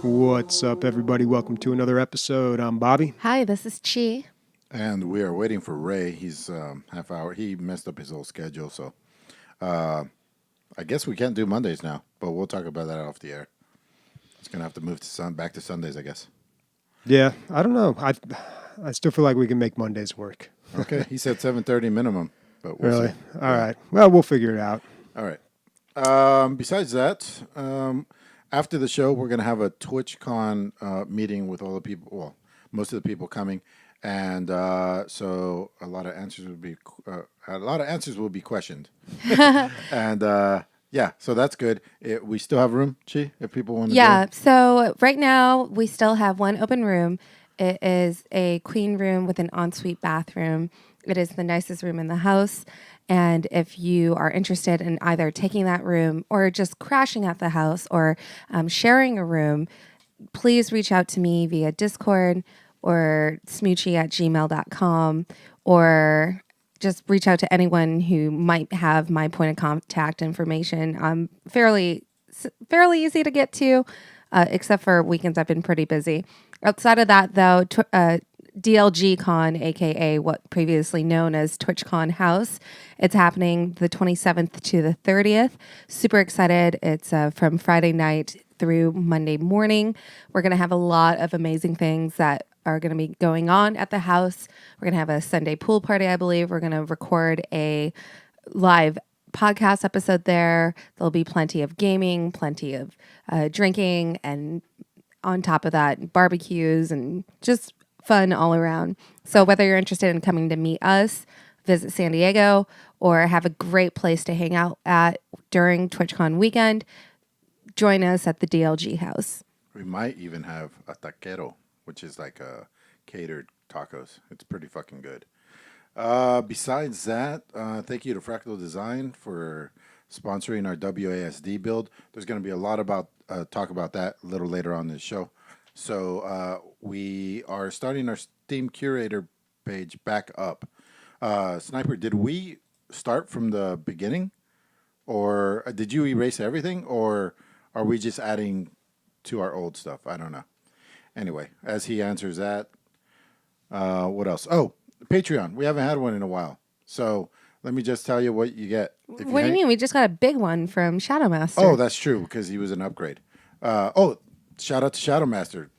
What's up, everybody? Welcome to another episode. I'm Bobby. Hi, this is Chi. And we are waiting for Ray. He's half hour. He messed up his whole schedule, so I guess we can't do Mondays now. But we'll talk about that off the air. It's gonna have to move to back to Sundays, I guess. Yeah, I don't know. I still feel like we can make Mondays work. Okay, he said 7:30 minimum, but we'll Really? see. All right. Well, we'll figure it out. All right. Besides that, after the show, we're gonna have a TwitchCon meeting with all the people. Well, most of the people coming. And so a lot of answers will be questioned, and yeah, so that's good. We still have room, Chi, if people want to. Yeah. So right now we still have one open room. It is a queen room with an ensuite bathroom. It is the nicest room in the house. And if you are interested in either taking that room or just crashing at the house or sharing a room, please reach out to me via Discord or smoochy@gmail.com, or just reach out to anyone who might have my point of contact information. I'm fairly easy to get to, except for weekends I've been pretty busy. Outside of that, though, DLG Con, aka what previously known as TwitchCon House, it's happening the 27th to the 30th. Super excited. It's from Friday night through Monday morning. We're going to have a lot of amazing things that are going to be going on at the house. We're going to have a Sunday pool party, I believe. We're going to record a live podcast episode there. There'll be plenty of gaming, plenty of drinking, and on top of that, barbecues and just fun all around. So whether you're interested in coming to meet us, visit San Diego, or have a great place to hang out at during TwitchCon weekend, join us at the DLG house. We might even have a taquero, which is like a catered tacos. It's pretty fucking good. Besides that, thank you to Fractal Design for sponsoring our WASD build. There's going to be a lot about talk about that a little later on in the show. So we are starting our Steam Curator page back up. Sniper, did we start from the beginning? Or did you erase everything? Or are we just adding to our old stuff? I don't know. Anyway, as he answers that, what else? Oh, Patreon. We haven't had one in a while. So let me just tell you what you get. What do you mean? We just got a big one from Shadow Master. Oh, that's true, because he was an upgrade. Shout out to Shadow Master.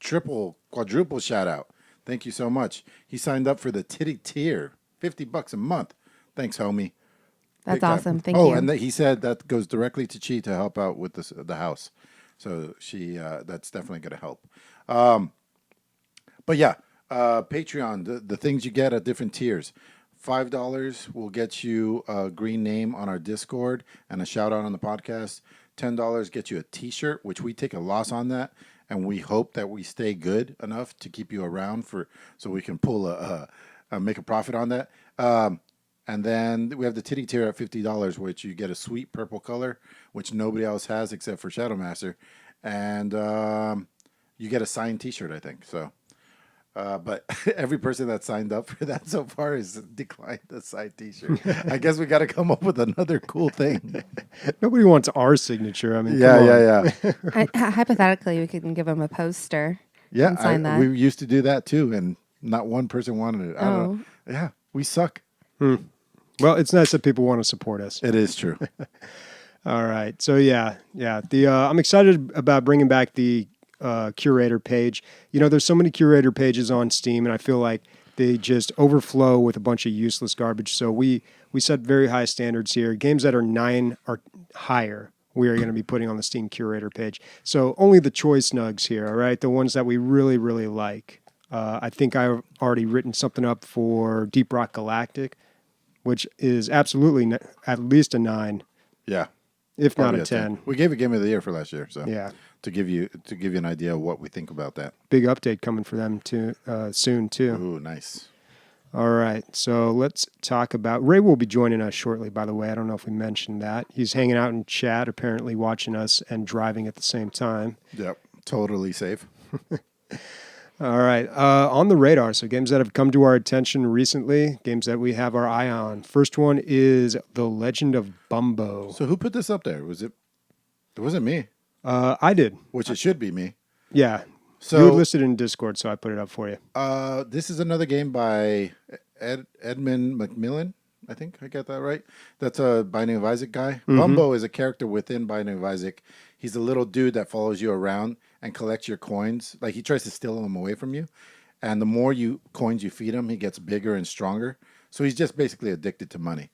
Quadruple shout out. Thank you so much. He signed up for the Titty Tier, $50 a month. Thanks, homie. That's awesome. Thank you. Oh, and he said that goes directly to Chi to help out with the house. So that's definitely going to help. But yeah, Patreon, the things you get at different tiers. $5 will get you a green name on our Discord and a shout out on the podcast. $10 gets you a t-shirt, which we take a loss on that. And we hope that we stay good enough to keep you around so we can pull make a profit on that. And then we have the titty tier at $50, which you get a sweet purple color, which nobody else has except for Shadow Master. And you get a signed t-shirt, I think. So, but every person that signed up for that so far has declined the signed t-shirt. I guess we got to come up with another cool thing. Nobody wants our signature. I mean, yeah. Hypothetically, we could give him a poster. Yeah, and sign that. We used to do that too, and not one person wanted it. I don't know. Yeah, we suck. Well, it's nice that people want to support us. It is true. All right. So yeah. I'm excited about bringing back the curator page. You know, there's so many curator pages on Steam, and I feel like they just overflow with a bunch of useless garbage. So we set very high standards here. Games that are 9 or higher, we are going to be putting on the Steam curator page. So only the choice nugs here, all right? The ones that we really, really like. I think I've already written something up for Deep Rock Galactic, which is absolutely at least a 9. Yeah. If Probably not a 10. We gave it Game of the Year for last year, so yeah. To give you an idea of what we think about that. Big update coming for them too soon too. Ooh, nice. All right, so let's talk about Ray. Will be joining us shortly. By the way, I don't know if we mentioned that he's hanging out in chat, apparently watching us and driving at the same time. Yep, totally safe. All right. On the radar, so games that have come to our attention recently, games that we have our eye on. First one is The Legend of Bumbo. So who put this up there? It wasn't me. I did. Which it should be me. Yeah. So you had listed it in Discord, so I put it up for you. this is another game by Edmund Macmillan. I think I got that right. That's a Binding of Isaac guy. Bumbo is a character within Binding of Isaac. He's a little dude that follows you around and collects your coins. Like he tries to steal them away from you. And the more coins you feed him, he gets bigger and stronger. So he's just basically addicted to money.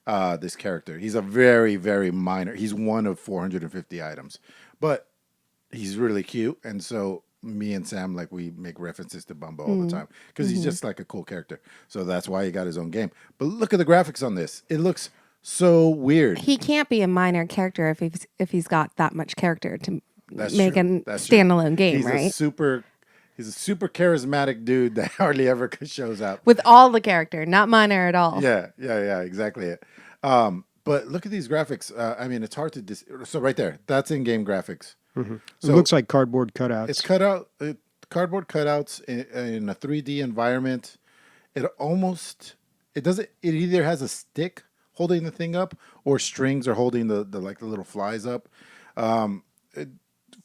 This character. He's a very, very minor. He's one of 450 items. But he's really cute. And so me and Sam, like, we make references to Bumbo all the time because he's just like a cool character. So that's why he got his own game. But look at the graphics on this. It looks so weird. He can't be a minor character if he's got that much character to make true. a That's true. standalone game, He's right? He's a super charismatic dude that hardly ever shows up. With all the character, not minor at all. Yeah, exactly it. But look at these graphics. I mean, it's hard to so right there, that's in-game graphics. So, it looks like cardboard cutouts. It's cardboard cutouts in a 3D environment. It either has a stick holding the thing up or strings are holding the little flies up. A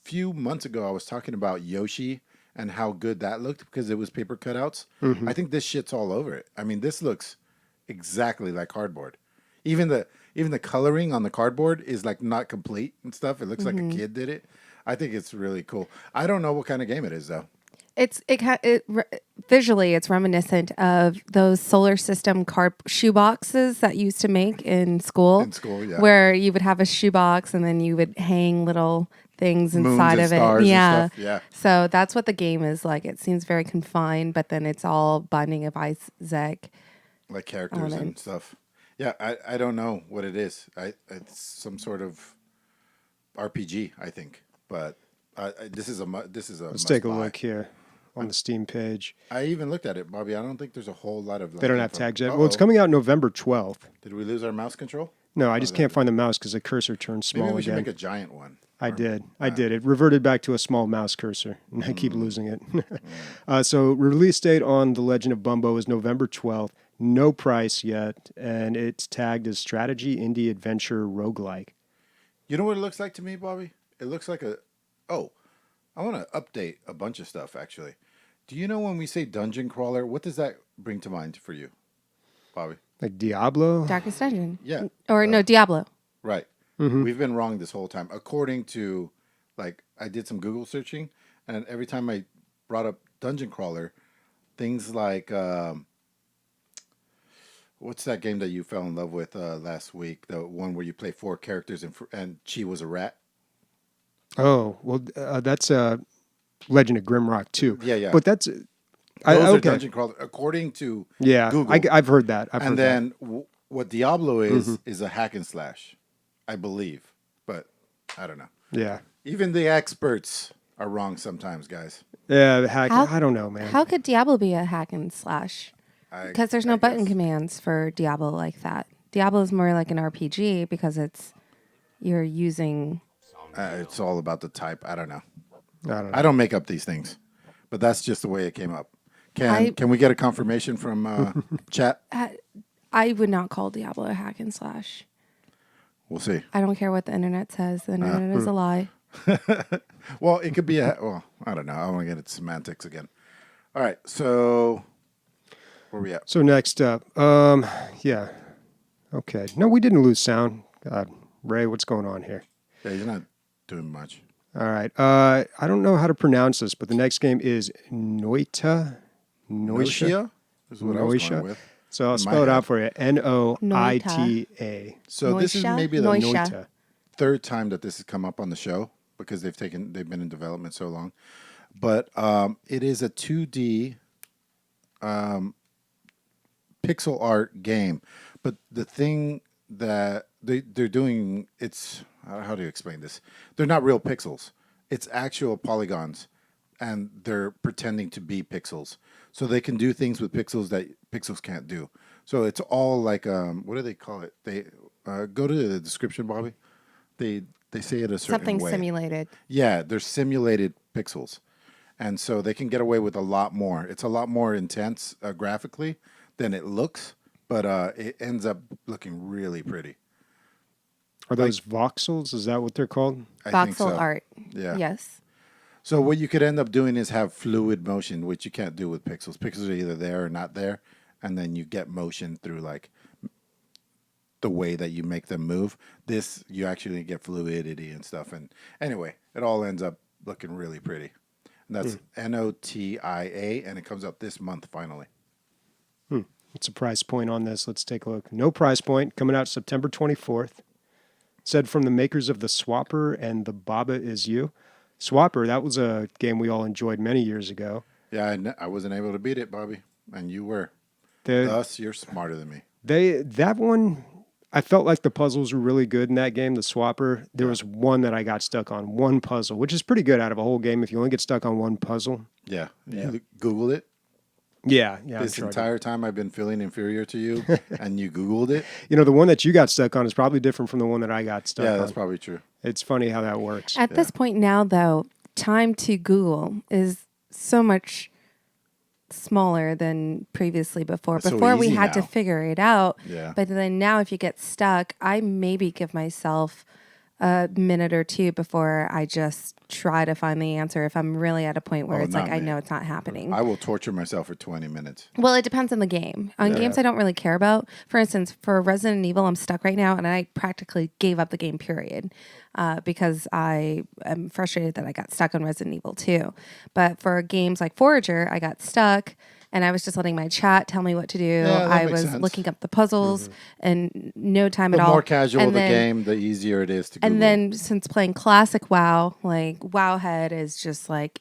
few months ago, I was talking about Yoshi and how good that looked because it was paper cutouts. I think this shit's all over it. I mean, this looks exactly like cardboard. Even the coloring on the cardboard is like not complete and stuff. It looks like a kid did it. I think it's really cool. I don't know what kind of game it is though. Visually, it's reminiscent of those solar system shoe boxes that you used to make in school. In school, yeah. Where you would have a shoe box and then you would hang little things inside of it. Yeah. Yeah. So that's what the game is like. It seems very confined, but then it's all Binding of Isaac. Like characters and stuff. Yeah, I don't know what it is. It's some sort of RPG, I think. But this is a Let's take a look here on the Steam page. I even looked at it, Bobby. I don't think there's a whole lot of. They don't have tags yet. Well, it's coming out November 12th. Did we lose our mouse control? No, I just can't find the mouse because the cursor turns small Maybe we should again. make a giant one. I did. It reverted back to a small mouse cursor, and I keep losing it. So release date on The Legend of Bumbo is November 12th. No price yet, and it's tagged as strategy, indie, adventure, roguelike. You know what it looks like to me, Bobby? It looks like I want to update a bunch of stuff, actually. Do you know when we say dungeon crawler, what does that bring to mind for you, Bobby? Like Diablo? Darkest Dungeon. Yeah. Or no, Diablo. Right. We've been wrong this whole time. According to, I did some Google searching, and every time I brought up dungeon crawler, things like, what's that game that you fell in love with last week? The one where you play 4 characters and Chi was a rat? Oh, well, that's Legend of Grimrock too. Yeah. But that's... Those are dungeon crawler, according to Google. I've heard that. What Diablo is a hack and slash, I believe. But I don't know. Yeah. Even the experts are wrong sometimes, guys. Yeah, I don't know, man. How could Diablo be a hack and slash? Because there's no button commands for Diablo like that. Diablo is more like an RPG because you're using... it's all about the type. I don't know. I don't make up these things. But that's just the way it came up. Can we get a confirmation from chat? I would not call Diablo a hack and slash. We'll see. I don't care what the internet says. The internet is a lie. Well, it could be I don't know. I want to get into semantics again. All right. So where are we at? So next up, yeah. Okay. No, we didn't lose sound. God, Ray, what's going on here? Yeah, he's not doing much. All right. I don't know how to pronounce this, but the next game is Noita. Noita is what I was going with. So I'll spell it out for you. Noita. So this is maybe the Noita. third time that this has come up on the show because they've been in development so long. But it is a 2D pixel art game. But the thing that they're doing, it's, how do you explain this? They're not real pixels. It's actual polygons, and they're pretending to be pixels. So they can do things with pixels that pixels can't do. So it's all like, what do they call it? They go to the description, Bobby. They say it a certain Something way. simulated. Yeah, they're simulated pixels. And so they can get away with a lot more. It's a lot more intense graphically than it looks, but it ends up looking really pretty. Are those voxels? Is that what they're called? I think Voxel so. art. Yeah. Yes. So what you could end up doing is have fluid motion, which you can't do with pixels. Pixels are either there or not there, and then you get motion through like the way that you make them move. This you actually get fluidity and stuff. And anyway, it all ends up looking really pretty. And that's Notia, and it comes out this month finally. What's the price point on this? Let's take a look. No price point. Coming out September 24th. Said from the makers of the Swapper and the Baba Is You. Swapper, that was a game we all enjoyed many years ago. Yeah, I wasn't able to beat it, Bobby, and you were. The, Thus, you're smarter than me. that one, I felt like the puzzles were really good in that game, the Swapper. There was one that I got stuck on, one puzzle, which is pretty good out of a whole game if you only get stuck on one puzzle. Yeah. You Googled it? Yeah. This entire time I've been feeling inferior to you, and you Googled it? You know, the one that you got stuck on is probably different from the one that I got stuck on. Yeah, that's probably true. It's funny how that works. At this point now, though, time to Google is so much smaller than previously before. It's so Before we easy had to now. figure it out. Yeah. But then now if you get stuck, I maybe give myself a minute or two before I just try to find the answer if I'm really at a point where Oh, it's like not I me. know it's not happening. I will torture myself for 20 minutes. Well, it depends on the game. On games I don't really care about. For instance, for Resident Evil, I'm stuck right now, and I practically gave up the game, period, because I am frustrated that I got stuck on Resident Evil 2. But for games like Forager, I got stuck, and I was just letting my chat tell me what to do. Yeah, that I makes was sense. looking up the puzzles, and no time The at all. more casual And the then- game, the easier it is to Google. And then since playing classic WoW, like Wowhead is just like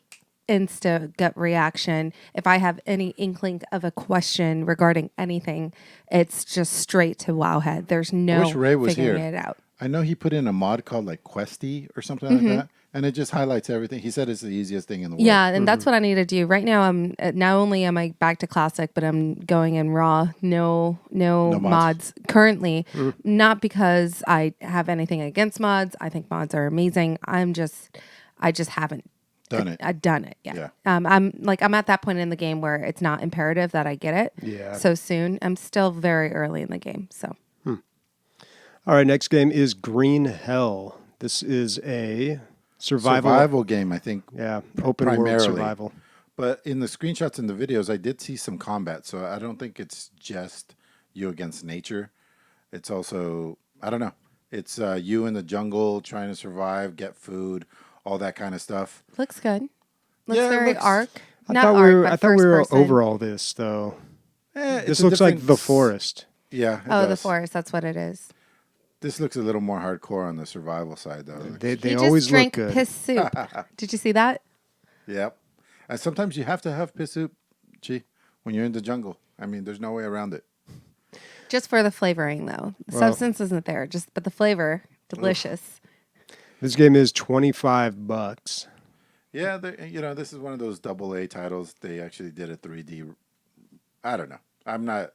insta gut reaction. If I have any inkling of a question regarding anything, it's just straight to Wowhead. There's no wish Ray was figuring here. it out. I know he put in a mod called like Questy or something Mm-hmm. like that, and it just highlights everything. He said it's the easiest thing in the world. Yeah, and that's what I need to do right now. I'm not only am I back to classic, but I'm going in raw. No mods. mods currently. Not because I have anything against mods. I think mods are amazing. I just haven't Done it. I've done it. Yeah. Yeah. I'm at that point in the game where it's not imperative that I get it. Yeah. So soon. I'm still very early in the game. So All right, next game is Green Hell. This is a survival. game, I think. Yeah, open world primarily. survival. But in the screenshots and the videos, I did see some combat. So I don't think it's just you against nature. It's also, I don't know. It's you in the jungle trying to survive, get food, all that kind of stuff. looks good. Looks Yeah, it very looks- arc. I Not thought arc, we were. but I thought we first were person. over all this though. It's This a looks like different the s- forest. Yeah. Oh, the does. forest. That's what it is. This looks a little more hardcore on the survival side, though. They He always just look drank good. piss soup. Did you see that? Yep. And sometimes you have to have piss soup, Chi, when you're in the jungle. I mean, there's no way around it. Just for the flavoring, though. The Well- substance isn't there. But the flavor, delicious. This game is $25. Yeah, this is one of those AA titles. They actually did a 3D. I don't know. I'm not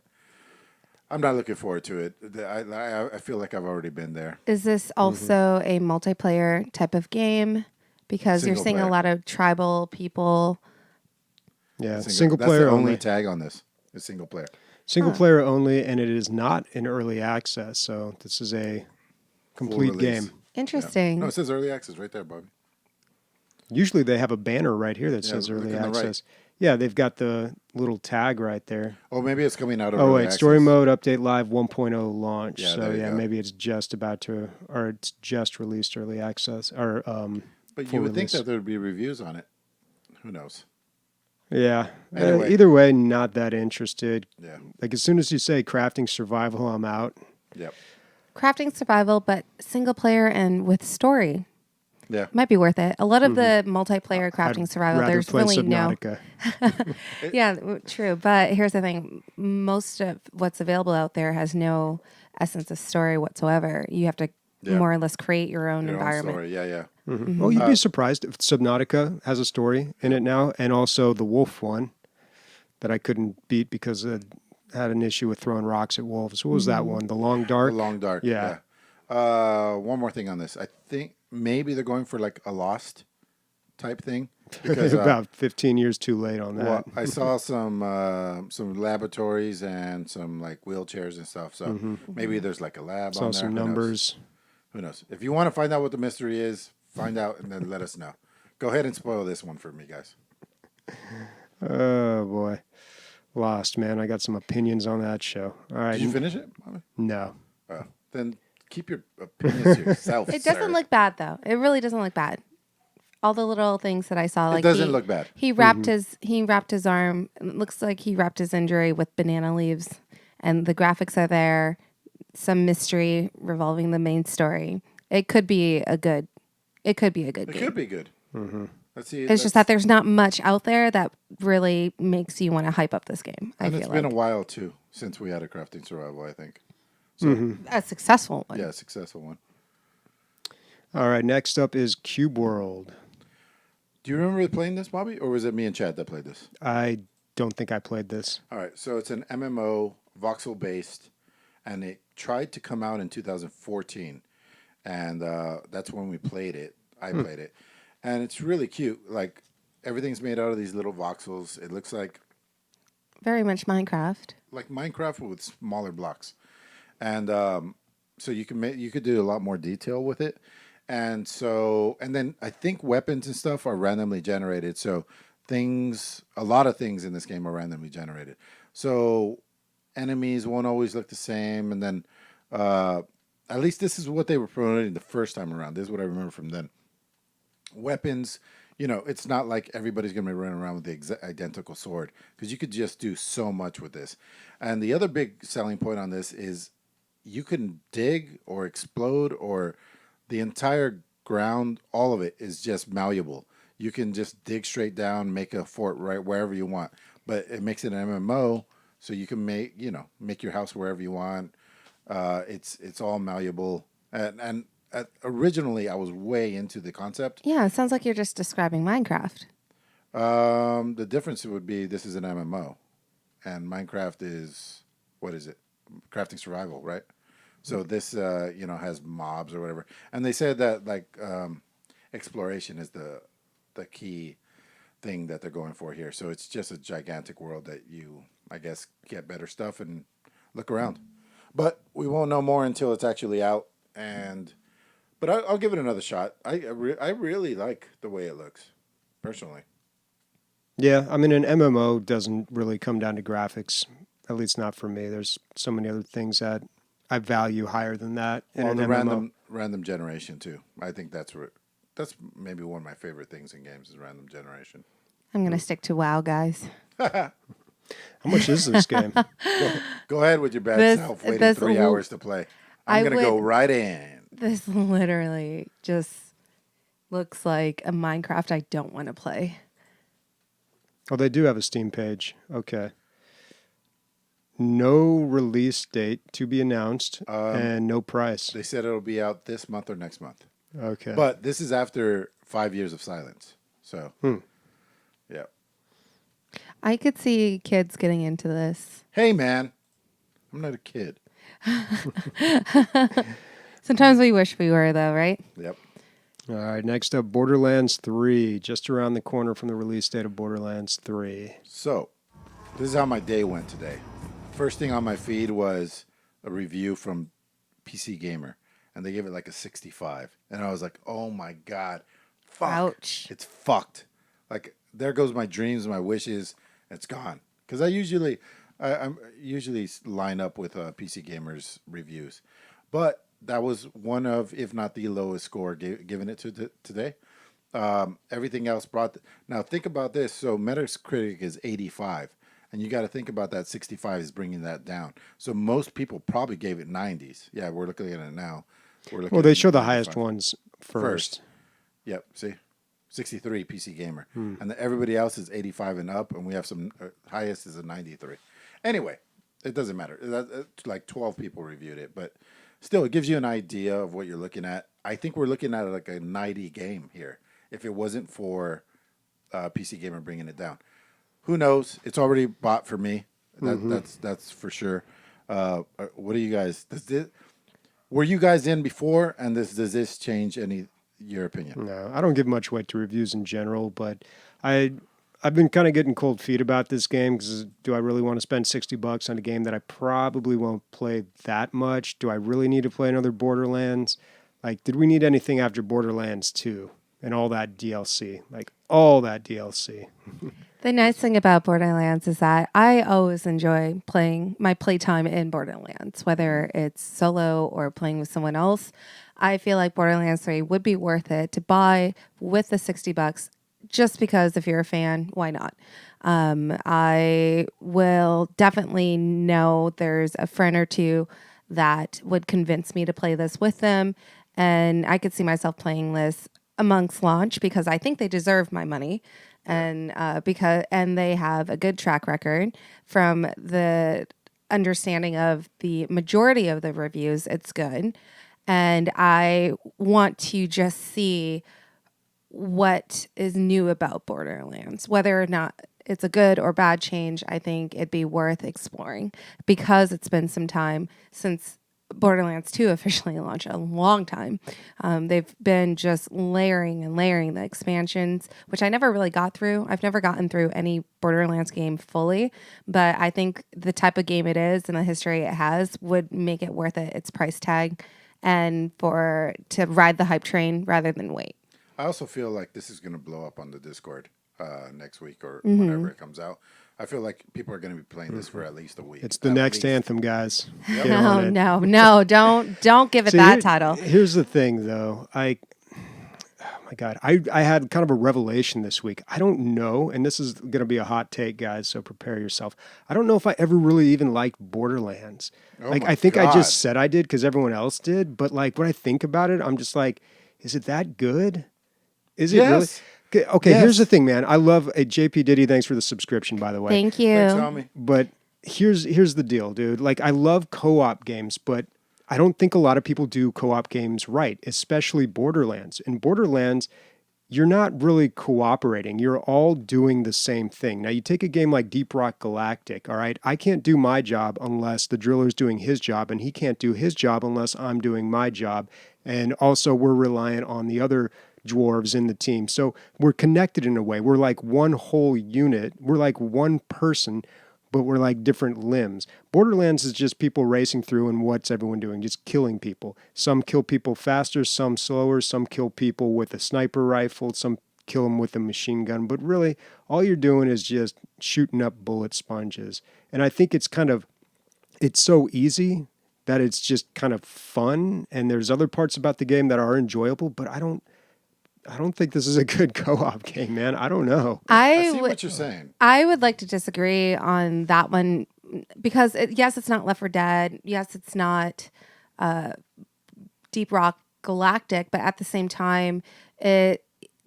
looking forward to it. I feel like I've already been there. Is this also a multiplayer type of game? Because you're Single seeing a player. lot of tribal people. Yeah, single That's player the only only. tag on this. Is single player. Single player only, and it is not in early access. So this is a complete release. game. Interesting. No, it says early access right there, Bobby. Usually they have a banner right here that Yeah, says look early on the right. access. Yeah, they've got the little tag right there. Oh, maybe it's coming out of Oh early wait, access. story mode update live 1.0 launch. Yeah, so there you yeah, go. maybe it's just about to, or it's just released early access, or But full you would think release. that there would be reviews on it. Who knows? Yeah. Anyway. Either way, not that interested. Yeah. Like as soon as you say crafting survival, I'm out. Yep. Crafting survival, but single player and with story. Yeah. Might be worth it. A lot of the multiplayer crafting I'd survival, rather there's play really no. Subnautica. Yeah, true. But here's the thing: most of what's available out there has no essence of story whatsoever. You have to Yeah. more or less create your own Your own environment. story. Yeah, yeah. Well, you'd be surprised if Subnautica has a story in it now, and also the wolf one that I couldn't beat because it had an issue with throwing rocks at wolves. What was that one? The Long Dark? The Long Dark. Yeah. One more thing on this. I think maybe they're going for like a Lost type thing because About 15 years too late on that. well, I saw some laboratories and some like wheelchairs and stuff. So maybe there's like a lab Saw on there. some Who knows? numbers. Who knows? If you want to find out what the mystery is, find out and then let us know. Go ahead and spoil this one for me, guys. Oh boy, Lost, man. I got some opinions on that show. All right, Did you finish it, Bobby? no. Oh, then keep your opinions to yourself. It doesn't sir. look bad though. It really doesn't look bad. All the little things that I saw, like It doesn't look bad. He wrapped his arm. It looks like he wrapped his injury with banana leaves, and the graphics are there. Some mystery revolving the main story. It could be a good. It could be a good It game. could be good. Let's see. It's just that there's not much out there that really makes you want to hype up this game. I and feel it's like been a while too since we had a crafting survival. I think. So a successful one. yeah, a successful one. All right, next up is Cube World. Do you remember playing this, Bobby, or was it me and Chad that played this? I don't think I played this. All right, so it's an MMO, voxel based, and it tried to come out in 2014, and that's when we played it. I played it, and it's really cute. Like everything's made out of these little voxels. It looks like Very much Minecraft. Minecraft with smaller blocks, and so you could do a lot more detail with it. And then I think weapons and stuff are randomly generated. So a lot of things in this game are randomly generated. So enemies won't always look the same. And then, at least this is what they were promoting the first time around. This is what I remember from then. Weapons, it's not like everybody's going to be running around with the identical sword, because you could just do so much with this. And the other big selling point on this is you can dig or explode, or the entire ground, all of it is just malleable. You can just dig straight down, make a fort right wherever you want. But it makes it an MMO, so you can make your house wherever you want. It's all malleable. And originally, I was way into the concept. Yeah, it sounds like you're just describing Minecraft. The difference would be this is an MMO, and Minecraft is, what is it? Crafting survival, right? So this, has mobs or whatever. And they said that exploration is the key thing that they're going for here. So it's just a gigantic world that you, I guess, get better stuff and look around. But we won't know more until it's actually out. But I'll give it another shot. I really like the way it looks, personally. Yeah, I mean, an MMO doesn't really come down to graphics, at least not for me. There's so many other things that I value higher than that in Well, an the MMO. random generation too. I think that's maybe one of my favorite things in games is random generation. I'm going to stick to WoW, guys. How much is this game? Go ahead with your bad This- self, waiting this 3 l- hours to play. I'm I going to go would- right in. This literally just looks like a Minecraft I don't want to play. Oh, they do have a Steam page. Okay. No release date to be announced and no price. They said it'll be out this month or next month. Okay. But this is after 5 years of silence. So, yeah. I could see kids getting into this. Hey, man. I'm not a kid. Sometimes we wish we were, though, right? Yep. All right, next up, Borderlands 3, just around the corner from the release date of Borderlands 3. So, this is how my day went today. First thing on my feed was a review from PC Gamer, and they gave it like a 65. And I was like, oh my God, fuck. Ouch. It's fucked. Like, there goes my dreams, my wishes, it's gone. Because I usually line up with PC Gamer's reviews. But that was one of, if not the lowest score given it to today. Everything else now think about this. So Metacritic is 85. And you got to think about that 65 is bringing that down. So most people probably gave it 90s. Yeah, we're looking at it now. Well, they show the highest ones first. Yep, see? 63 PC Gamer. And everybody else is 85 and up, and we have some highest is a 93. Anyway, it doesn't matter. Like 12 people reviewed it, but still, it gives you an idea of what you're looking at. I think we're looking at like a 90 game here if it wasn't for PC Gamer bringing it down. Who knows? It's already bought for me. That's for sure. What do you guys? Were you guys in before? And does this change your opinion? No, I don't give much weight to reviews in general, but I've been kind of getting cold feet about this game because do I really want to spend $60 on a game that I probably won't play that much? Do I really need to play another Borderlands? Like, did we need anything after Borderlands 2? and all that DLC, like all that DLC. The nice thing about Borderlands is that I always enjoy playing my playtime in Borderlands, whether it's solo or playing with someone else. I feel like Borderlands 3 would be worth it to buy with the $60 just because if you're a fan, why not? I will definitely know there's a friend or two that would convince me to play this with them. And I could see myself playing this amongst launch because I think they deserve my money. And and they have a good track record from the understanding of the majority of the reviews. It's good. And I want to just see what is new about Borderlands, whether or not it's a good or bad change. I think it'd be worth exploring because it's been some time since Borderlands 2 officially launched, a long time. They've been just layering and layering the expansions, which I never really got through. I've never gotten through any Borderlands game fully, but I think the type of game it is and the history it has would make it worth it, its price tag, and to ride the hype train rather than wait. I also feel like this is going to blow up on the Discord next week or whenever it comes out. I feel like people are going to be playing this for at least a week. It's the next anthem, guys. Yep. Get on it. No, don't give it that title. Here's the thing, though. Oh my God, I had kind of a revelation this week. I don't know, and this is going to be a hot take, guys, so prepare yourself. I don't know if I ever really even liked Borderlands. I think I just said I did because everyone else did, but like when I think about it, I'm just like, is it that good? Is it really? Okay, here's the thing, man. I love JP Diddy. Thanks for the subscription, by the way. Thank you. Thanks, homie. But here's the deal, dude. Like, I love co-op games, but I don't think a lot of people do co-op games right, especially Borderlands. In Borderlands, you're not really cooperating. You're all doing the same thing. Now, you take a game like Deep Rock Galactic, all right? I can't do my job unless the driller's doing his job, and he can't do his job unless I'm doing my job. And also, we're reliant on the other dwarves in the team. So we're connected in a way. We're like one whole unit. We're like one person, but we're like different limbs. Borderlands is just people racing through, and what's everyone doing? Just killing people. Some kill people faster, some slower, some kill people with a sniper rifle, some kill them with a machine gun. But really, all you're doing is just shooting up bullet sponges. And I think it's so easy that it's just kind of fun. And there's other parts about the game that are enjoyable, but I don't think this is a good co-op game, man. I don't know. I see what you're saying. I would like to disagree on that one because, yes, it's not Left 4 Dead. Yes, it's not Deep Rock Galactic. But at the same time, it's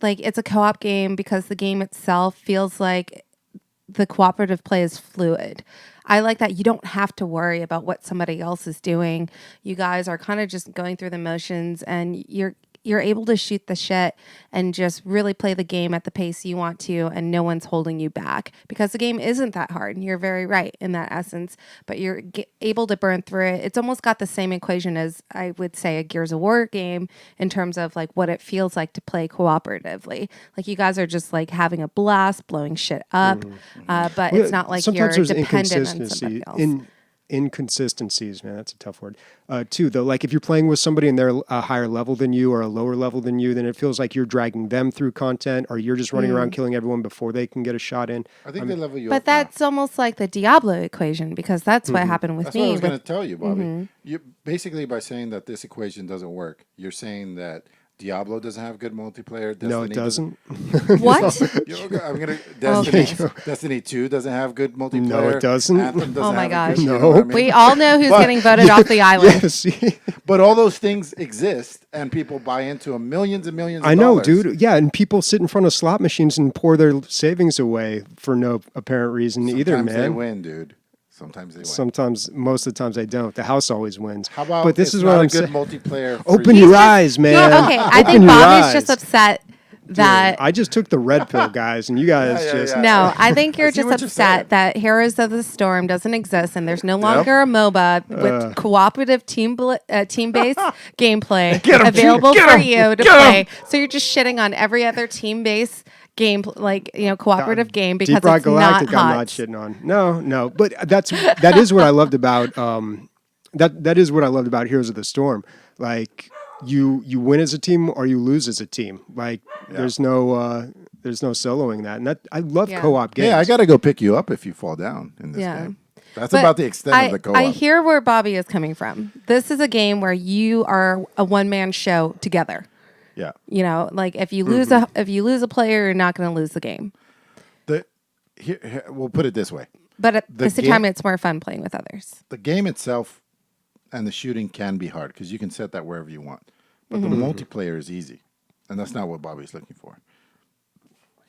a co-op game because the game itself feels like the cooperative play is fluid. I like that you don't have to worry about what somebody else is doing. You guys are kind of just going through the motions, and you're able to shoot the shit and just really play the game at the pace you want to, and no one's holding you back because the game isn't that hard. And you're very right in that essence, but you're able to burn through it. It's almost got the same equation as I would say a Gears of War game in terms of like what it feels like to play cooperatively. Like you guys are just like having a blast, blowing shit up, but it's not like you're dependent on somebody else. Inconsistencies, man, that's a tough word. Too, though, like if you're playing with somebody and they're a higher level than you or a lower level than you, then it feels like you're dragging them through content, or you're just running around killing everyone before they can get a shot in. I think they level you up. But that's almost like the Diablo equation because that's what happened with That's me. what I was going to tell you, Bobby. You basically, by saying that this equation doesn't work, you're saying that Diablo doesn't have good multiplayer. Destiny No, it doesn't. What? I'm gonna Okay. Destiny 2 doesn't have good multiplayer. No, it doesn't. Anthem doesn't Oh my have gosh. good, you know No. what I mean? We all know who's getting voted off the island. Yes. But all those things exist, and people buy into them millions and millions of I know, dollars. dude. Yeah, and people sit in front of slot machines and pour their savings away for no apparent reason either, Sometimes man. they win, dude. Sometimes they win. Sometimes, most of the times they don't. The house always wins. How about but this it's is not what a I'm good saying. multiplayer? for Open you? your eyes, man. Okay, I Open think your Bobby's eyes. just upset that. I just took the red pill, guys, and you guys Yeah, just... yeah. No, I think you're I see just what you're saying. upset that Heroes of the Storm doesn't exist and there's no longer a MOBA with cooperative team-based gameplay available for you to play. So you're just shitting on every other team-based game, cooperative game because Deep Rock it's Galactic, not hot. I'm not shitting on. No, but that is what I loved about that is what I loved about Heroes of the Storm. Like, you win as a team or you lose as a team. Like there's no soloing that, and that I love co-op games. Yeah, I got to go pick you up if you fall down in this game. That's But about the extent of the co-op. I hear where Bobby is coming from. This is a game where you are a one-man show together. Yeah. You know, like if you lose a player, you're not going to lose the game. Here, we'll put it this way. But at the same time, it's more fun playing with others. The game itself and the shooting can be hard because you can set that wherever you want. But the multiplayer is easy. And that's not what Bobby's looking for.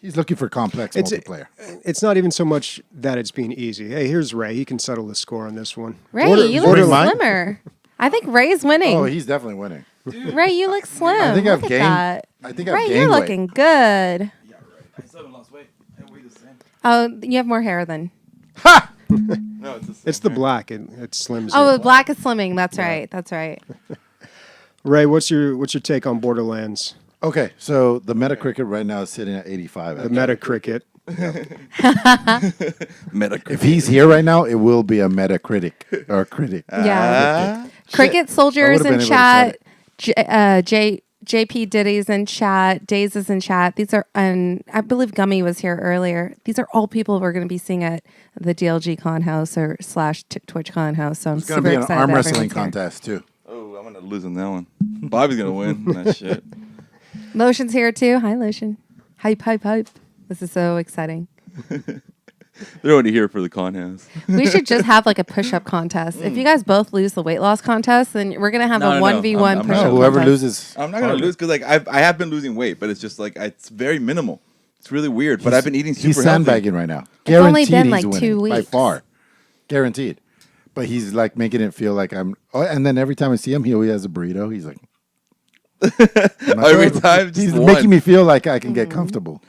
He's looking for complex multiplayer. It's not even so much that it's being easy. Hey, here's Ray. He can settle the score on this one. Ray, you look slimmer. I think Ray's winning. Oh, he's definitely winning. Dude. Ray, you look slim. I think I've gained. I think I've Ray, gained you're weight. looking good. Yeah, right. I still haven't lost weight. I weigh the same. Oh, you have more hair than. Ha! No, it's the black. It slims. Oh, the black is slimming. That's right. That's right. Ray, what's your take on Borderlands? Okay, so the Metacritic right now is sitting at 85. The Metacritic. Metacritic. If he's here right now, it will be a Metacritic or critic. Yeah. Cricket Soldiers in chat. JP Diddy's in chat. Days is in chat. These are, and I believe Gummy was here earlier. These are all people we're going to be seeing at the DLG Con house or / Twitch Con house. So I'm super excited. It's going to be an arm wrestling contest too. Oh, I'm going to lose on that one. Bobby's going to win that shit. Lotion's here too. Hi, Lotion. Hype. This is so exciting. They're only here for the con house. We should just have like a push-up contest. If you guys both lose the weight loss contest, then we're gonna have a 1v1 push-up. Whoever contest. loses, I'm not gonna lose because like I have been losing weight, but it's just like it's very minimal. It's really weird. But I've been eating super he's sandbagging right now. It's only Guaranteed been he's like winning 2 weeks by far, guaranteed. But he's like making it feel like I'm. Oh, and then every time I see him, he always has a burrito. He's like, every time he's making me feel like I can get comfortable.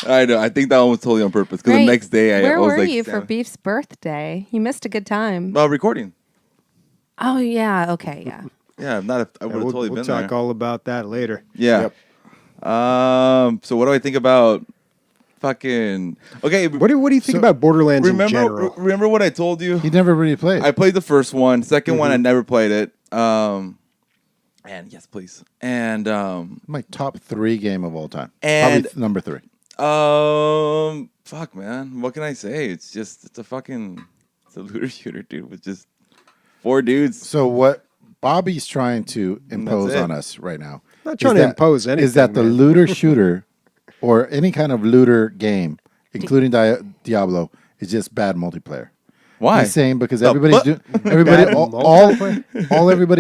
I know. I think that one was totally on purpose because the next day Where I was were like, you for Beef's birthday? You missed a good time. Recording. Oh yeah. Okay. Yeah. Yeah, I would have totally we'll been there. talk all about that later. Yeah. Yep. So what do I think about fucking? Okay. What do you think about Borderlands in general? Remember what I told you? He never really played. I played the first one. Second one, I never played it. And yes, please. And my top 3 game of all time. And probably number 3. Fuck, man. What can I say? It's a looter shooter, dude, with just 4 dudes. So what Bobby's trying to impose on us right now. Not trying to impose anything. Is that the looter shooter or any kind of looter game, including Diablo, is just bad multiplayer? Why? He's saying because all everybody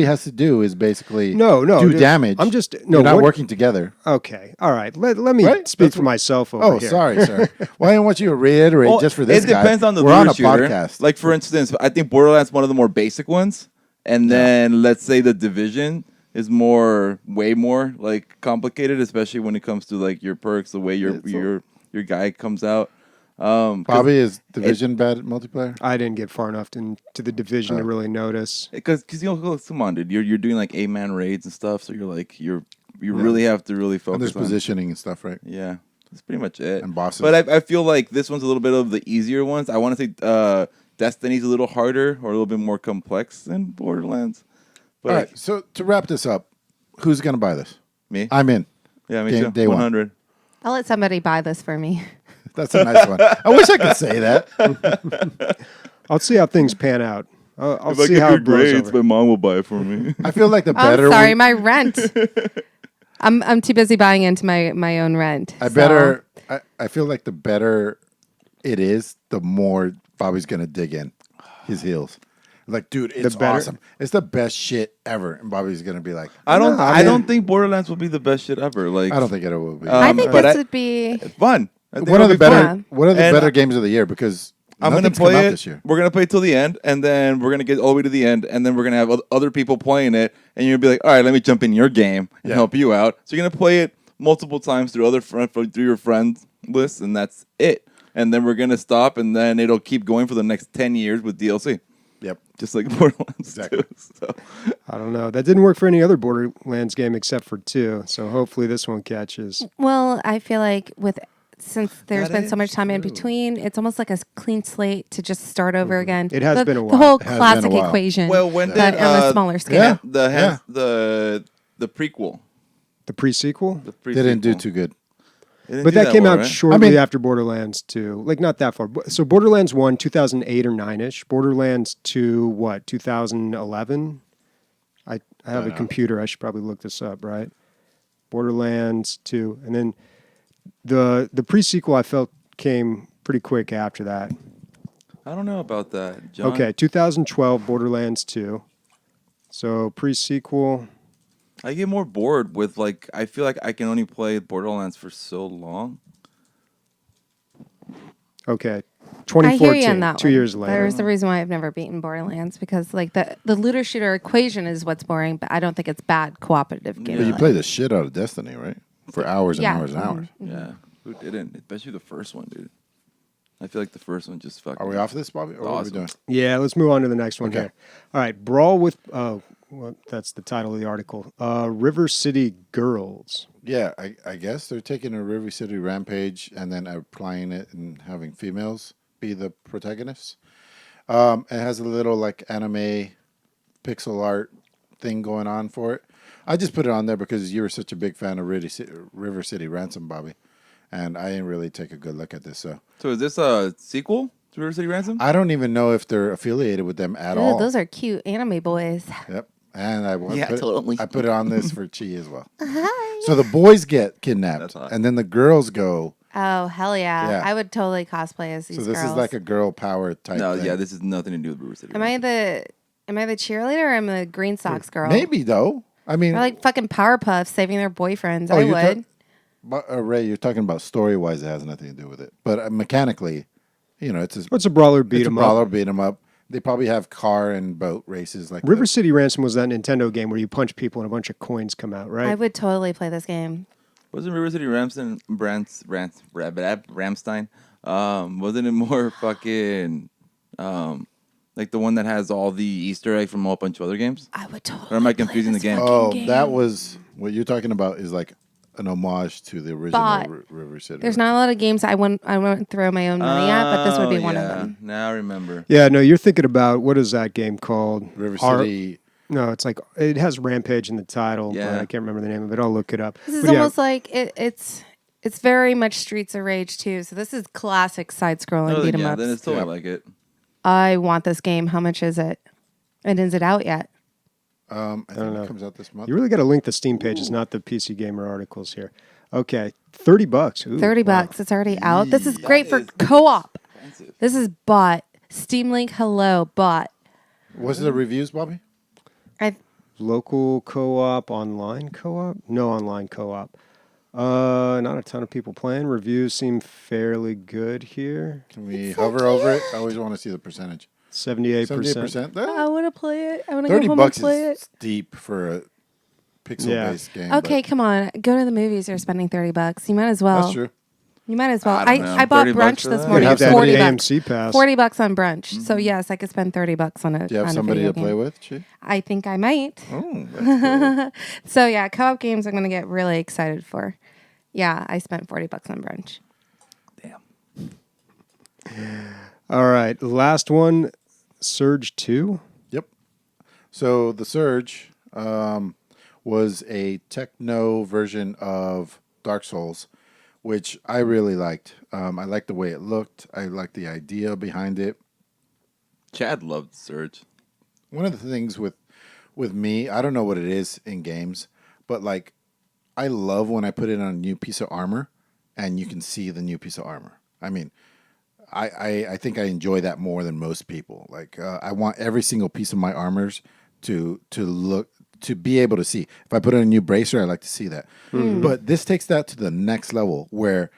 has to do is basically do damage. I'm just You're not working together. Okay, all right. Let me speak for myself over here. Oh, sorry, sir. Well, I didn't want you to reiterate just for this guy. It depends on the We're on a shooter. podcast. Like for instance, I think Borderlands is one of the more basic ones, and then let's say the Division is way more like complicated, especially when it comes to like your perks, the way your guy comes out. Bobby, is Division bad at multiplayer? I didn't get far enough into the Division to really notice. Because come on, dude, you're doing like 8-man raids and stuff, so you're like you really have to really focus. And there's positioning and stuff, right? Yeah, that's pretty much it. And bosses. But I feel like this one's a little bit of the easier ones. I want to say Destiny's a little harder or a little bit more complex than Borderlands. But all right, so to wrap this up, who's gonna buy this? Me? I'm in. Yeah, me too. Day 100. I'll let somebody buy this for me. That's a nice one. I wish I could say that. I'll see how things pan out. I'll If I see get how good it blows grades, over. my mom will buy it for me. I feel like the better. Oh, sorry, my rent. I'm too busy buying into my own rent. I feel like the better it is, the more Bobby's gonna dig in his heels. Like, dude, it's awesome. It's the best shit ever. And Bobby's gonna be like, I don't think Borderlands will be the best shit ever. Like, I don't think it will be. I think this would be it's fun. One of the better games of the year because I'm gonna nothing's come play out it this year. We're gonna play it till the end, and then we're gonna get all the way to the end, and then we're gonna have other people playing it, and you're gonna be like, all right, let me jump in your game and help you out. So you're gonna play it multiple times through your friend list, and that's it. And then we're gonna stop, and then it'll keep going for the next 10 years with DLC. Yep. Just like Borderlands. Exactly. Too, so. I don't know. That didn't work for any other Borderlands game except for 2. So hopefully this one catches. Well, I feel like since there's been so much time in between, it's almost like a clean slate to just start over again. It has been a while. The whole It has classic been a while. equation. Well, when but did on a smaller scale. Yeah. the the prequel. The pre-sequel? The pre Didn't do too good. But that came out right? shortly after Borderlands 2. Like, not that far. So Borderlands 1, 2008 or 9-ish. Borderlands 2, what, 2011? I have a computer. I should probably look this up, right? Borderlands 2. And then the pre-sequel, I felt, came pretty quick after that. I don't know about that, John. Okay, 2012, Borderlands 2. So pre-sequel... I get more bored with, like, I feel like I can only play Borderlands for so long. Okay, I 2014, hear you on that 2 one. years later. There's the reason why I've never beaten Borderlands, because like the looter shooter equation is what's boring, but I don't think it's bad cooperative Yeah. But you gameplay. play the shit out of Destiny, right? For hours and Yeah. hours and hours. Yeah. Who didn't? Especially the first one, dude. I feel like the first one just fucking... Are we off this, Bobby? Or what are we Awesome. doing? Yeah, let's move on to the next one Okay. here. All right, Brawl with... well, that's the title of the article. River City Girls. Yeah, I guess they're taking a River City Rampage and then applying it and having females be the protagonists. It has a little like anime pixel art thing going on for it. I just put it on there because you were such a big fan of River City Ransom, Bobby, and I didn't really take a good look at this. So is this a sequel to River City Ransom? I don't even know if they're affiliated with them at Ooh, all. those are cute anime boys. Yep. And I totally. I put it on this for Chi as well. So the boys get kidnapped, That's hot. and then the girls go. Oh hell yeah! Yeah. I would totally cosplay as these So this girls. is like a girl power type. No, thing. yeah, this is nothing to do with River City. Am I the cheerleader or am I the Green Sox girl? Maybe though. I mean, Or like fucking Powerpuff saving their boyfriends. Oh, I you're would. but, Ray, you're talking about story wise. It has nothing to do with it. But mechanically, you know, it's What's a brawler it's beat a 'em brawler up? beat 'em up. They probably have car and boat races like River that. City Ransom was that Nintendo game where you punch people and a bunch of coins come out, right? I would totally play this game. Wasn't River City Ramstein, wasn't it more fucking, like the one that has all the Easter egg from a whole bunch of other games? I would totally. Or am I play confusing the this game? fucking Oh, game. that was what you're talking about. Is like an homage to the original But River City. There's not a lot of games I won't throw my own money at, but this would be Oh, one of yeah. them. Now I remember. Yeah, no, you're thinking about, what is that game called? River Ar- City. No, it's like, it has Rampage in the title, but Yeah. I can't remember the name of it. I'll look it up. This is But yeah, almost like it's very much Streets of Rage too. So this is classic side-scrolling Oh, beat 'em yeah, ups. then it's totally Yeah. like it. I want this game. How much is it? And is it out yet? I think know. it comes out this month. you really got to link the Steam pages, not the PC Gamer articles here. Okay, $30. Ooh, $30. wow. It's already out. This is great for co-op. This is bot. Steam Link. Hello, bot. What's the reviews, Bobby? Local co-op, online co-op? No online co-op. Not a ton of people playing. Reviews seem fairly good here. Can we hover over it? I always want to see the percentage. 78%. 78%. I want to play it. I want to go 30 home bucks and play is it. steep for a pixel-based game. Okay, but come on. Go to the movies. You're spending $30. You might as well. that's true. You might as well. I don't know. I bought 30 bucks brunch for this that? You morning. have It's that 40 bucks. AMC pass. $40 on brunch. So yes, I could spend $30 on it. Do you have somebody to play with, Chi? I think I might. Oh, that's cool. So yeah, co-op games I'm gonna get really excited for. Yeah, I spent $40 on brunch. Damn. All right, last one, Surge 2. Yep. So the Surge was a techno version of Dark Souls, which I really liked. I liked the way it looked. I liked the idea behind it. Chad loved Surge. One of the things with me, I don't know what it is in games, but like I love when I put it on a new piece of armor and you can see the new piece of armor. I mean, I think I enjoy that more than most people. Like I want every single piece of my armors to look, to be able to see. If I put on a new bracer, I like to see that. But this takes that to the next level where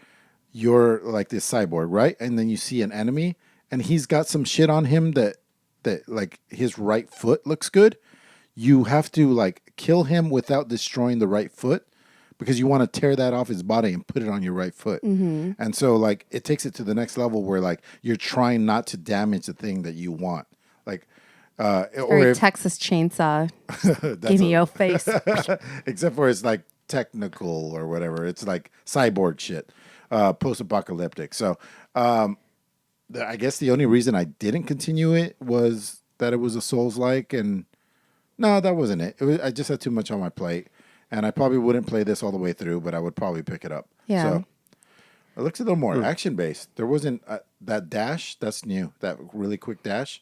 you're like this cyborg, right? And then you see an enemy and he's got some shit on him that like his right foot looks good. You have to like kill him without destroying the right foot because you want to tear that off his body and put it on your right foot. And so like it takes it to the next level where like you're trying not to damage the thing that you want. Like or Very if, Texas Chainsaw. that's Give me a- your face. except for it's like technical or whatever. It's like cyborg shit, post-apocalyptic. So I guess the only reason I didn't continue it was that it was a Souls-like, and no, that wasn't it. I just had too much on my plate. and I probably wouldn't play this all the way through, but I would probably pick it up. Yeah. So it looks a little more action based. There wasn't that dash. That's new. That really quick dash.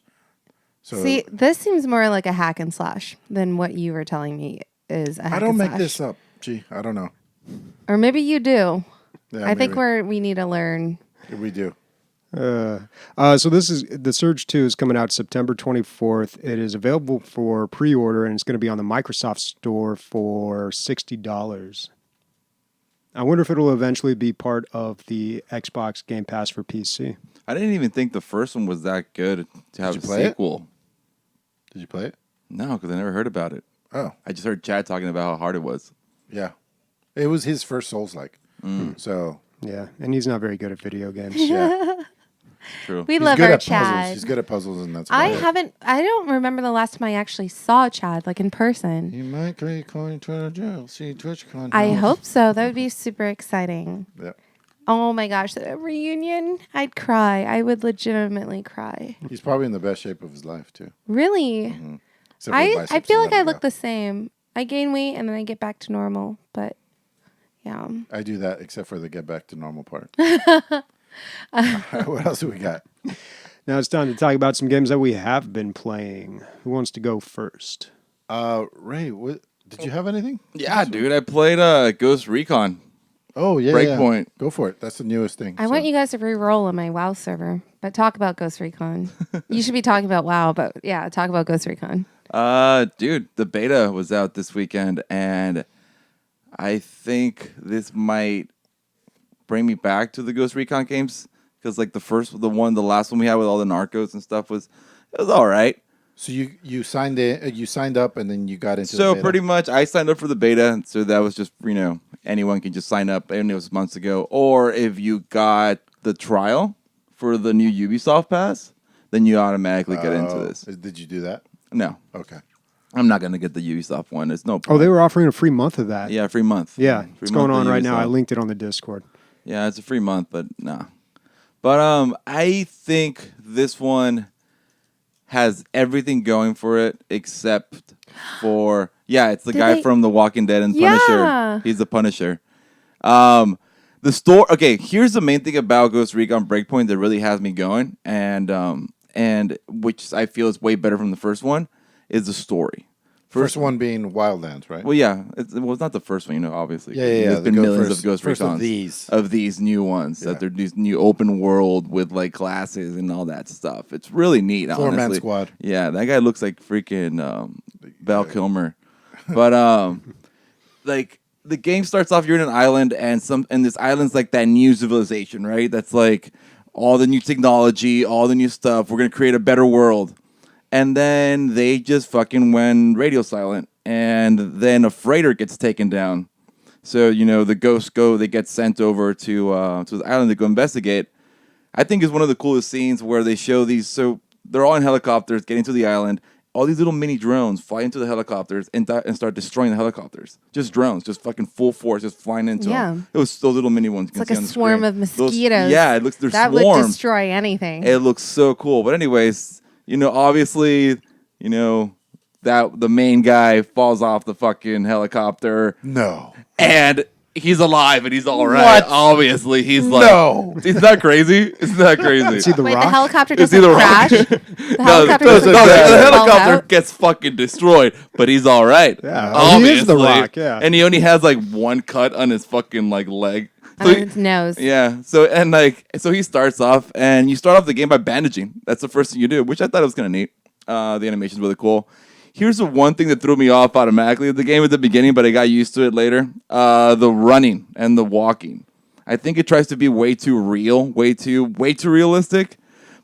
So See, this seems more like a hack and slash than what you were telling me is a hack I don't and make slash. this up. Gee, I don't know. Or maybe you do. Yeah, I think maybe. we need to learn. We do. So this is The Surge 2 is coming out September 24th. It is available for pre-order, and it's going to be on the Microsoft Store for $60. I wonder if it'll eventually be part of the Xbox Game Pass for PC. I didn't even think the first one was that good to have you a play it? sequel. Did you play it? No, because I never heard about it. Oh, I just heard Chad talking about how hard it was. yeah. It was his first Souls-like. So Yeah, and he's not very good at video games. yeah, True. We he's love good our at puzzles. Chad. He's good at puzzles, and that's. About it. I don't remember the last time I actually saw Chad, like in person. You might click on Twitter, see TwitchCon. I hope so. That would be super exciting. Yeah. Oh my gosh, the reunion. I'd cry. I would legitimately cry. He's probably in the best shape of his life too. Really? Except for the I biceps feel and like I let it look go. the same. I gain weight and then I get back to normal. But yeah. I do that except for the get back to normal part. What else do we got? Now it's time to talk about some games that we have been playing. Who wants to go first? Ray, what, did you have anything? Yeah, dude. I played Ghost Recon. Oh yeah, Breakpoint. Yeah. Go for it. That's the newest thing. I want you guys to re-roll on my WoW server, but talk about Ghost Recon. You should be talking about WoW, but yeah, talk about Ghost Recon. Dude, the beta was out this weekend, and I think this might bring me back to the Ghost Recon games because, like, the last one we had with all the narcos and stuff was all right. So you signed up, and then you got into. So the beta. pretty much, I signed up for the beta. So that was just anyone can just sign up, and it was months ago. Or if you got the trial for the new Ubisoft pass, then you automatically get into this. Did you do that? No, Okay. I'm not gonna get the Ubisoft one. It's no Oh, point. they were offering a free month of that. Yeah, free month. Yeah, Free it's going month on of right now. I Ubisoft. linked it on the Discord. Yeah, it's a free month, but nah. But I think this one has everything going for it except for it's the Did guy they- from The Walking Dead and Yeah. Punisher. He's the Punisher. The store. Okay, here's the main thing about Ghost Recon Breakpoint that really has me going, and which I feel is way better from the first one is the story. First one being Wildlands, right? Well, yeah, it's not the first one, obviously. Yeah. There's been millions of Ghost first of Recons these. these new ones Yeah. that they're these new open world with like classes and all that stuff. It's really neat. Four-man honestly. squad. Yeah, that guy looks like freaking Val Kilmer. But like the game starts off, you're in an island, and this island's like that new civilization, right? That's like all the new technology, all the new stuff. We're gonna create a better world. And then they just fucking went radio silent. And then a freighter gets taken down. So, the ghosts they get sent over to the island to go investigate. I think is one of the coolest scenes where they show these. So they're all in helicopters getting to the island. All these little mini drones fly into the helicopters and start destroying the helicopters. Just drones, just fucking full force, just flying into them. It was those little mini ones. It's like a swarm of mosquitoes. It looks they're that swarm. would destroy anything. It looks so cool. But anyways, obviously, that the main guy falls off the fucking helicopter No. and he's alive and he's all right. What? Obviously, he's like, No. Isn't that crazy? Isn't that crazy? Is he the Wait, Rock? the helicopter Is he doesn't the Rock? crash? The No, helicopter no, doesn't the crash. It falls helicopter out? gets fucking destroyed, but he's all right. Yeah, obviously. he is the Rock, yeah. And he only has like one cut on his fucking like leg. So On he- its nose. Yeah. So he starts off, and you start off the game by bandaging. That's the first thing you do, which I thought was kind of neat. The animation's really cool. Here's the one thing that threw me off automatically of the game at the beginning, but I got used to it later. The running and the walking. I think it tries to be way too real, way too realistic.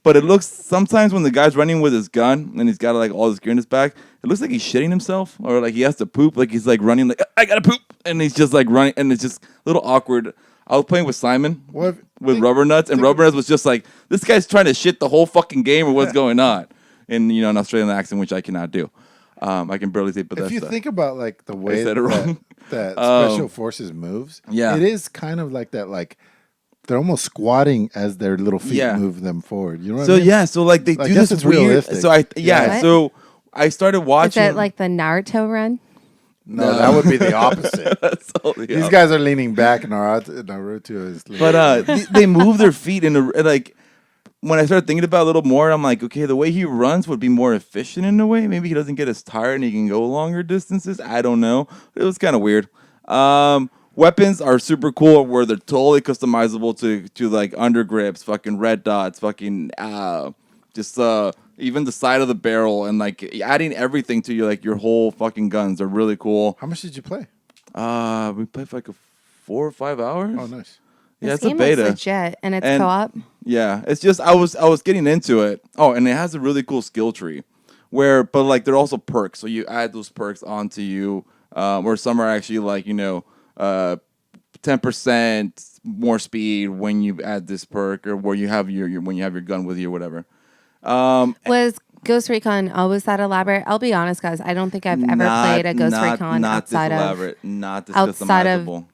But it looks sometimes when the guy's running with his gun and he's got like all his gear in his back, it looks like he's shitting himself or like he has to poop. Like he's like running like I gotta poop, and he's just like running, and it's just a little awkward. I was playing with Simon with Rubber Nuts, and Rubber Nuts was just like, this guy's trying to shit the whole fucking game or what's going on, in an Australian accent, which I cannot do. I can barely say Bethesda. If you think about like the way said it wrong. that Special Forces moves, Yeah. it is kind of like that. Like they're almost squatting as their little feet Yeah. move them forward. You know what So I mean? yeah, so like they I do guess this it's weird. realistic. So What? so I started Is watching. that like the Naruto run? No, that would be the opposite. That's totally These guys are leaning back, and Naruto is leaning But they move their feet in like. When I started thinking about it a little more, I'm like, okay, the way he runs would be more efficient in a way. Maybe he doesn't get as tired and he can go longer distances. I don't know. It was kind of weird. Weapons are super cool where they're totally customizable to like undergrips, fucking red dots, fucking just even the side of the barrel and like adding everything to your whole fucking guns are really cool. How much did you play? We played for like 4 or 5 hours. Oh, nice. Yeah, This it's a game beta. looks legit, and it's co-op. Yeah, it's just I was getting into it. Oh, and it has a really cool skill tree, but like there are also perks. So you add those perks onto you, or some are actually like 10% more speed when you add this perk, or where you have when you have your gun with you, or whatever. Was Ghost Recon always that elaborate? I'll be honest, guys. I don't think I've ever played a Ghost Recon outside this of elaborate, not this outside of customizable.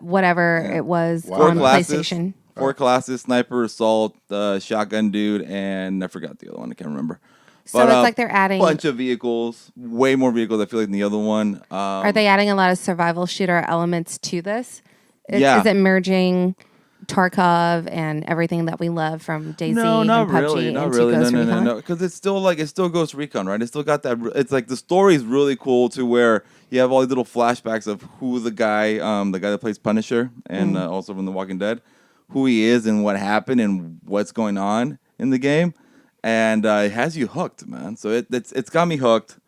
whatever it was Wow. on classes. PlayStation. 4 classes: sniper, assault, shotgun dude, and I forgot the other one. I can't remember. So But, it's like they're adding. bunch of vehicles, way more vehicles. I feel like than the other one. Are they adding a lot of survival shooter elements to this? Yeah. Is it merging Tarkov and everything that we love from DayZ No, not and PUBG really, not into really. Ghost Recon? No, because it's still Ghost Recon, right? It's still got that. It's like the story is really cool to where you have all these little flashbacks of who the guy that plays Punisher, and also from The Walking Dead, who he is and what happened and what's going on in the game, and it has you hooked, man. So it's got me hooked.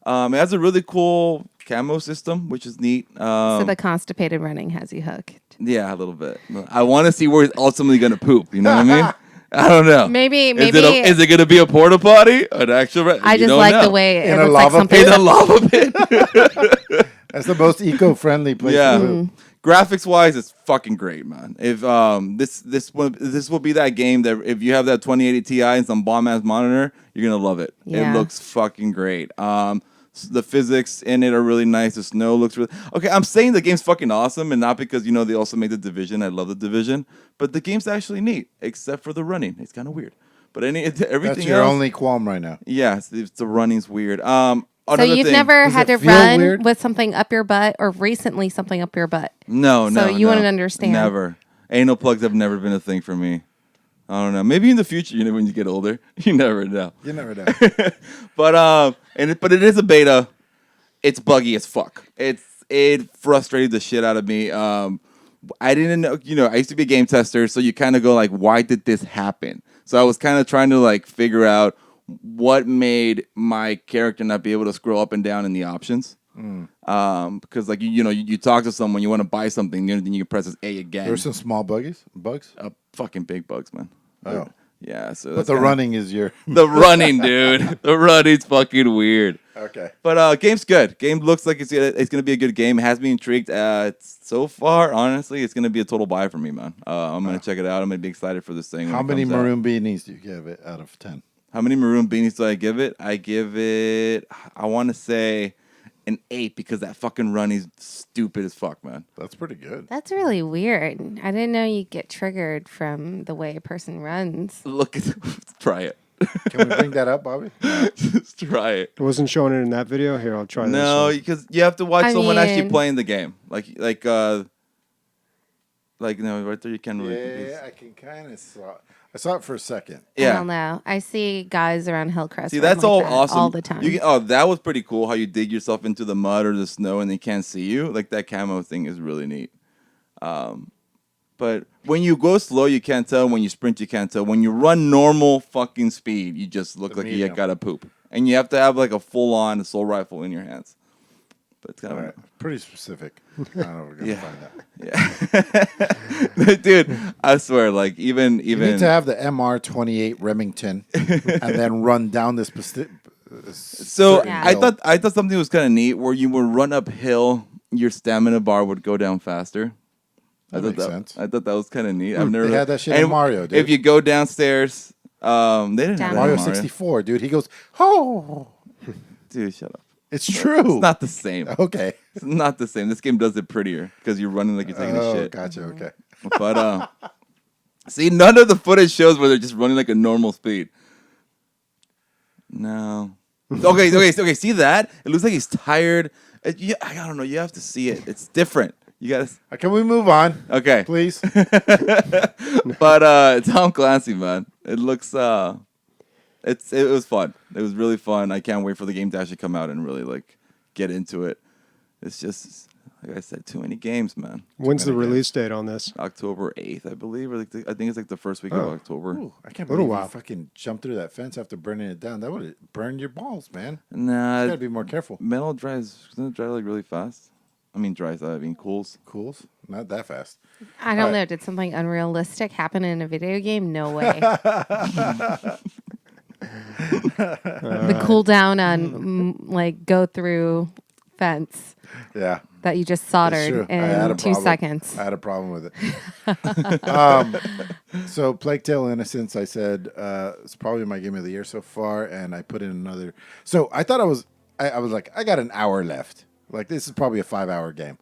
It has a really cool camo system, which is neat. So the constipated running has you hooked. Yeah, a little bit. I want to see where he's ultimately going to poop. You know what I mean? I don't know. Maybe Is it going to be a porta potty? An actual? I just like the way In it a looks like lava something. pit? In a lava pit. That's the most eco-friendly place Yeah. to poop. Graphics wise, it's fucking great, man. If this will be that game that if you have that 2080 Ti and some bomb ass monitor, you're gonna love it. Yeah. It looks fucking great. The physics in it are really nice. The snow looks really okay. I'm saying the game's fucking awesome, and not because they also made the Division. I love the Division, but the game's actually neat, except for the running. It's kind of weird. But everything That's your else, only qualm right now. yeah, it's the running's weird. So you've never Does had it to feel run weird? with something up your butt, or recently something up your butt. No. So you wouldn't understand. Never. Anal plugs have never been a thing for me. I don't know. Maybe in the future, when you get older, you never know. You never know. But it is a beta. It's buggy as fuck. It frustrated the shit out of me. I didn't know. I used to be a game tester, so you kind of go like, why did this happen? So I was kind of trying to like figure out what made my character not be able to scroll up and down in the options. Because like you talk to someone, you want to buy something, then you can press this A again. There's some small bugs. Fucking big bugs, man. Oh. Yeah. So But the running is your... the running, dude. The running's fucking weird. Okay. But game's good. Game looks like it's gonna be a good game. It has me intrigued. So far, honestly, it's gonna be a total buy for me, man. I'm gonna check it out. I'm gonna be excited for this thing. How many maroon beanies do you give it out of 10? How many maroon beanies do I give it? I want to say an 8 because that fucking running's stupid as fuck, man. That's pretty good. That's really weird. I didn't know you get triggered from the way a person runs. Look at try it. Can we bring that up, Bobby? Just try it. It wasn't showing it in that video. Here, I'll try this. No, one. because you have to watch I someone actually mean- playing the game. Like no, right there you can't really. Yeah, I can kind of saw. I saw it for a second. I Yeah. don't know. I see guys around Hillcrest. See, run that's like all that awesome. all the time. That was pretty cool. How you dig yourself into the mud or the snow and they can't see you. Like that camo thing is really neat. But when you go slow, you can't tell. When you sprint, you can't tell. When you run normal fucking speed, you just look like you medium. gotta poop. And you have to have like a full-on assault rifle in your hands. But it's kind All of right. Pretty specific. I don't know. We're going to find that. yeah, dude. I swear, like even You need to have the MR28 Remington and then run down this So Yeah. I thought something was kind of neat where you would run uphill, your stamina bar would go down faster. That makes sense. I thought that was kind of neat. I've never They had that shit in and Mario, dude. If you go downstairs, they didn't have that in Mario Mario 64, dude. He goes, oh. Dude, shut up. It's true. It's not the same. Okay. It's not the same. This game does it prettier because you're running like you're taking a shit. Gotcha. Okay. But see, none of the footage shows where they're just running like a normal speed. No. Okay. See that? It looks like he's tired Yeah, I don't know. You have to see it. It's different. You gotta. Can we move on? Okay. Please. But Tom Clancy, man, it looks it was fun. It was really fun. I can't wait for the game to actually come out and really like get into it. It's just like I said, too many games, man. When's the release date on this? October 8th, I believe, or like I think it's like the first week of October. Ooh, I can't Little believe while. you fucking jumped through that fence after burning it down. That would have burned your balls, man. Nah, You gotta be more careful. metal doesn't it dry like really fast? I mean cools. Cools? Not that fast. I don't know. Did something unrealistic happen in a video game? No way. The cooldown on like go through fence Yeah. that you just That's soldered true. I had a in 2 problem. seconds. I had a problem with it. So PlagueTale Innocence, I said, it's probably my game of the year so far, and I put in another. So I thought I was like, I got an hour left. Like, this is probably a 5-hour game.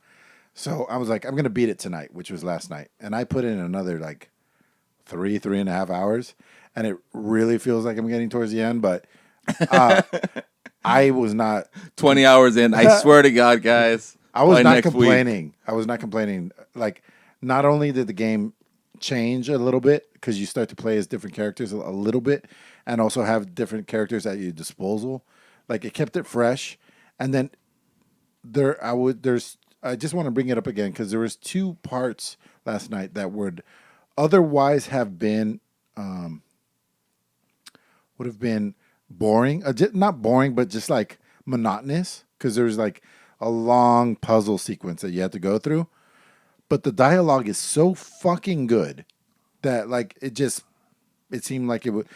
So I was like, I'm going to beat it tonight, which was last night. And I put in another, like, 3.5 hours. And it really feels like I'm getting towards the end. But I was not. 20 hours in. I swear to God, guys. I was by not next complaining. I was not complaining. Like, not only did the game change a little bit, because you start to play as different characters a little bit, and also have different characters at your disposal. Like, it kept it fresh. And then I just want to bring it up again because there was 2 parts last night that would otherwise have been boring. Not boring, but just like monotonous, because there was like a long puzzle sequence that you had to go through. But the dialogue is so fucking good that like it seemed like it would,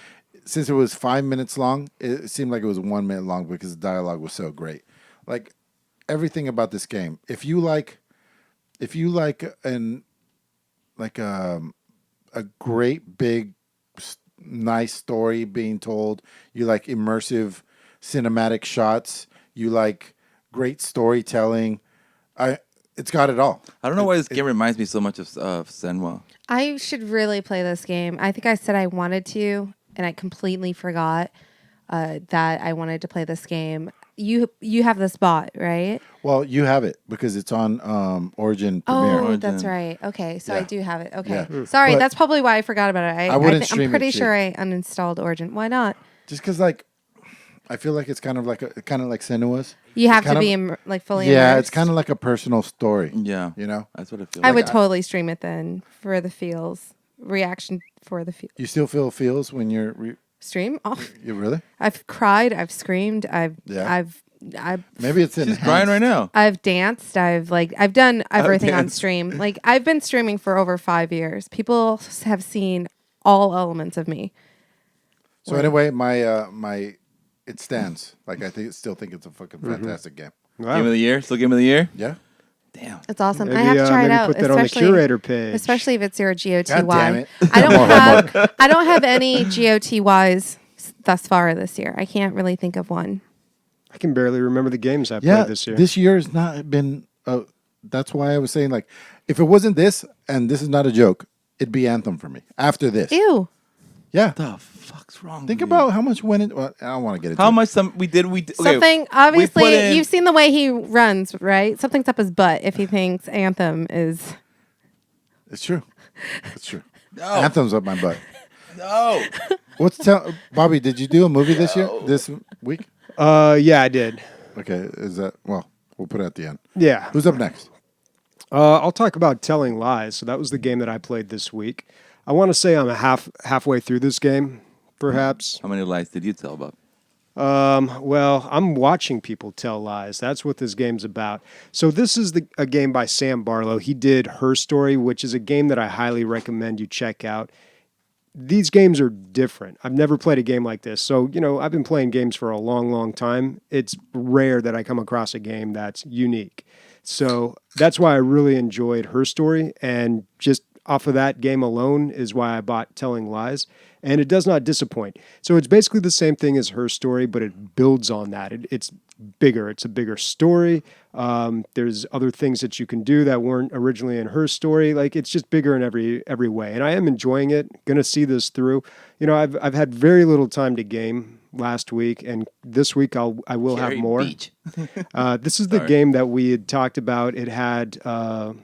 since it was 5 minutes long, it seemed like it was 1 minute long because the dialogue was so great. Like, everything about this game. If you like a great big nice story being told, you like immersive cinematic shots, you like great storytelling, it's got it all. I don't know why this game reminds me so much of Senwa. I should really play this game. I think I said I wanted to, and I completely forgot that I wanted to play this game. You have this bot, right? Well, you have it because it's on Origin Premiere. Oh, that's right. Okay, so I do have it. Okay, Yeah. sorry, But that's probably why I forgot about it. I wouldn't I'm stream it, pretty Chick. sure I uninstalled Origin. Why not? Just because, like, I feel like it's kind of like Senua's. You have kind to be of- like fully Yeah, immersed. it's kind of like a personal story. Yeah. You know? That's what it feels I like. would totally stream it then for the feels. Reaction for the feels. You still feel feels when you're... Stream? Oh, You really? I've cried. I've screamed. I've Maybe it's She's enhanced. crying right now. I've danced. I've done everything on danced. stream. Like, I've been streaming for over 5 years. People have seen all elements of me. So anyway, my it stands. Like, still think it's a fucking fantastic game. Wow. Game of the year? Still game of the year? Yeah. Damn. It's awesome. Maybe, I have to try it maybe out. put that on the curator page. Especially if it's your GOTY. God damn it. I don't have any GOTYs thus far this year. I can't really think of one. I can barely remember the games I Yeah, played this year. this year has not been. That's why I was saying, like, if it wasn't this, and this is not a joke, it'd be Anthem for me. After this, Ew. yeah. What the fuck's wrong Think with you? about how much went in. Well, I don't want to get into How it. much we did. Okay, Something, we put obviously, in- you've seen the way he runs, right? Something's up his butt if he thinks Anthem is... It's true. It's true. No. Anthem's up my butt. No. Bobby? Did you do a movie this year? This week? Yeah, I did. Okay. Is that well? We'll put it at the end. Yeah. Who's up next? I'll talk about Telling Lies. So that was the game that I played this week. I want to say I'm halfway through this game, perhaps. How many lies did you tell, Bob? Well, I'm watching people tell lies. That's what this game's about. So this is a game by Sam Barlow. He did Her Story, which is a game that I highly recommend you check out. These games are different. I've never played a game like this. So, I've been playing games for a long, long time. It's rare that I come across a game that's unique. So that's why I really enjoyed Her Story. And just off of that game alone is why I bought Telling Lies. And it does not disappoint. So it's basically the same thing as Her Story, but it builds on that. It's bigger. It's a bigger story. There's other things that you can do that weren't originally in her story. Like it's just bigger in every way. And I am enjoying it. Gonna see this through. You know, I've had very little time to game last week, and this week I will have more. This is the game that we had talked about. It had oh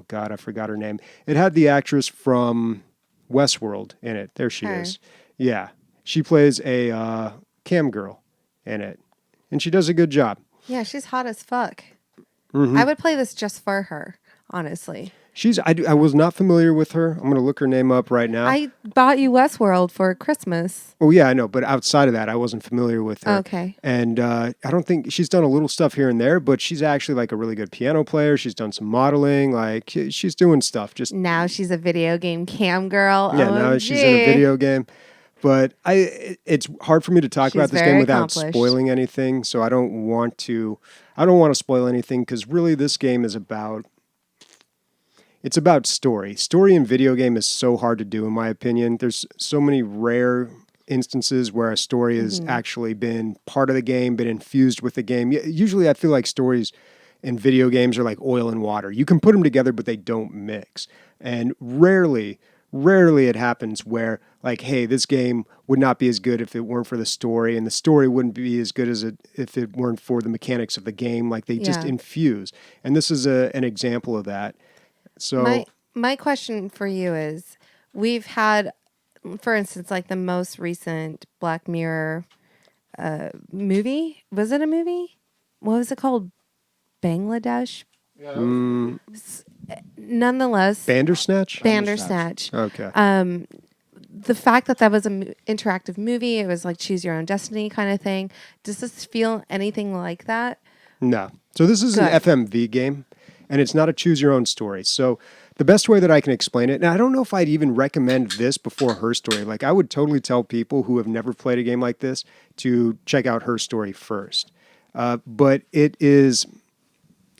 God, I forgot her name. It had the actress from Westworld in it. There she is. Yeah, she plays a cam girl in it, and she does a good job. Yeah, she's hot as fuck. I would play this just for her, honestly. I was not familiar with her. I'm going to look her name up right now. I bought you Westworld for Christmas. Oh, yeah, I know. But outside of that, I wasn't familiar with her. Okay. And I don't think she's done a little stuff here and there, but she's actually like a really good piano player. She's done some modeling. Like she's doing stuff. Just now she's a video game cam girl. Yeah, now she's in a video game. But it's hard for me to talk about this game without spoiling anything. So I don't want to spoil anything because really this game is about. It's about story. Story in video game is so hard to do, in my opinion. There's so many rare instances where a story has actually been part of the game, been infused with the game. Usually I feel like stories in video games are like oil and water. You can put them together, but they don't mix. And rarely it happens where like, hey, this game would not be as good if it weren't for the story, and the story wouldn't be as good as if it weren't for the mechanics of the game. Like they just infuse. And this is an example of that. So my question for you is, we've had, for instance, like the most recent Black Mirror movie. Was it a movie? What was it called? Bangladesh? Yeah. Nonetheless. Bandersnatch? Bandersnatch. Okay. The fact that was an interactive movie, it was like choose your own destiny kind of thing. Does this feel anything like that? No. So this is an FMV game. And it's not a choose your own story. So the best way that I can explain it, and I don't know if I'd even recommend this before her story. Like I would totally tell people who have never played a game like this to check out her story first. But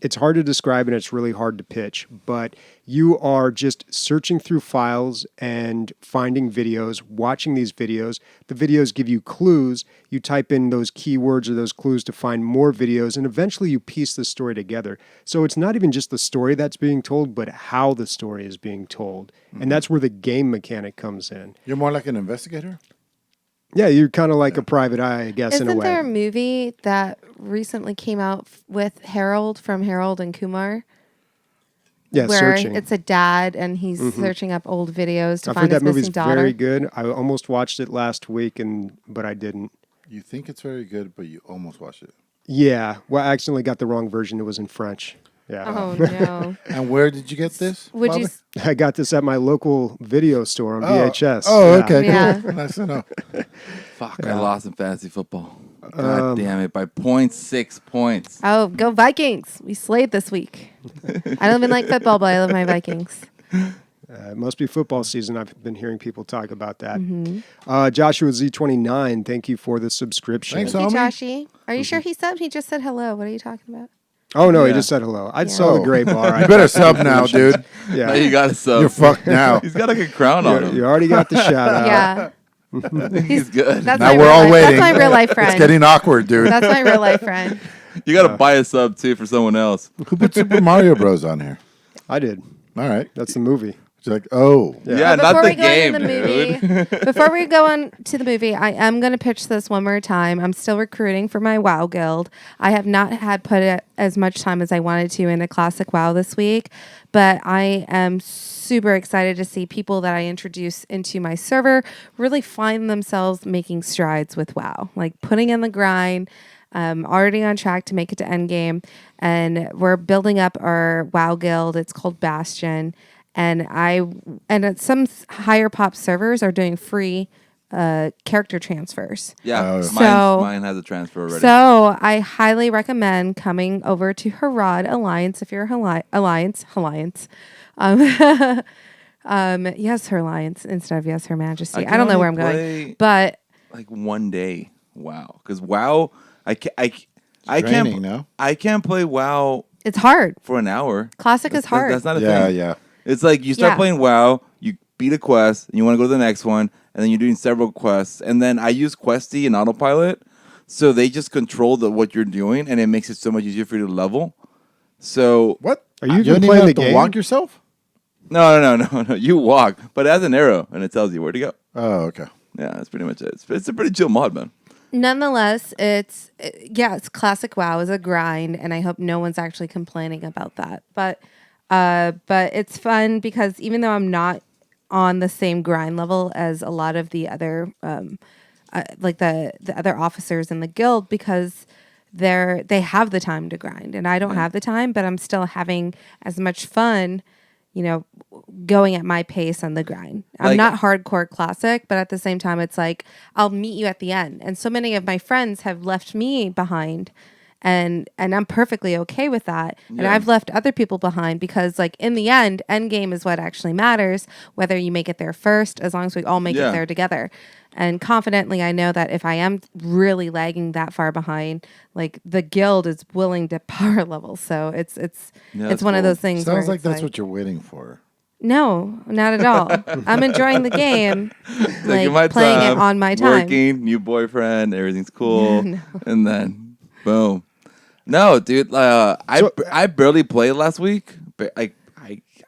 it's hard to describe and it's really hard to pitch, but you are just searching through files and finding videos, watching these videos. The videos give you clues. You type in those keywords or those clues to find more videos, and eventually you piece the story together. So it's not even just the story that's being told, but how the story is being told. And that's where the game mechanic comes in. You're more like an investigator? Yeah, you're kind of like a private eye, I guess, in a way. Isn't there a movie that recently came out with Harold from Harold and Kumar? Yeah, where searching. it's a dad and he's searching up old videos to find his that movie's missing daughter. very good. I almost watched it last week, but I didn't. You think it's very good, but you almost watched it. Yeah, well, I accidentally got the wrong version. It was in French. Yeah. Oh no! And where did you get this? Would Bobby? you? I got this at my local video store on VHS. Oh, Yeah. okay, Yeah. cool. Nice to know. Fuck, I lost in fantasy football. God damn it, by 0.6 points. Oh, go Vikings! We slayed this week. I don't even like football, but I love my Vikings. It must be football season. I've been hearing people talk about that. Joshua Z29, thank you for the subscription. Thanks, Thank you, homie. Joshy. Are you sure he subbed? He just said hello. What are you talking about? Oh, no, he Yeah. just said hello. I saw the gray bar. You better sub now, dude. Now Yeah, you got to sub. You're fucked now. He's got like a crown on him. you already got the shout out. Yeah, He's good. that's Now my we're real all life. waiting. That's my real life friend. It's getting awkward, dude. That's my real life friend. You got to buy a sub too for someone else. Who put Super Mario Bros. On here? I did. All right. That's the movie. You're like, oh. Yeah, Before not the we go game, into the dude. movie, before we go on to the movie, I am going to pitch this one more time. I'm still recruiting for my WoW guild. I have not had put as much time as I wanted to into classic WoW this week, but I am super excited to see people that I introduce into my server really find themselves making strides with WoW, like putting in the grind. Already on track to make it to endgame, and we're building up our WoW guild. It's called Bastion. And at some higher pop servers are doing free character transfers. Yeah, Oh. mine has a transfer already. So I highly recommend coming over to Harad Alliance if you're Alliance. Yes, Her Alliance instead of Yes, Her Majesty. I don't know where I'm going, but like one day, WoW, because WoW, I Draining, can't. no? I can't play WoW it's hard. for an hour. Classic is hard. That's not a Yeah, thing. yeah. It's like you start Yeah. playing WoW, you beat a quest, and you want to go to the next one, and then you're doing several quests. And then I use Questy and Autopilot. so they just control what you're doing, and it makes it so much easier for you to level. So What? Are you You even don't even playing have the to game? walk yourself? no. You walk, but it has an arrow, and it tells you where to go. Oh, okay. Yeah, that's pretty much it. It's a pretty chill mod, man. Nonetheless, it's classic WoW is a grind, and I hope no one's actually complaining about that. But it's fun because even though I'm not on the same grind level as a lot of the other like the other officers in the guild, because they have the time to grind and I don't have the time, but I'm still having as much fun, going at my pace on the grind. I'm not hardcore classic, but at the same time, it's like, I'll meet you at the end. And so many of my friends have left me behind, and I'm perfectly okay with that. And I've left other people behind because, like, in the end game is what actually matters, whether you make it there first, as long as we all make it there together. And confidently, I know that if I am really lagging that far behind, like, the guild is willing to power level. So it's one of those things. Sounds where like that's what you're waiting for. No, not at all. I'm enjoying the game, Taking my playing time, it on my time. working, new boyfriend, everything's cool, No. and then boom. No, dude, I barely played last week. But I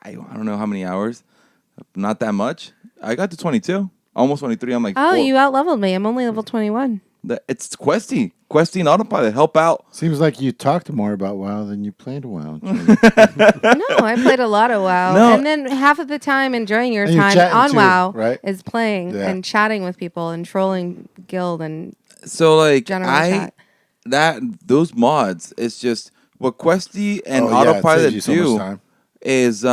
don't know how many hours. Not that much. I got to 22, almost 23. I'm like, Oh, you out-leveled me. I'm only level 21. It's Questy and Autopilot help out. Seems like you talked more about WoW than you played WoW. No, I played a lot of WoW. No. And then half of the time enjoying your And you're time chatting on too, WoW right? is playing and chatting with people and trolling guild and So like general chat. those mods, it's just what Questy and Oh, yeah, it Autopilot saves you so much do time. is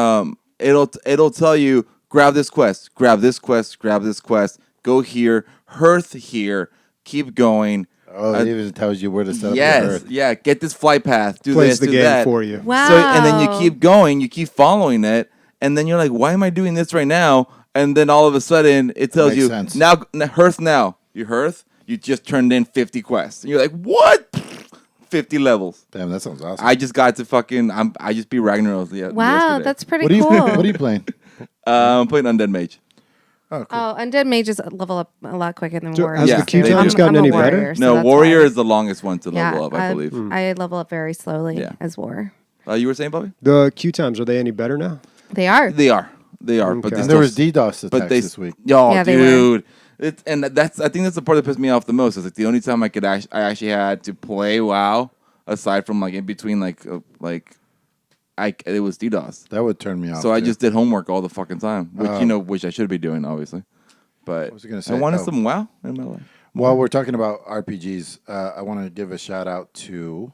it'll tell you grab this quest, grab this quest, grab this quest, go here, hearth here, keep going. Oh, it even tells you where to set up your Yes, Earth. yeah, get this flight path, do Plays this, the do game that for you. Wow. So and then you keep going, you keep following it, and then you're like, why am I doing this right now? And then all of a sudden it tells Makes you sense. now hearth now. You hearth, you just turned in 50 quests. And you're like, what? 50 levels. Damn, that sounds awesome. I just got to fucking. I just beat Ragnaros. Wow, yesterday. that's pretty What are you cool. What are you playing? I'm playing Undead Mage. Oh, cool. Oh, Undead Mages level up a lot quicker than So Warrior. has the queue times I'm gotten a any warrior, better? so No, that's Warrior why. is the longest one to level up, I believe. I level up very slowly Yeah. as War. You were saying, Bobby? The queue times, are they any better now? They are. They are, but Okay. they And And still, there was DDoS attacks but they this week. Yo, Yeah, they dude. I think that's the part that pissed me off the most. Is like the only time I actually had to play WoW, aside from like in between it was DDoS. That would turn me off. So I too. just did homework all the fucking time, which I should be doing, obviously. But What was I gonna say? I wanted Oh. some WoW in my life. While we're talking about RPGs, I want to give a shout out to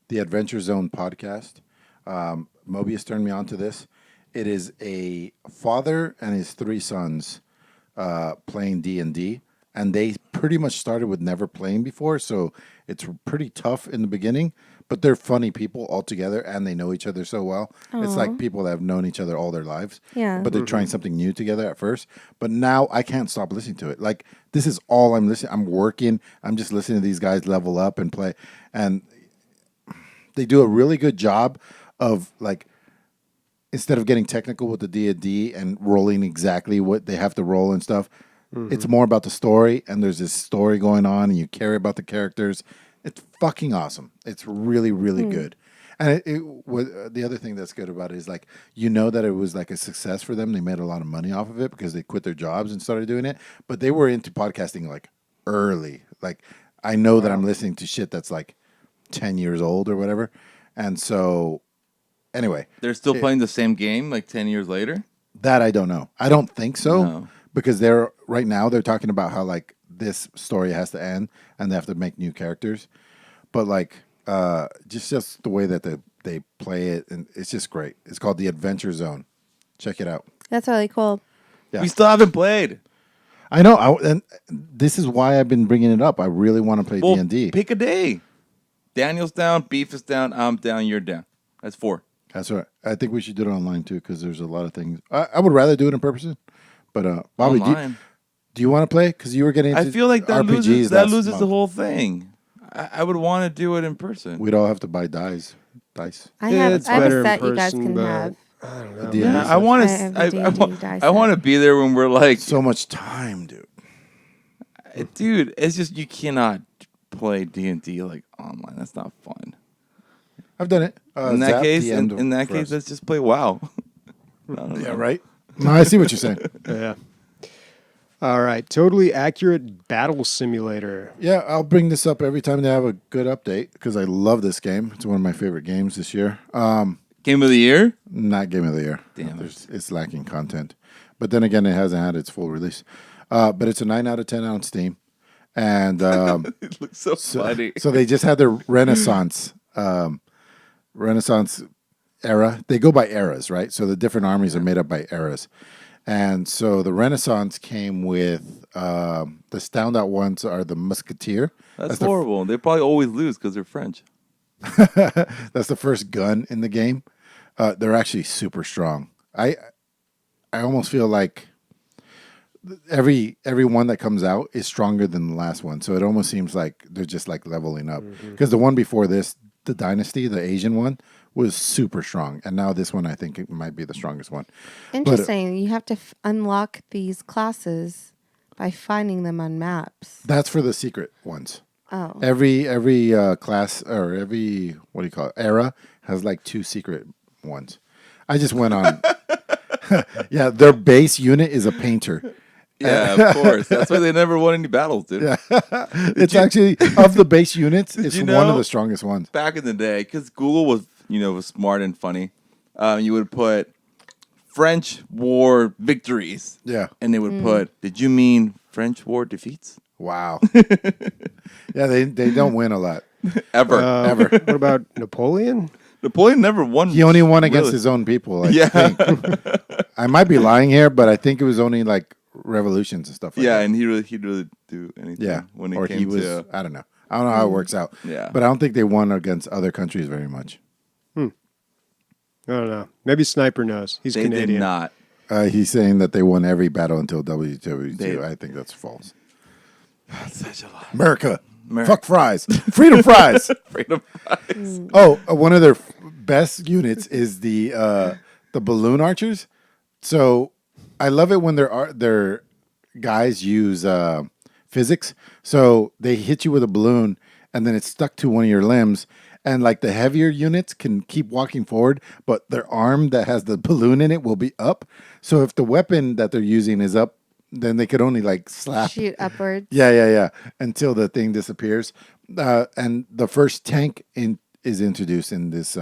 the Adventure Zone podcast. Mobius turned me on to this. It is a father and his 3 sons playing D&D, and they pretty much started with never playing before, so it's pretty tough in the beginning, but they're funny people all together, and they know each other so well. It's like people that have known each other all their lives, Yeah. but they're trying something new together at first. But now I can't stop listening to it. Like, this is all I'm listening. I'm working. I'm just listening to these guys level up and play, and they do a really good job of, like, instead of getting technical with the D&D and rolling exactly what they have to roll and stuff, it's more about the story, and there's this story going on, and you care about the characters. It's fucking awesome. It's really, really good. And the other thing that's good about it is, like, you know that it was like a success for them. They made a lot of money off of it because they quit their jobs and started doing it. But they were into podcasting like early. Like, I know that I'm listening to shit that's like 10 years old or whatever. And so, anyway, They're still playing the same game like 10 years later? that I don't know. I don't think so No. because right now they're talking about how, like, this story has to end and they have to make new characters. But, like, just the way that they play it, and it's just great. It's called The Adventure Zone. Check it out. That's really cool. Yeah. We still haven't played. I know, and this is why I've been bringing it up. I really want to play Well, D&D. pick a day. Daniel's down, Beef is down, I'm down, you're down. That's 4. That's right. I think we should do it online too because there's a lot of things. I would rather do it in person, but Bobby, Online. do you want to play? Because you were getting into I feel like that RPGs loses last the month. whole thing. I would want to do it in person. We'd all have to buy dice. I have It's a better in set you guys person, can but have. I don't know. D&D Yeah, stuff. I want I have a D&D dice I want to be there when we're like, So much time, dude. dude, it's just you cannot play D&D like online. That's not fun. I've done it. In that Zap, case, the end in that for case, us. let's just play WoW. I don't Yeah, know. right. No, I see what you're saying. Yeah. All right. Totally accurate battle simulator. Yeah, I'll bring this up every time they have a good update because I love this game. It's one of my favorite games this year. Game of the year? Not game of the year. Damn It's lacking content. But then again, it hasn't had its full release. But it's a 9 out of 10 on Steam. And It looks so funny. so they just had their Renaissance era. They go by eras, right? So the different armies are made up by eras. And so the Renaissance came with the standout ones are the Musketeer. That's the horrible. They probably always lose because they're French. That's the first gun in the game. They're actually super strong. I almost feel like every one that comes out is stronger than the last one. So it almost seems like they're just like leveling up. Because the one before this, the Dynasty, the Asian one, was super strong, and now this one I think it might be the strongest one. Interesting. You have to unlock these classes by finding them on maps. That's for the secret ones. Oh. Every class or every what do you call it era has like 2 secret ones. I just went on. Yeah, their base unit is a painter. Yeah, of course. That's why they never won any battles, dude. Yeah, it's actually of the base units. It's you one know- of the strongest ones. Back in the day, because Google was smart and funny, you would put French war victories. Yeah. And they would put, did you mean French war defeats? Wow. Yeah, they don't win a lot. Ever. Ever. What about Napoleon? Napoleon never won. He only won against really. his own people. Yeah. Think. I might be lying here, but I think it was only like revolutions and stuff like Yeah, that. and he'd really do anything. Yeah. When it Or came he was, to. I don't know. I don't know how it works out. Yeah. But I don't think they won against other countries very much. I don't know. Maybe Sniper knows. He's They Canadian. did not. He's saying that they won every battle until WW2. They- I think that's false. That's such a lie. America. America. Fuck fries. Freedom fries. Freedom Fries. Oh, one of their best units is the balloon archers. So I love it when their guys use physics. So they hit you with a balloon, and then it's stuck to one of your limbs. And like the heavier units can keep walking forward, but their arm that has the balloon in it will be up. So if the weapon that they're using is up, then they could only like slap. Shoot upwards. Yeah. Until the thing disappears. And the first tank is introduced in this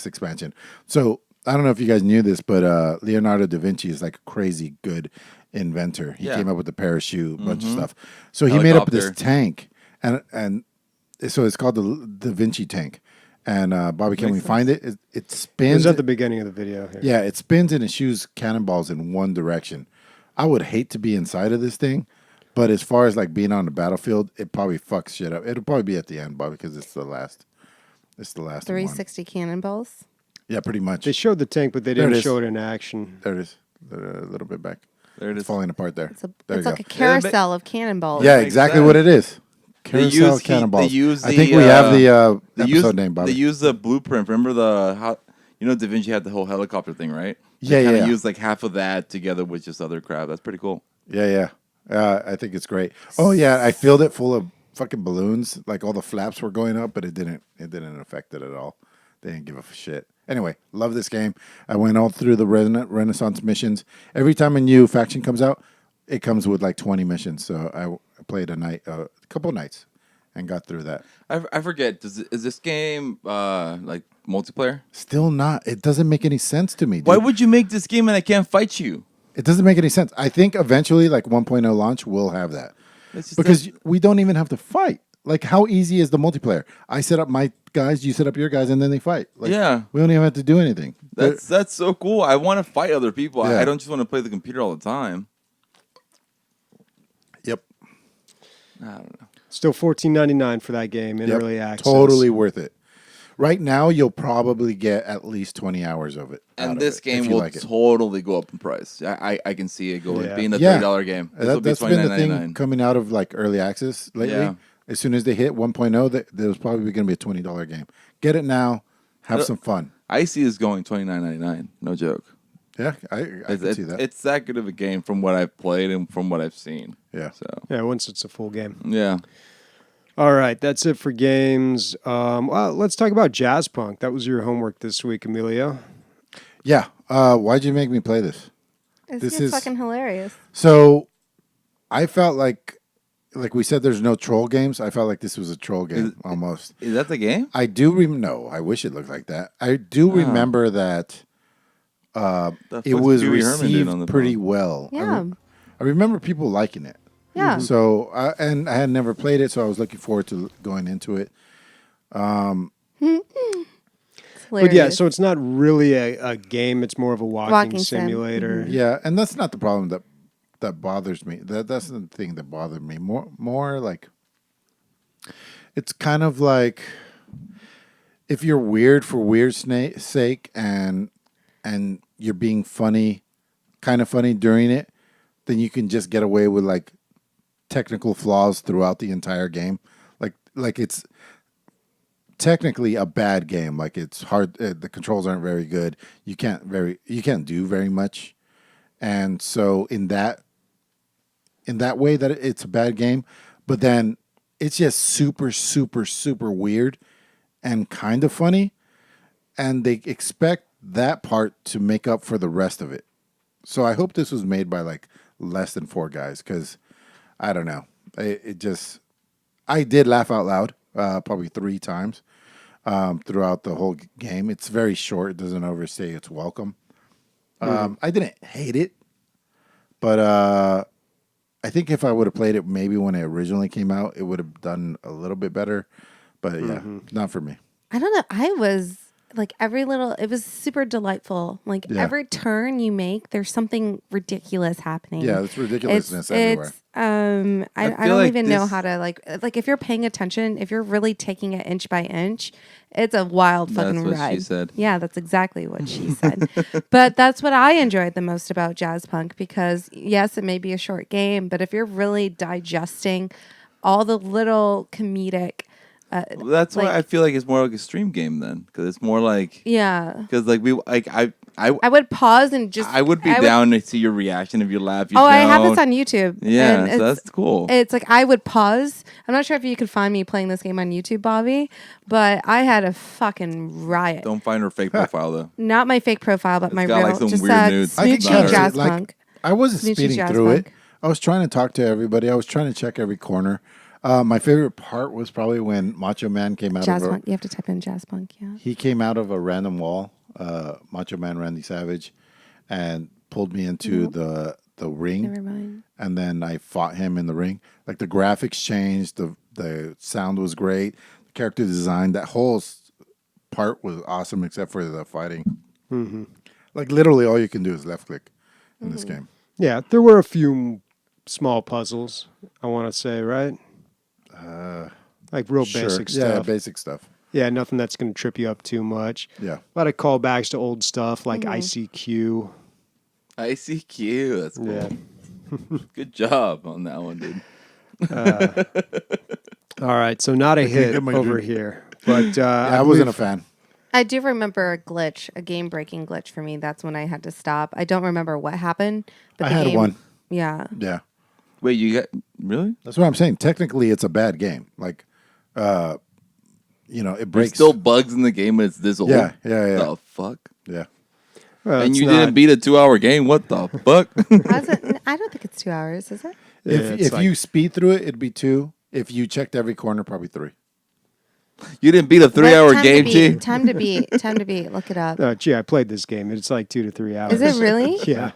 expansion. So I don't know if you guys knew this, but Leonardo da Vinci is like a crazy good inventor. He Yeah. came up with the parachute, a bunch of stuff. So he made up this Helicopter. tank, and so it's called the Da Vinci tank. And Bobby, can we find it? It It spins. was at the beginning of the video here. Yeah, it spins and it shoots cannonballs in one direction. I would hate to be inside of this thing, but as far as like being on the battlefield, it probably fucks shit up. It'll probably be at the end, Bobby, because it's the last. It's the last one. 360 cannonballs. Yeah, pretty much. They showed the tank, but they There it didn't is. show it in action. There it is. A little bit back. There it It's is. falling apart there. There It's you like a go. carousel of cannonballs. Yeah, makes exactly sense. what it is. They Carousel use cannonballs. They use I think we have the episode name, Bobby. They use the blueprint. Remember how Da Vinci had the whole helicopter thing, right? Yeah, They kinda yeah. Used like half of that together with just other crap. That's pretty cool. Yeah. I think it's great. Oh yeah, I filled it full of fucking balloons. Like all the flaps were going up, but it didn't affect it at all. They didn't give a shit. Anyway, love this game. I went all through the Renaissance missions. Every time a new faction comes out, it comes with like 20 missions. So I played a couple nights, and got through that. I forget. Is this game like multiplayer? Still not. It doesn't make any sense to me. Dude. Why would you make this game and I can't fight you? It doesn't make any sense. I think eventually, like 1.0 launch, will have that. It's just Because we don't even have to fight. Like, how easy is the multiplayer? I set up my guys, you set up your guys, and then they fight. Like, Yeah. We don't even have to do anything. that's so cool. I want to fight other people. Yeah. I don't just want to play the computer all the time. Yep. I don't know. Still $14.99 for that game in Yep. early access. Totally worth it. Right now, you'll probably get at least 20 hours of it. out And of this it, game if you will like it. totally go up in price. I can see it going Yeah. being a Yeah. $30 game. This will be That's been the thing $29.99. coming out of like early access lately. Yeah. As soon as they hit 1.0, there's probably going to be a $20 game. Get it now. Have some fun. I see this going $29.99. No joke. Yeah, I can see that. It's that good of a game from what I've played and from what I've seen. Yeah. So Yeah, once it's a full game. yeah. All right, that's it for games. Well, let's talk about Jazzpunk. That was your homework this week, Emilio. Yeah. Why'd you make me play this? This is fucking hilarious. So I felt like we said, there's no troll games. I felt like this was a troll game almost. Is that the game? I do no. I wish it looked like that. I do remember that it was Pee Wee Herman doing on the received pretty phone? well. Yeah. I remember people liking it. Yeah. So and I had never played it, so I was looking forward to going into it. But yeah, so it's not really a game. It's more of a walking Sim. simulator. Mm-hmm. Yeah, and that's not the problem that bothers me. That's the thing that bothered me. More like it's kind of like if you're weird for weird's sake and you're being funny, kind of funny during it, then you can just get away with like technical flaws throughout the entire game. Like it's technically a bad game. Like it's hard. The controls aren't very good. You can't do very much. And so in that way that it's a bad game, but then it's just super, super, super weird and kind of funny. And they expect that part to make up for the rest of it. So I hope this was made by like less than 4 guys, because I don't know. I did laugh out loud probably 3 times throughout the whole game. It's very short. It doesn't overstay its welcome. I didn't hate it, but I think if I would have played it maybe when it originally came out, it would have done a little bit better. But yeah, not for me. I don't know. I was like it was super delightful. Like every turn you make, there's something ridiculous happening. Yeah, it's ridiculousness everywhere. I don't even know how to like if you're paying attention, if you're really taking it inch by inch, it's a wild fucking That's what ride. she said. Yeah, that's exactly what she said. But that's what I enjoyed the most about Jazzpunk, because yes, it may be a short game, but if you're really digesting all the little comedic That's why I feel like it's more like a stream game then, because it's more like because like I would pause and just I would be down to see your reaction if you laugh. You I have this on YouTube. Yeah, and so that's cool. It's like I would pause. I'm not sure if you could find me playing this game on YouTube, Bobby, but I had a fucking riot. Don't find her fake profile though. Not my fake profile, but my got, real. like, some just weird nudes. I can Smoochy catch it. Jazzpunk. Like, I wasn't Smoochy speeding through it. Jazzpunk. I was trying to talk to everybody. I was trying to check every corner. My favorite part was probably when Macho Man came out of Jazzpunk. You have to type in Jazzpunk. Yeah. He came out of a random wall, Macho Man Randy Savage, and pulled me into the ring. Never mind. And then I fought him in the ring. Like the graphics changed, the sound was great, the character design, that whole part was awesome except for the fighting. Like literally all you can do is left click in this game. Yeah, there were a few small puzzles, I want to say, right? Like real basic stuff. Yeah, basic stuff. Yeah, nothing that's going to trip you up too much. Yeah. A lot of callbacks to old stuff like ICQ. ICQ, that's cool. Yeah. Good job on that one, dude. All right, so not a hit get my over drink. here. But I wasn't a fan. I do remember a glitch, a game-breaking glitch for me. That's when I had to stop. I don't remember what happened, but I the had game, one. Yeah. Yeah. Wait, you got really? That's what I'm saying. Technically, it's a bad game. Like, it There's breaks. still bugs in the game, but it's this old. Yeah. The fuck? Yeah. well, And it's you not- didn't beat a 2-hour game? What the fuck? I don't think it's 2 hours, is it? Yeah, it's If like- you speed through it, it'd be 2. If you checked every corner, probably 3. You didn't beat a 3-hour game, G? Time to beat. Look it up. Gee, I played this game. It's like 2 to 3 hours. Is it really? Yeah.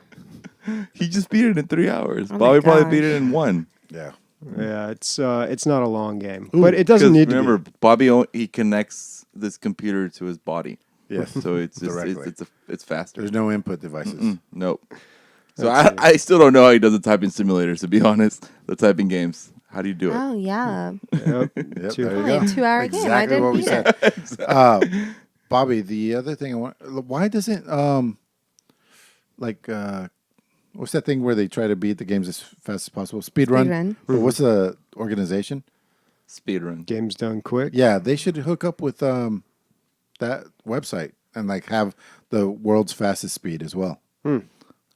He just beat it in 3 hours. Oh my Bobby probably gosh. beat it in 1. Yeah. Yeah, it's not a long game. But it doesn't need to remember, be. Bobby, he connects this computer to his body. Yes. So it's just, Directly. it's faster. There's no input devices. Nope. So I still don't know how he does the typing simulators, to be honest. The typing games. How do you do it? Oh yeah. Yep. Yep, Two- there you Only a go. 2-hour game. I Exactly didn't what we beat said. it. Bobby, the other thing I want, why doesn't what's that thing where they try to beat the games as fast as possible? Speedrun. Speedrun. But what's the organization? Speedrun. Game's done quick. Yeah, they should hook up with that website and like have the world's fastest speed as well.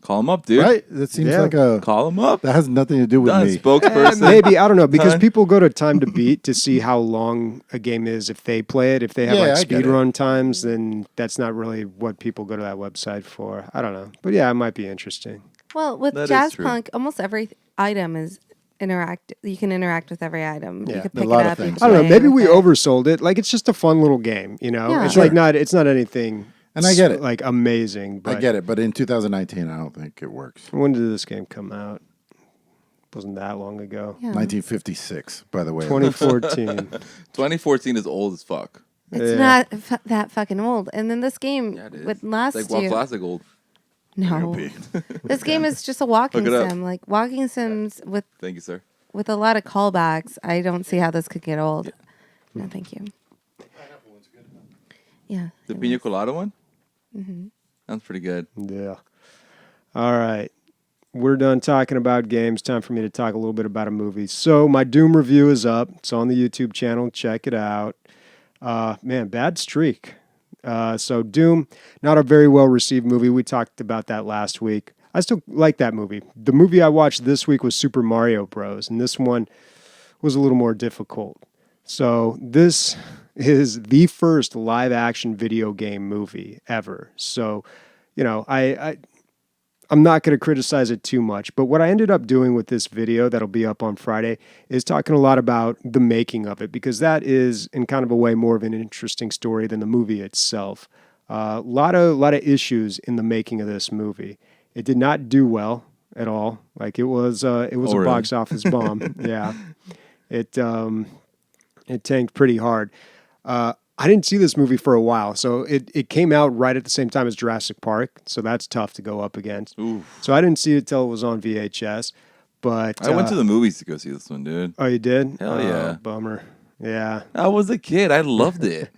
Call him up, dude. Right? That seems Yeah. like a... Call him up. That has nothing to do with Done. me. Spokesperson. Maybe, I don't know, because Done. people go to Time to Beat to see how long a game is if they play it. If they have Yeah, like I get speed it. run times, then that's not really what people go to that website for. I don't know. But yeah, it might be interesting. Well, with That is true. Jazzpunk, almost every item is interact. You can interact with every item. Yeah. You can A pick lot it of up. things. I don't know. play Maybe with we it. oversold it. Like it's just a fun little game, you know. Yeah. It's Sure. like not. It's not anything. And I get it. Like amazing. But I get it, but in 2019, I don't think it works. When did this game come out? Wasn't that long ago. Yeah. 1956, by the way. 2014. 2014 is old as fuck. It's Yeah. not that fucking old. And then this game Yeah, it is. would last It's like you. classic old. No, this game is just a walking Look it up. sim. Like walking sims Thank you, sir. with a lot of callbacks. I don't see how this could get old. No, thank you. Yeah. The it pina was. colada one? Sounds pretty good. Yeah. All right. We're done talking about games. Time for me to talk a little bit about a movie. So my Doom review is up. It's on the YouTube channel. Check it out. Man, bad streak. So Doom, not a very well received movie. We talked about that last week. I still like that movie. The movie I watched this week was Super Mario Bros. And this one was a little more difficult. So this is the first live action video game movie ever. So, you know, I'm not going to criticize it too much, but what I ended up doing with this video that'll be up on Friday is talking a lot about the making of it, because that is in kind of a way more of an interesting story than the movie itself. A lot of issues in the making of this movie. It did not do well at all. Like it was a really? box office bomb. Yeah, it tanked pretty hard. I didn't see this movie for a while, so it came out right at the same time as Jurassic Park, so that's tough to go up against. Ooh. So I didn't see it till it was on VHS, but I went to the movies to go see this one, dude. Oh, you did? Hell Oh, yeah. bummer. Yeah. I was a kid. I loved it.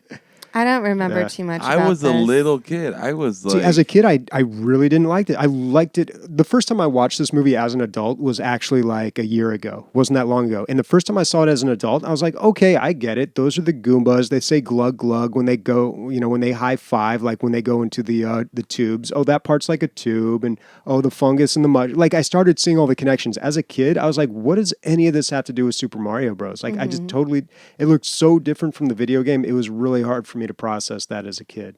I don't remember Yeah. too much. I about was a this. little kid. I was like, See, as a kid, I really didn't like it. I liked it. The first time I watched this movie as an adult was actually like a year ago. Wasn't that long ago. And the first time I saw it as an adult, I was like, okay, I get it. Those are the Goombas. They say glug glug when they go, you know, when they high five, like when they go into the tubes. Oh, that part's like a tube. And oh, the fungus and the mud. Like I started seeing all the connections. As a kid, I was like, what does any of this have to do with Super Mario Bros? Like I just totally, it looked so different from the video game. It was really hard for me to process that as a kid.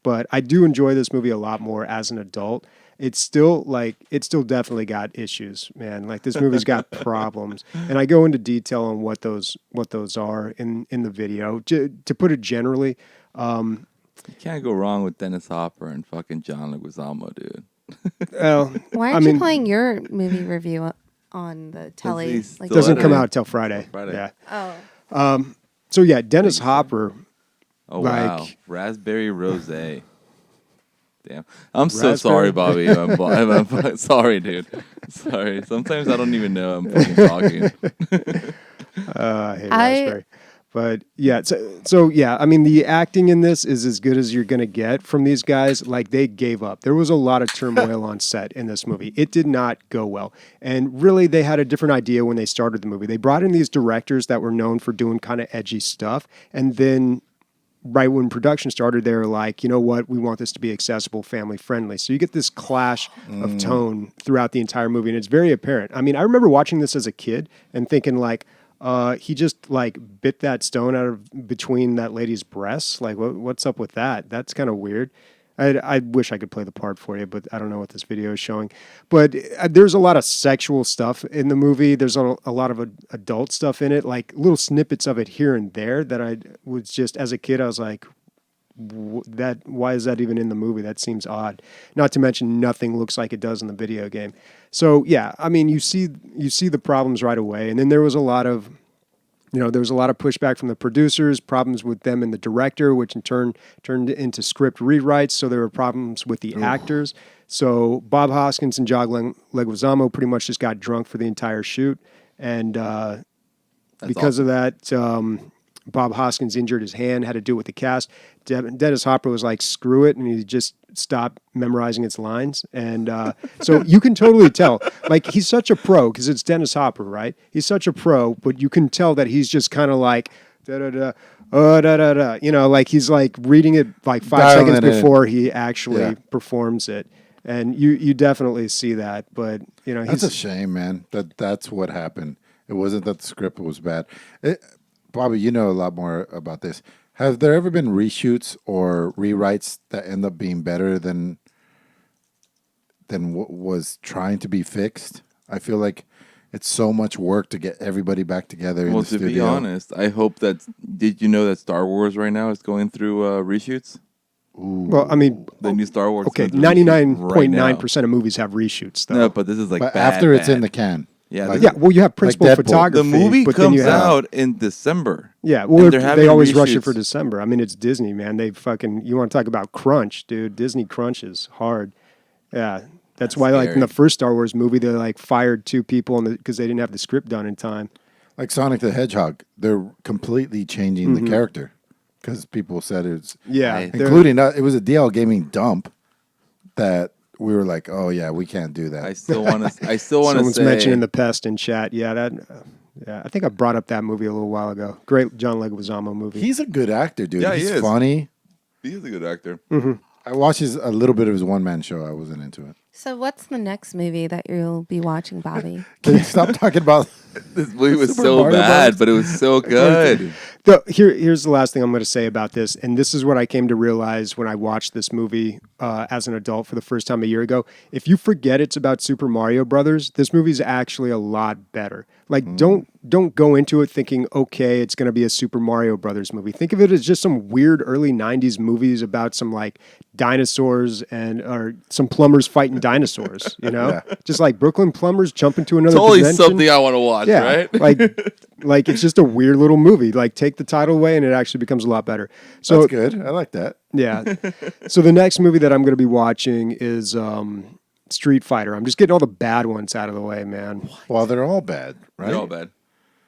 But I do enjoy this movie a lot more as an adult. It's still definitely got issues, man. Like this movie's got problems, and I go into detail on what those are in the video. To put it generally, you can't go wrong with Dennis Hopper and fucking John Leguizamo, dude. Why aren't you playing your movie review on the telly? he's Like, still doesn't come editing. out till Friday. Friday. Yeah. oh, So yeah, Dennis Hopper. Oh, Like- wow. Raspberry rosé. Damn. I'm so Raspberry- sorry, Bobby. I'm sorry, dude. Sorry. Sometimes I don't even know I'm fucking talking. I hate raspberry. But yeah, so yeah, I mean, the acting in this is as good as you're going to get from these guys. Like, they gave up. There was a lot of turmoil on set in this movie. It did not go well. And really, they had a different idea when they started the movie. They brought in these directors that were known for doing kind of edgy stuff. And then right when production started, they were like, you know what? We want this to be accessible, family friendly. So you get this clash of tone throughout the entire movie. And it's very apparent. I mean, I remember watching this as a kid and thinking like, he just like bit that stone out of between that lady's breasts. Like, what's up with that? That's kind of weird. I wish I could play the part for you, but I don't know what this video is showing. But there's a lot of sexual stuff in the movie. There's a lot of adult stuff in it, like little snippets of it here and there that I was just, as a kid, I was like, why is that even in the movie? That seems odd. Not to mention nothing looks like it does in the video game. So yeah, I mean, you see the problems right away. And then there was a lot of pushback from the producers, problems with them and the director, which in turn turned into script rewrites. So there were problems with the actors. So Bob Hoskins and John Leguizamo pretty much just got drunk for the entire shoot. And because of that, Bob Hoskins injured his hand, had to do it with the cast. Dennis Hopper was like, screw it, and he just stopped memorizing its lines. And so you can totally tell. Like, he's such a pro, because it's Dennis Hopper, right? He's such a pro, but you can tell that he's just kind of like, da-da-da, oh, da-da-da. You know, like he's like reading it like 5 Dialing seconds it in. before he actually performs it. And you definitely see that, but you know That's a shame, man. That's what happened. It wasn't that the script was bad. Bobby, you know a lot more about this. Have there ever been reshoots or rewrites that end up being better than what was trying to be fixed? I feel like it's so much work to get everybody back together in Well, the to studio. be honest, I hope that. Did you know that Star Wars right now is going through reshoots? well, I mean, The new Star Wars. okay, is going through reshoots 99.9% of movies have reshoots, though. No, but this is like But bad, after it's in bad. the can. Yeah, Like- Yeah, well, you have principal Deadpool. photography. The movie but then you comes have, out in December. Yeah, and well, they're they having always rush it reshoots. for December. I mean, it's Disney, man. They fucking, you want to talk about crunch, dude. Disney crunches hard. Yeah, that's why, like, in the scary. first Star Wars movie, they, like, fired 2 people because they didn't have the script done in time. Like Sonic the Hedgehog, they're completely changing the character because people said it's Yeah. they're- including it was a DL Gaming dump that we were like, oh yeah, we can't do that. I still want to. I still want to Someone's say. mentioning The Pest in chat. Yeah, yeah, I think I brought up that movie a little while ago. Great John Leguizamo movie. He's a good actor, dude. Yeah, he He's is. funny. He is a good actor. I watched a little bit of his one man show. I wasn't into it. So, what's the next movie that you'll be watching, Bobby? Can you stop talking about? This movie was Super so Mario bad, Brothers? but it was so good. Here's the last thing I'm going to say about this, and this is what I came to realize when I watched this movie as an adult for the first time a year ago. If you forget it's about Super Mario Brothers, this movie is actually a lot better. Like, don't go into it thinking, okay, it's going to be a Super Mario Brothers movie. Think of it as just some weird early '90s movies about some like dinosaurs or some plumbers fighting dinosaurs. You know, just like Brooklyn plumbers jump into another Totally dimension. something I want to watch, Yeah, right? like it's just a weird little movie. Like, take the title away, and it actually becomes a lot better. So That's good. I like that. yeah. So the next movie that I'm going to be watching is Street Fighter. I'm just getting all the bad ones out of the way, man. Well, they're all bad, right? They're all bad.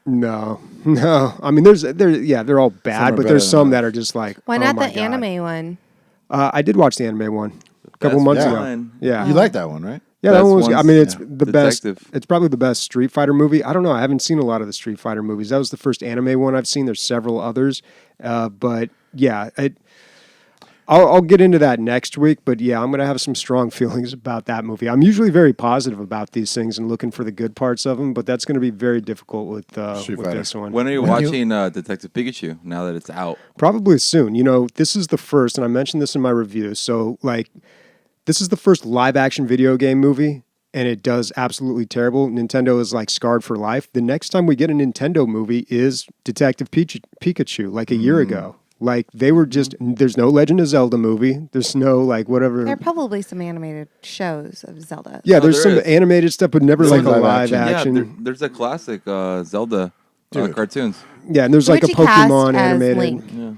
No. I mean, they're all bad, are but better there's than some others. that are just like, Why oh not my the God. anime one? I did watch the anime one a couple Best months one. ago. Yeah. You like that one, right? Yeah, that Best one was. I ones, mean, it's yeah. the best. Detective. It's probably the best Street Fighter movie. I don't know. I haven't seen a lot of the Street Fighter movies. That was the first anime one I've seen. There's several others, but yeah, I'll get into that next week. But yeah, I'm gonna have some strong feelings about that movie. I'm usually very positive about these things and looking for the good parts of them, but that's gonna be very difficult with Street Fighter. this one. When are you When you- watching Detective Pikachu now that it's out? Probably soon. You know, this is the first, and I mentioned this in my review. So, like, this is the first live action video game movie, and it does absolutely terrible. Nintendo is like scarred for life. The next time we get a Nintendo movie is Detective Pikachu, like a year ago. Like, they were just, there's no Legend of Zelda movie. There's no, like, whatever. There are probably some animated shows of Zelda. Yeah, No, there's there some is. animated stuff, but never There's like a live live action. action. Yeah, there's a classic Zelda Dude. cartoons. Yeah, and there's Who like a would you cast Pokemon as animated. Link Yeah. in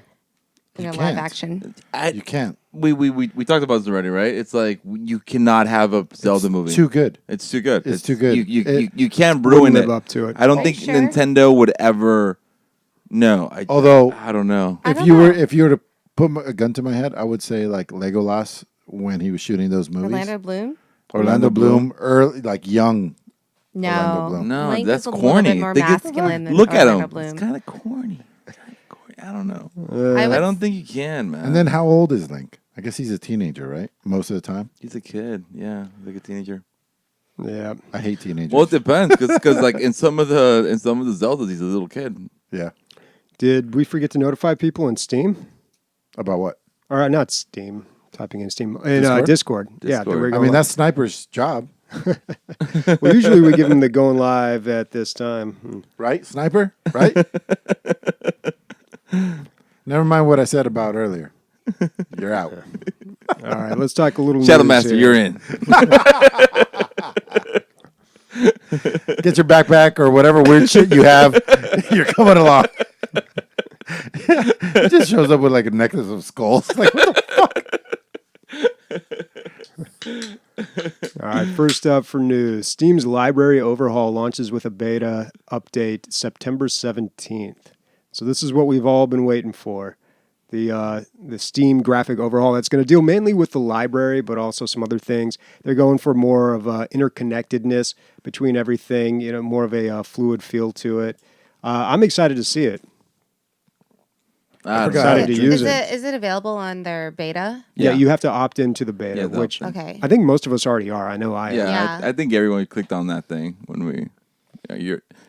a You live can't. action? You can't. We talked about this already, right? It's like you cannot have a Zelda movie. Too good. It's too good. It's too good. You can't Wouldn't ruin live it. up to it. I don't Are think you sure? Nintendo would ever. No, Although- I don't know. I If don't you know. were to put a gun to my head, I would say like Legolas when he was shooting those movies. Orlando Bloom? Orlando Bloom, early, like young. Orlando No. Bloom. No, Link that's is a corny. little bit more They get- masculine than Look at Orlando him. Bloom. It's kind of corny. I don't know. I would I don't think you can, man. And then how old is Link? I guess he's a teenager, right? Most of the time. he's a kid. Yeah, he's like a teenager. Yeah. I hate teenagers. Well, it depends because like in some of the Zeldas, he's a little kid. Yeah. Did we forget to notify people in Steam? About what? All right, not Steam. Typing in Steam in Discord? Discord. Yeah, that Discord. we're I going mean, live. that's Sniper's job, Well, usually we give them the going live at this time. right? Sniper, right? Never mind what I said about earlier. You're out. All right, let's talk a little. Shadow news Master, here. you're in. Get your backpack or whatever weird shit you have. You're coming along. He just shows up with like a necklace of skulls. Like, what the All right, first up for news: Steam's library overhaul launches with a beta update September 17th. So this is what we've all been waiting for. The Steam graphic overhaul that's going to deal mainly with the library, but also some other things. They're going for more of interconnectedness between everything, you know, more of a fluid feel to it. I'm excited to see it. I forgot. decided to use it. Is it available on their beta? Yeah, Yeah. you have to opt into the beta, Yeah, the which opt-in. Okay. I think most of us already are. I know I am. Yeah, Yeah. I think everyone clicked on that thing when we.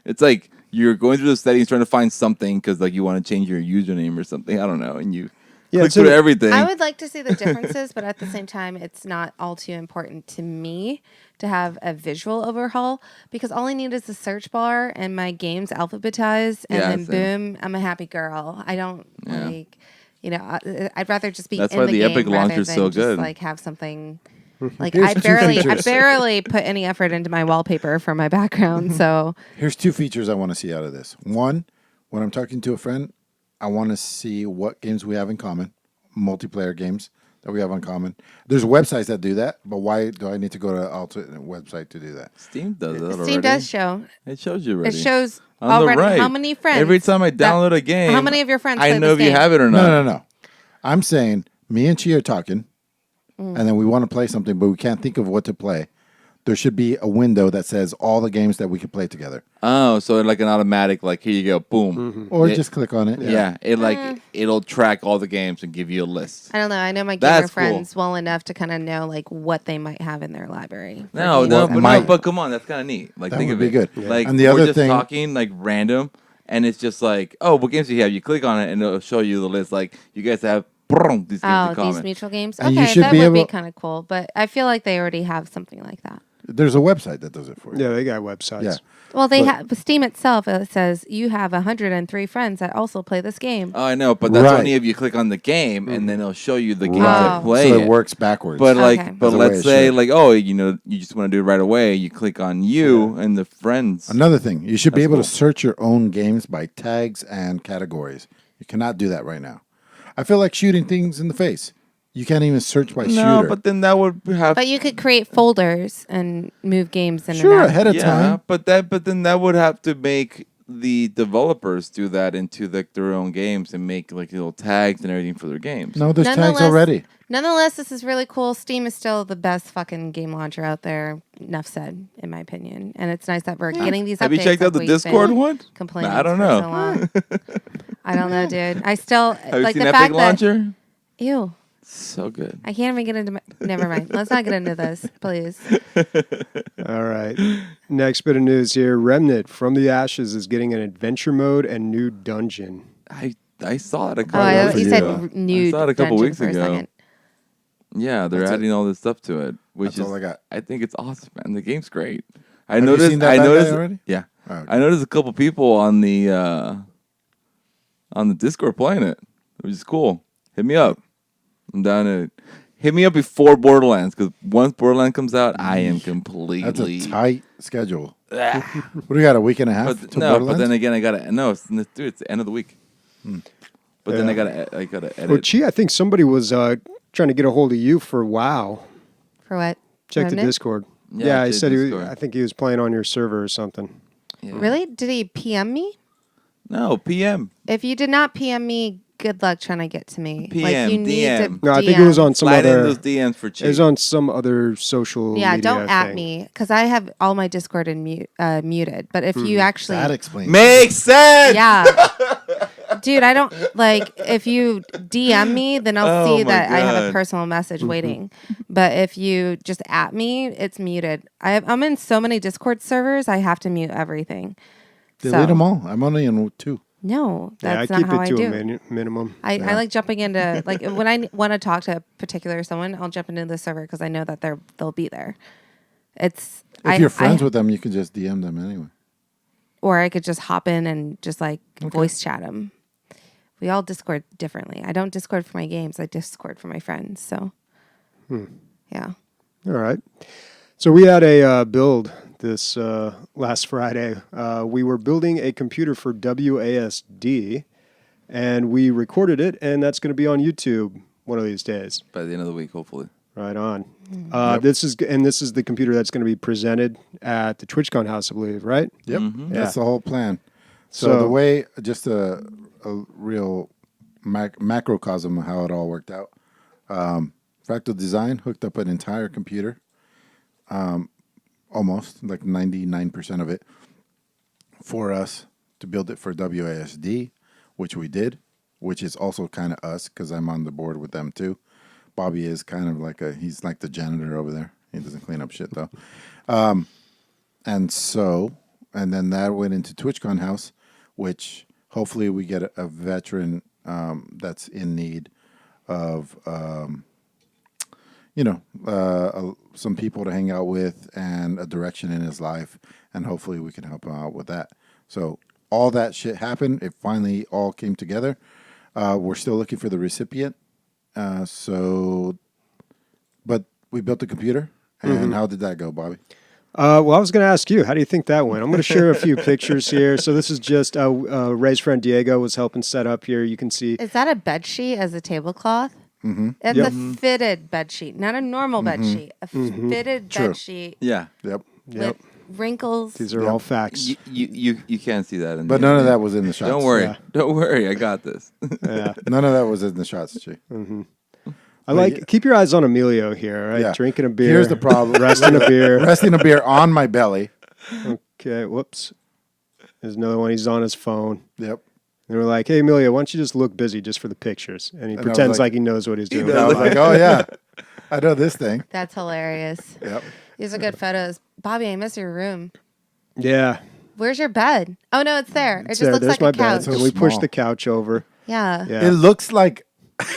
It's like you're going through the settings trying to find something because like you want to change your username or something. I don't know, and you click it's in- through everything. I would like to see the differences, but at the same time, it's not all too important to me to have a visual overhaul because all I need is the search bar and my games alphabetized, and Yeah, then same. boom, I'm a happy girl. I don't Yeah. like, I'd rather just be That's in why the the game Epic rather launcher's than so just good. like have something. Like Here's I two barely features. put any effort into my wallpaper for my background, so Here's 2 features I want to see out of this. One, when I'm talking to a friend, I want to see what games we have in common, multiplayer games that we have in common. There's websites that do that, but why do I need to go to an alternate website to do that? Steam does that already. Steam does show. It shows you already. It shows on already the right. how many friends. Every time I that- download a game, how many of your friends I play know this if you game? have it or not. No. I'm saying me and Chi are talking, and then we want to play something, but we can't think of what to play. There should be a window that says all the games that we could play together. Oh, so like an automatic, like here you go, boom. Or It- just click on it. Yeah, it'll track all the games and give you a list. I don't know. I know my gamer That's cool. friends well enough to kind of know like what they might have in their library. for No, games no, that might- but come on, that's kind of neat. Like That think would of be it. good. Like And the we're other just thing- talking like random, and it's just like, oh, what games do you have? You click on it, and it'll show you the list. Like you guys have these games Oh, in common. these mutual games. And you Okay, should that be would be able- kind of cool. But I feel like they already have something like that. There's a website that does it for you. Yeah, they got websites. Yeah. Well, they But- have Steam itself. It says you have 103 friends that also play this game. Oh, I know, but that's Right. only if you click on the game, and then it'll show you the games Right. that play So it. it works backwards. But like, Okay. but That's the way let's it say should. like, oh, you just want to do it right away. You click on you and the friends. Another thing, you should be That's able cool. to search your own games by tags and categories. You cannot do that right now. I feel like shooting things in the face. You can't even search by No, shooter. but then that would have But you could create folders and move games in Sure, and out. ahead of time. but then that would have to make the developers do that into like their own games and make like little tags and everything for their games. No, there's tags Nonetheless- already. Nonetheless, this is really cool. Steam is still the best fucking game launcher out there. Enough said, in my opinion. And it's nice that we're getting these Have updates. you checked out the like we've Discord been one? Complaining I don't for know. so long. I don't know, dude. I still Have you like seen the Epic fact Launcher? that ew. So good. I can't even get into. Never mind. Let's not get into this, please. All right. Next bit of news here. Remnant from the Ashes is getting an adventure mode and new dungeon. I saw it a Oh, couple I good thought for you you. said nude. I saw it a couple dungeon weeks for a ago. second. Yeah, they're That's adding all this stuff to it, which That's is all I got. I think it's awesome, man. The game's great. I Have you noticed. seen that I bad guy noticed already? Yeah, Oh, okay. I noticed a couple people on the Discord playing it, which is cool. Hit me up. I'm down to hit me up before Borderlands because once Borderlands comes out, I am completely. That's a tight schedule. What do we got, a week and a half But to no, but Borderlands? then again, I gotta no. It's the end of the week. But then I gotta edit. Well, Chi, I think somebody was trying to get a hold of you for WoW. For what? Check the Remnant? Discord. Yeah, Yeah, he check said Discord. I think he was playing on your server or something. Yeah. Really? Did he PM me? No, PM. If you did not PM me, good luck trying to get to me. PM, like you need DM. to. No, I think it was on some Slide in other. those DMs for It cheap. was on some other social. Yeah, media don't at thing. me because I have all my Discord muted. But if you actually, that explains. Makes sense. yeah, dude, I don't like if you DM me, then I'll Oh see my that I have a God. personal message waiting. But if you just at me, it's muted. I'm in so many Discord servers, I have to mute everything. Delete them all. I'm only in 2. No, Yeah, I that's not keep how it I to do. a minimum. I like jumping into like when I want to talk to a particular someone, I'll jump into the server because I know that they'll be there. It's If you're friends with them, you can just DM them anyway. or I could just hop in and just like voice chat them. We all Discord differently. I don't Discord for my games. I Discord for my friends. So, yeah. All right. So we had a build this last Friday. We were building a computer for WASD, and we recorded it, and that's going to be on YouTube one of these days. By the end of the week, hopefully. Right on. This is the computer that's going to be presented at the TwitchCon house, I believe. Right? Yep, that's Yeah. the whole plan. So, So- the way, just a real macrocosm of how it all worked out. Fractal Design hooked up an entire computer, almost like 99% of it, for us to build it for WASD, which we did. which is also kind of us because I'm on the board with them too. Bobby is kind of like he's like the janitor over there. He doesn't clean up shit though. And then that went into TwitchCon House, which hopefully we get a veteran that's in need of, some people to hang out with and a direction in his life. And hopefully we can help him out with that. So all that shit happened. It finally all came together. We're still looking for the recipient. But we built the computer. And how did that go, Bobby? Well, I was going to ask you, how do you think that went? I'm going to share a few pictures here. So this is just Ray's friend Diego was helping set up here. You can see. Is that a bed sheet as a tablecloth? Mm-hmm. It's a fitted bed sheet, not a normal bed sheet. A fitted True. bed sheet Yeah. Yep. with wrinkles. These are all facts. You can't see that. But none of that was in the shots. Don't worry. Yeah. Don't worry. I got this. Yeah. None of that was in the shots, Chi. I like, keep your eyes on Emilio here, right? Yeah. Drinking a beer. Here's the problem. Resting a beer. Resting a beer on my belly. Okay, whoops. There's another one. He's on his phone. Yep. And we're like, hey, Emilio, why don't you just look busy just for the pictures? And he I was pretends like- like he knows what he's doing. And I was like, oh, yeah. I know this thing. That's hilarious. Yep. These are good photos. Bobby, I miss your room. Yeah. Where's your bed? Oh, no, it's there. It just There, looks there's like my a couch. bed. So And we pushed small. the couch over. Yeah. Yeah. It looks like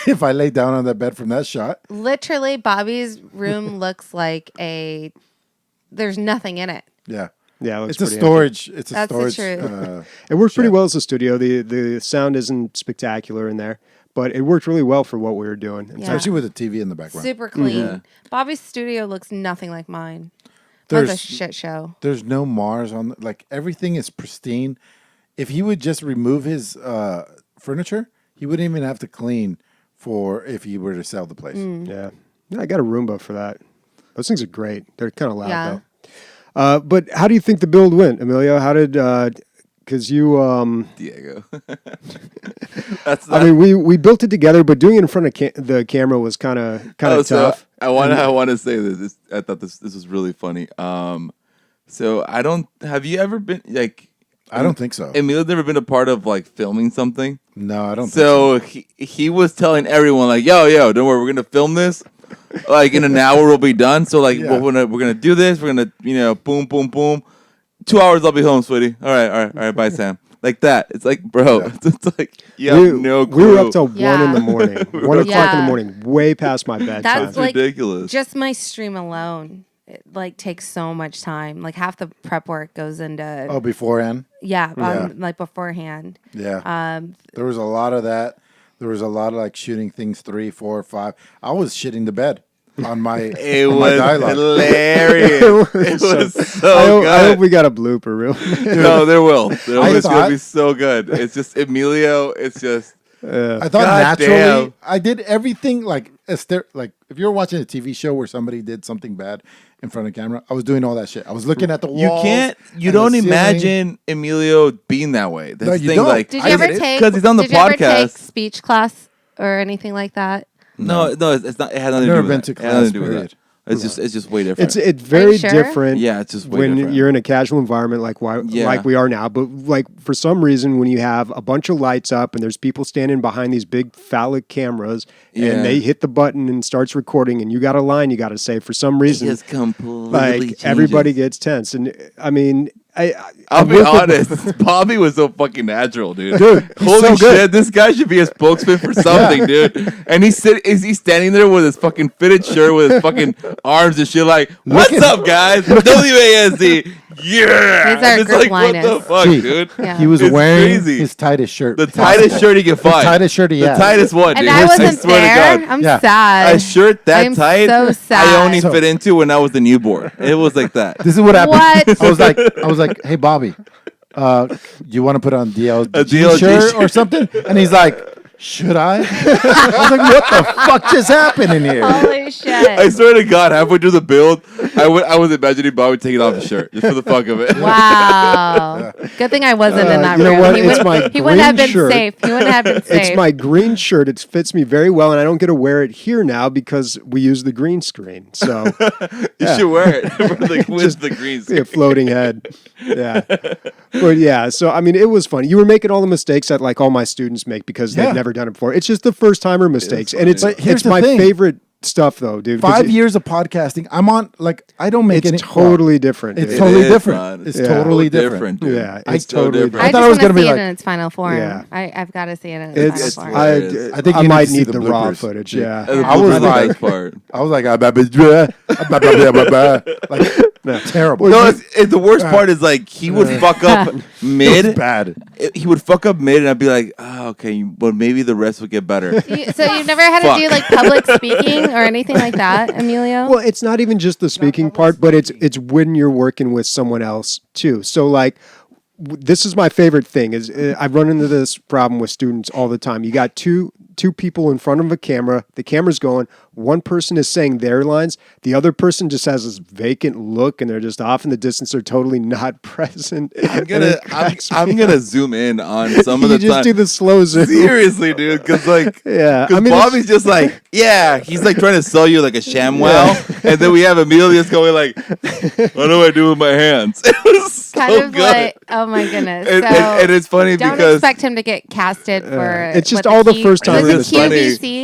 if I lay down on that bed from that shot. Literally, Bobby's room looks like there's nothing in it. Yeah. Yeah, it looks It's a pretty storage. It's a That's the storage. truth. It worked pretty Shed. well as a studio. The sound isn't spectacular in there, but it worked really well for what we were doing. And Yeah. Especially with the TV in the background. Super clean. Yeah. Bobby's studio looks nothing like mine. Mine's a There's shit show. there's no Mars on like everything is pristine. If he would just remove his furniture, he wouldn't even have to clean for if he were to sell the place. Yeah. I got a Roomba for that. Those things are great. They're kind of loud Yeah. though. But how do you think the build went, Emilio? How did? Because you, Diego. That's I mean, we built it together, but doing it in front of the camera was kind of so tough. I want to say this. I thought this was really funny. So have you ever been like? I don't think so. Emilio's never been a part of like filming something. No, I don't think So he was telling everyone like, yo, don't worry, we're gonna film this. Like in an hour we'll be done. So like Yeah. we're gonna do this. We're gonna boom, boom, boom. 2 hours I'll be home, sweetie. All right, bye, Sam. Like that. It's like, bro, Yeah. it's like you have no clue. We were up till 1 in Yeah. the morning, 1 o'clock in Yeah. the morning, way past my bedtime. That's like ridiculous. just my stream alone. It like takes so much time. Like half the prep work goes into Oh, beforehand? yeah, Yeah. like beforehand. Yeah. There was a lot of that. There was a lot of like shooting things 3, 4, 5. I was shitting the bed on my It on my was dialogue. hilarious. It was so I hope good. we got a blooper, really. No, there will. It's thought- gonna be so good. It's just Emilio. It's just I thought God naturally damn. I did everything like if you're watching a TV show where somebody did something bad in front of camera, I was doing all that shit. I was looking at the you walls. can't. You and the don't ceiling. imagine Emilio being that way. That's No, the you thing. don't. Like, Did you ever take? because he's on the did you ever take podcast. speech class or anything like that? No, it's not. It has nothing never to do with been that. to It has nothing class, to do with period. that. It's just way different. It's very sure? different. Yeah, it's just way when different. you're in a casual environment like Yeah. we are now. But like for some reason, when you have a bunch of lights up and there's people standing behind these big phallic cameras Yeah. and they hit the button and starts recording, and you got a line you got to say for some It reason, just completely like changes. everybody gets tense. And I mean, I'll be honest. Bobby was so fucking natural, dude. Dude, he's Holy so good. shit, this guy should be a spokesman for something, dude. And he's standing there with his fucking fitted shirt with his fucking arms and shit like, what's up, guys? WASD. Yeah. He's our It's group like, what the Linus. fuck, Gee, dude? Yeah. He was It's wearing crazy. his tightest shirt. The tightest shirt he could find. tightest shirt he The has. tightest one, And dude. I wasn't swear there. to God. I'm Yeah. sad. A shirt that I'm tight, so sad. I only So- fit into when I was the newborn. It was like that. This is what happened. What? I was like, hey Bobby, you want to put on DLG, A DLG shirt or something? And he's like, should I? I was like, what the fuck just happened in here? Holy shit. I swear to God, halfway through the build, I was imagining Bobby taking off his shirt just for the fuck of it. Wow. Good thing I wasn't in that you know room. what? He, It's wouldn't, my he wouldn't have green been shirt. safe. He wouldn't have been safe. It's my green shirt. It fits me very well, and I don't get to wear it here now because we use the green screen. So You should wear it with the green be screen. a floating head. Yeah. But yeah, so I mean, it was fun. You were making all the mistakes that like all my students make because Yeah. they've never never done it before. It's just the first timer mistakes, and But it's here's the my thing. favorite stuff though, dude. 'cause 5 years of podcasting. I'm on I don't make It's any. totally different. It's dude. totally is, different. man. It's Yeah. totally So different. dude. Yeah, I it's so totally different. I I thought just it was want gonna to be see it like- in its final form. Yeah. I've got to see it in its It's final form. hilarious. I think I you might need to see need the the raw bloopers. footage. Yeah, And the I was bloopers are the like- best part. I was like, terrible. No, it's the worst part is like he would fuck up It was mid. bad. He would fuck up mid, and I'd be like, "Oh, okay, but maybe the rest would get better." So you've never had to do like public speaking or anything like that, Emilio? Well, it's not even just the speaking part, but it's when you're working with someone else too. So like this is my favorite thing is I've run into this problem with students all the time. You got two people in front of a camera, the camera's going, one person is saying their lines, the other person just has this vacant look and they're just off in the distance, they're totally not present. I'm gonna zoom in on some of the you just time. do the slow zoom. Seriously, dude, because like, Yeah, because I mean, Bobby's just like, yeah, he's like trying to sell you like a ShamWow, and then we have Emilio's going like, what do I do with my hands? It was so kind of good. like, oh my goodness. And it's funny don't because expect him to get casted for. it's just what all the Q- first time Was it's it funny.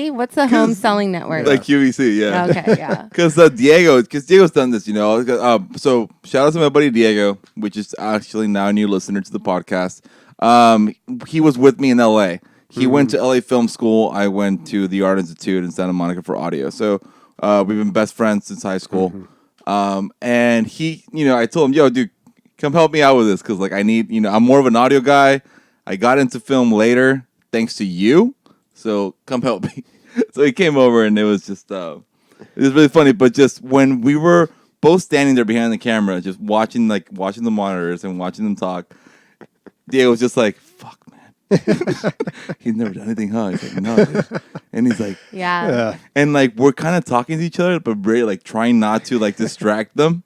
QVC? What's the home selling network? like QVC, yeah. Okay, yeah. Because Diego's done this, you know. So shout out to my buddy Diego, which is actually now a new listener to the podcast. He was with me in LA. He went to LA Film School. I went to the Art Institute in Santa Monica for audio. So we've been best friends since high school. And he, I told him, yo, dude, come help me out with this because like I need, I'm more of an audio guy. I got into film later thanks to you. So come help me. So he came over and it was just, it was really funny. But just when we were both standing there behind the camera, just watching the monitors and watching them talk, Diego was just like, fuck, man. He's never done anything, huh? He's like, no, dude. And he's like, Yeah. and like we're kind of talking to each other, but very like trying not to like distract them.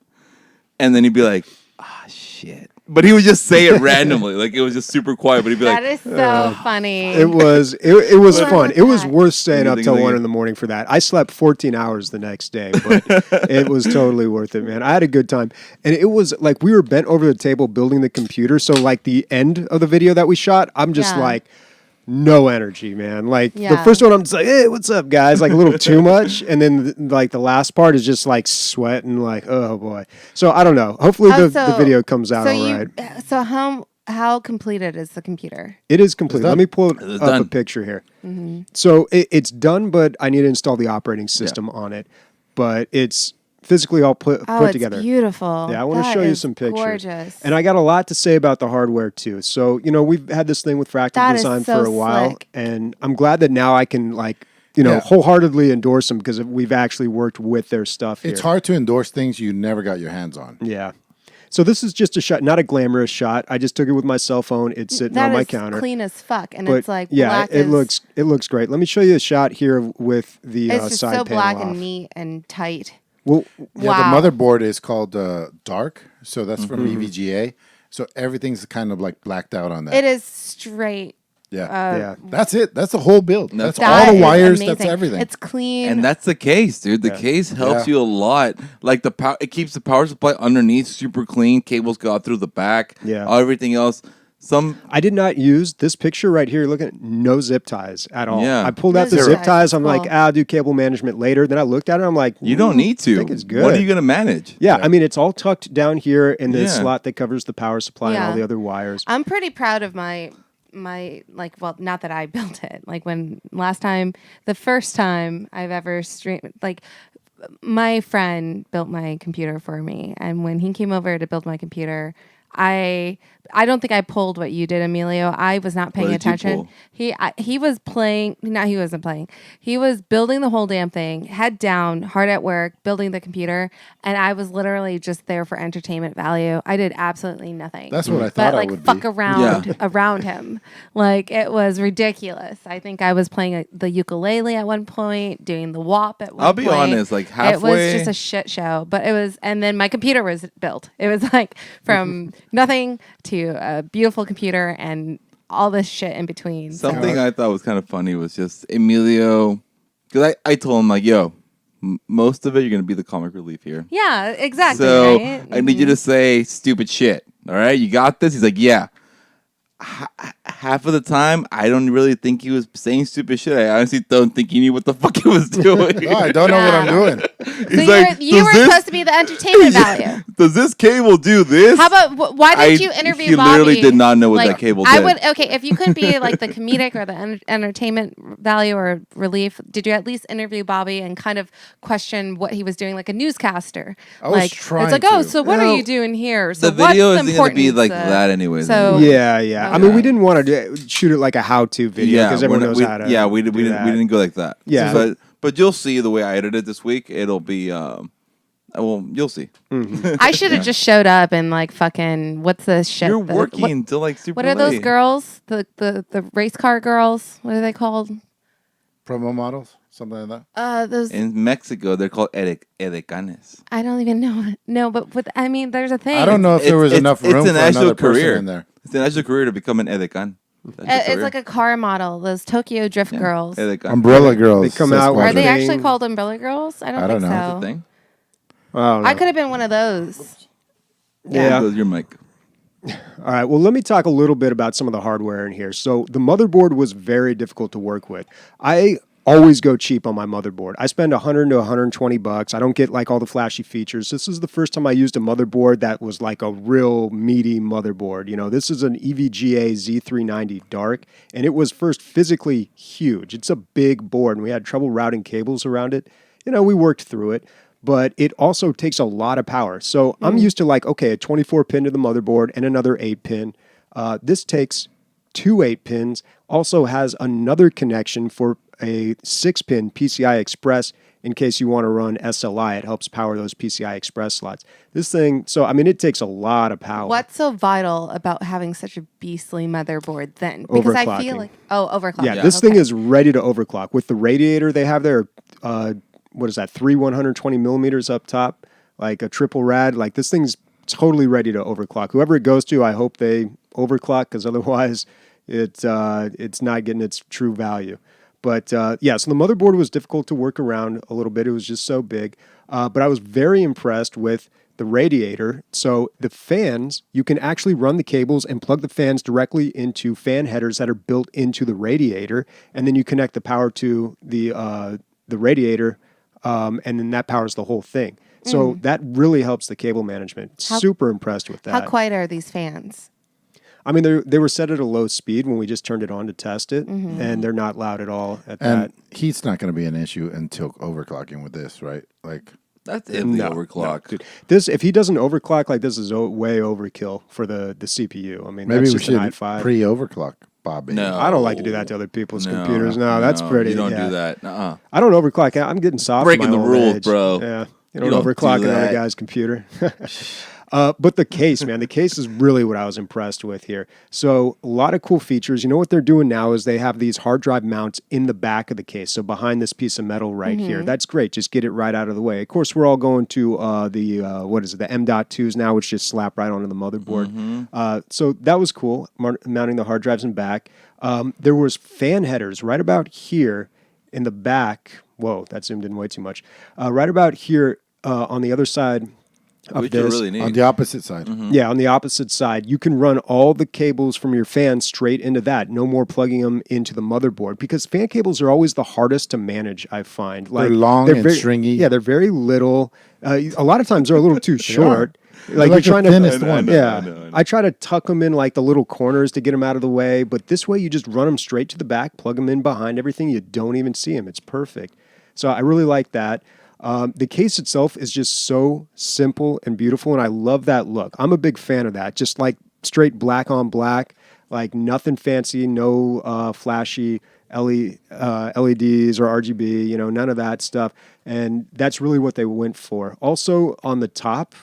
And then he'd be like, ah, shit. But he would just say it randomly, like it was just super quiet. But he'd be That like, is so funny. It was fun. love It was that. worth staying up till Thinking- 1 a.m. for that. I slept 14 hours the next day, but it was totally worth it, man. I had a good time. And it was like we were bent over the table building the computer. So like the end of the video that we shot, I'm just Yeah. like no energy, man. Like the Yeah. first one, I'm just like, hey, what's up, guys? Like a little too much. And then like the last part is just like sweat and like, oh boy. So I don't know. Hopefully Oh, the video comes out so all right. So how completed is the computer? It is complete. Let me pull up It's a done. picture here. So it's done, but I need to install the operating system on it. But it's physically all put It's together. beautiful. Yeah, I want to That show you is some pictures. Gorgeous. And I got a lot to say about the hardware too. So, we've had this thing with Fractal That is Design so for a while. slick. And I'm glad that now I can Yeah. wholeheartedly endorse them because we've actually worked with their stuff here. It's hard to endorse things you never got your hands on. Yeah. So this is just a shot, not a glamorous shot. I just took it with my cell phone. It's sitting That on my is counter. clean as fuck, and But it's like yeah, black it as, looks great. Let me show you a shot here with the It's just side so panel black off. and neat and tight. Well, Yeah, Wow. the motherboard is called Dark, so that's from EVGA. So everything's kind of like blacked out on that. It is straight. Yeah, yeah. that's it. That's the whole build. That's That all the is wires. amazing. That's everything. It's clean. and that's the case, dude. The case helps Yeah. you a lot. Like the power, it keeps the power supply underneath super clean. Cables go out through the back. Yeah. Everything else. I did not use this picture right here. Look at no zip ties at all. Yeah. I pulled out No the zip zip ties. ties, I'm like, cool. I'll do cable management later. Then I looked at it. I'm like, You don't need to. I think it's good. What are you gonna manage? Yeah, I mean, it's all tucked down here in the Yeah. slot that covers the power supply and all Yeah. the other wires. I'm pretty proud of my not that I built it. Like the first time I've ever streamed, like my friend built my computer for me, and when he came over to build my computer, I don't think I pulled what you did, Emilio. I was not paying What did you attention. pull? He was playing. No, he wasn't playing. He was building the whole damn thing, head down, hard at work, building the computer, and I was literally just there for entertainment value. I did absolutely nothing. That's what I but thought I like would fuck be. around around him. Like it was ridiculous. I think I was playing the ukulele at one point, doing the WAP at one I'll point. be honest, like It halfway. was just a shit show, but it was, and then my computer was built. It was like from nothing to a beautiful computer and all this shit in between. So- Something I thought was kind of funny was just Emilio, because I told him like, yo, most of it you're gonna be the comic relief here. yeah, exactly. So right? I need you to say stupid shit. All right, you got this. He's like, yeah. half of the time, I don't really think he was saying stupid shit. I honestly don't think he knew what the fuck he was doing. No, I don't know what I'm doing. So you were supposed to be the entertainment value. Does this cable do this? How about why did you interview He Bobby? literally did not know what that cable did. I would if you couldn't be like the comedic or the entertainment value or relief, did you at least interview Bobby and kind of question what he was doing like a newscaster? I was trying it's like, to. oh, so what are you doing here? So The video what's isn't going to be like importance, that anyways. So Yeah. I mean, we didn't want to shoot it like a how-to video because everyone knows how to. Yeah, we didn't go like that. Yeah. But you'll see the way I edited it this week. It'll be well, you'll see. Mm-hmm. I should have just showed up and like fucking what's this shit? You're working till like super What are those late. girls? The race car girls? What are they called? Promo models, something like that. Those In Mexico, they're called edecanes. I don't even know. No, but I mean, there's a thing. I don't know if there was enough room for another person in there. It's an actual career to become an edecan. It's like a car model. Those Tokyo Drift girls. Edecan. Umbrella girls. They come says out with Are they Marjorie. thing. actually called umbrella girls? I don't I think don't know. so. The thing. I could have been one of those. Yeah. Goes your mic. All right. Well, let me talk a little bit about some of the hardware in here. So the motherboard was very difficult to work with. I always go cheap on my motherboard. I spend $100 to $120. I don't get like all the flashy features. This is the first time I used a motherboard that was like a real meaty motherboard. You know, this is an EVGA Z390 Dark, and it was first physically huge. It's a big board, and we had trouble routing cables around it. You know, we worked through it. But it also takes a lot of power. So I'm used to like, okay, a 24 pin to the motherboard and another 8 pin. This takes 2 8 pins, also has another connection for a 6 pin PCI Express in case you want to run SLI. It helps power those PCI Express slots. This thing, so I mean, it takes a lot of power. What's so vital about having such a beastly motherboard then? Because I feel Overclocking. like overclock. Yeah, this thing is ready to overclock. With the radiator they have there, what is that, 3 120 millimeters up top, like a triple rad. Like this thing's totally ready to overclock. Whoever it goes to, I hope they overclock because otherwise it's not getting its true value. But yeah, so the motherboard was difficult to work around a little bit. It was just so big. But I was very impressed with the radiator. So the fans, you can actually run the cables and plug the fans directly into fan headers that are built into the radiator. And then you connect the power to the radiator. And then that powers the whole thing. So that really helps the cable management. Super impressed with that. How quiet are these fans? I mean, they were set at a low speed when we just turned it on to test it, and they're not loud at all at And that. heat's not going to be an issue until overclocking with this, right? Like, That's if the overclock. Dude, if he doesn't overclock, like this is way overkill for the CPU. I mean, maybe that's we just an should i5. pre-overclock Bobby. No. I don't like to do that to other people's computers. No, that's pretty. You don't yeah. do that. Nuh-uh. I don't overclock. I'm getting soft. Breaking in my the old rules, age. bro. Yeah, you You don't don't overclock do another that. guy's computer. But the case, man, the case is really what I was impressed with here. So a lot of cool features. You know what they're doing now is they have these hard drive mounts in the back of the case. So behind this piece of metal right here. That's great. Just get it right out of the way. Of course, we're all going to the M.2s now, which just slap right onto the motherboard. So that was cool, mounting the hard drives in back. There was fan headers right about here in the back. Whoa, that zoomed in way too much. Right about here on the other side of Which you this. really need. On the opposite side. Yeah, on the opposite side, you can run all the cables from your fan straight into that. No more plugging them into the motherboard because fan cables are always the hardest to manage, I find. Like, They're long and stringy. Yeah, they're very little. A lot of times they're a little too short. Like you're the trying thinnest to, one. Yeah, I try to tuck them in like the little corners to get them out of the way, but this way you just run them straight to the back, plug them in behind everything. You don't even see them. It's perfect. So I really like that. The case itself is just so simple and beautiful, and I love that look. I'm a big fan of that. Just like straight black on black, like nothing fancy, no flashy LEDs or RGB, you know, none of that stuff. And that's really what they went for. Also on the top,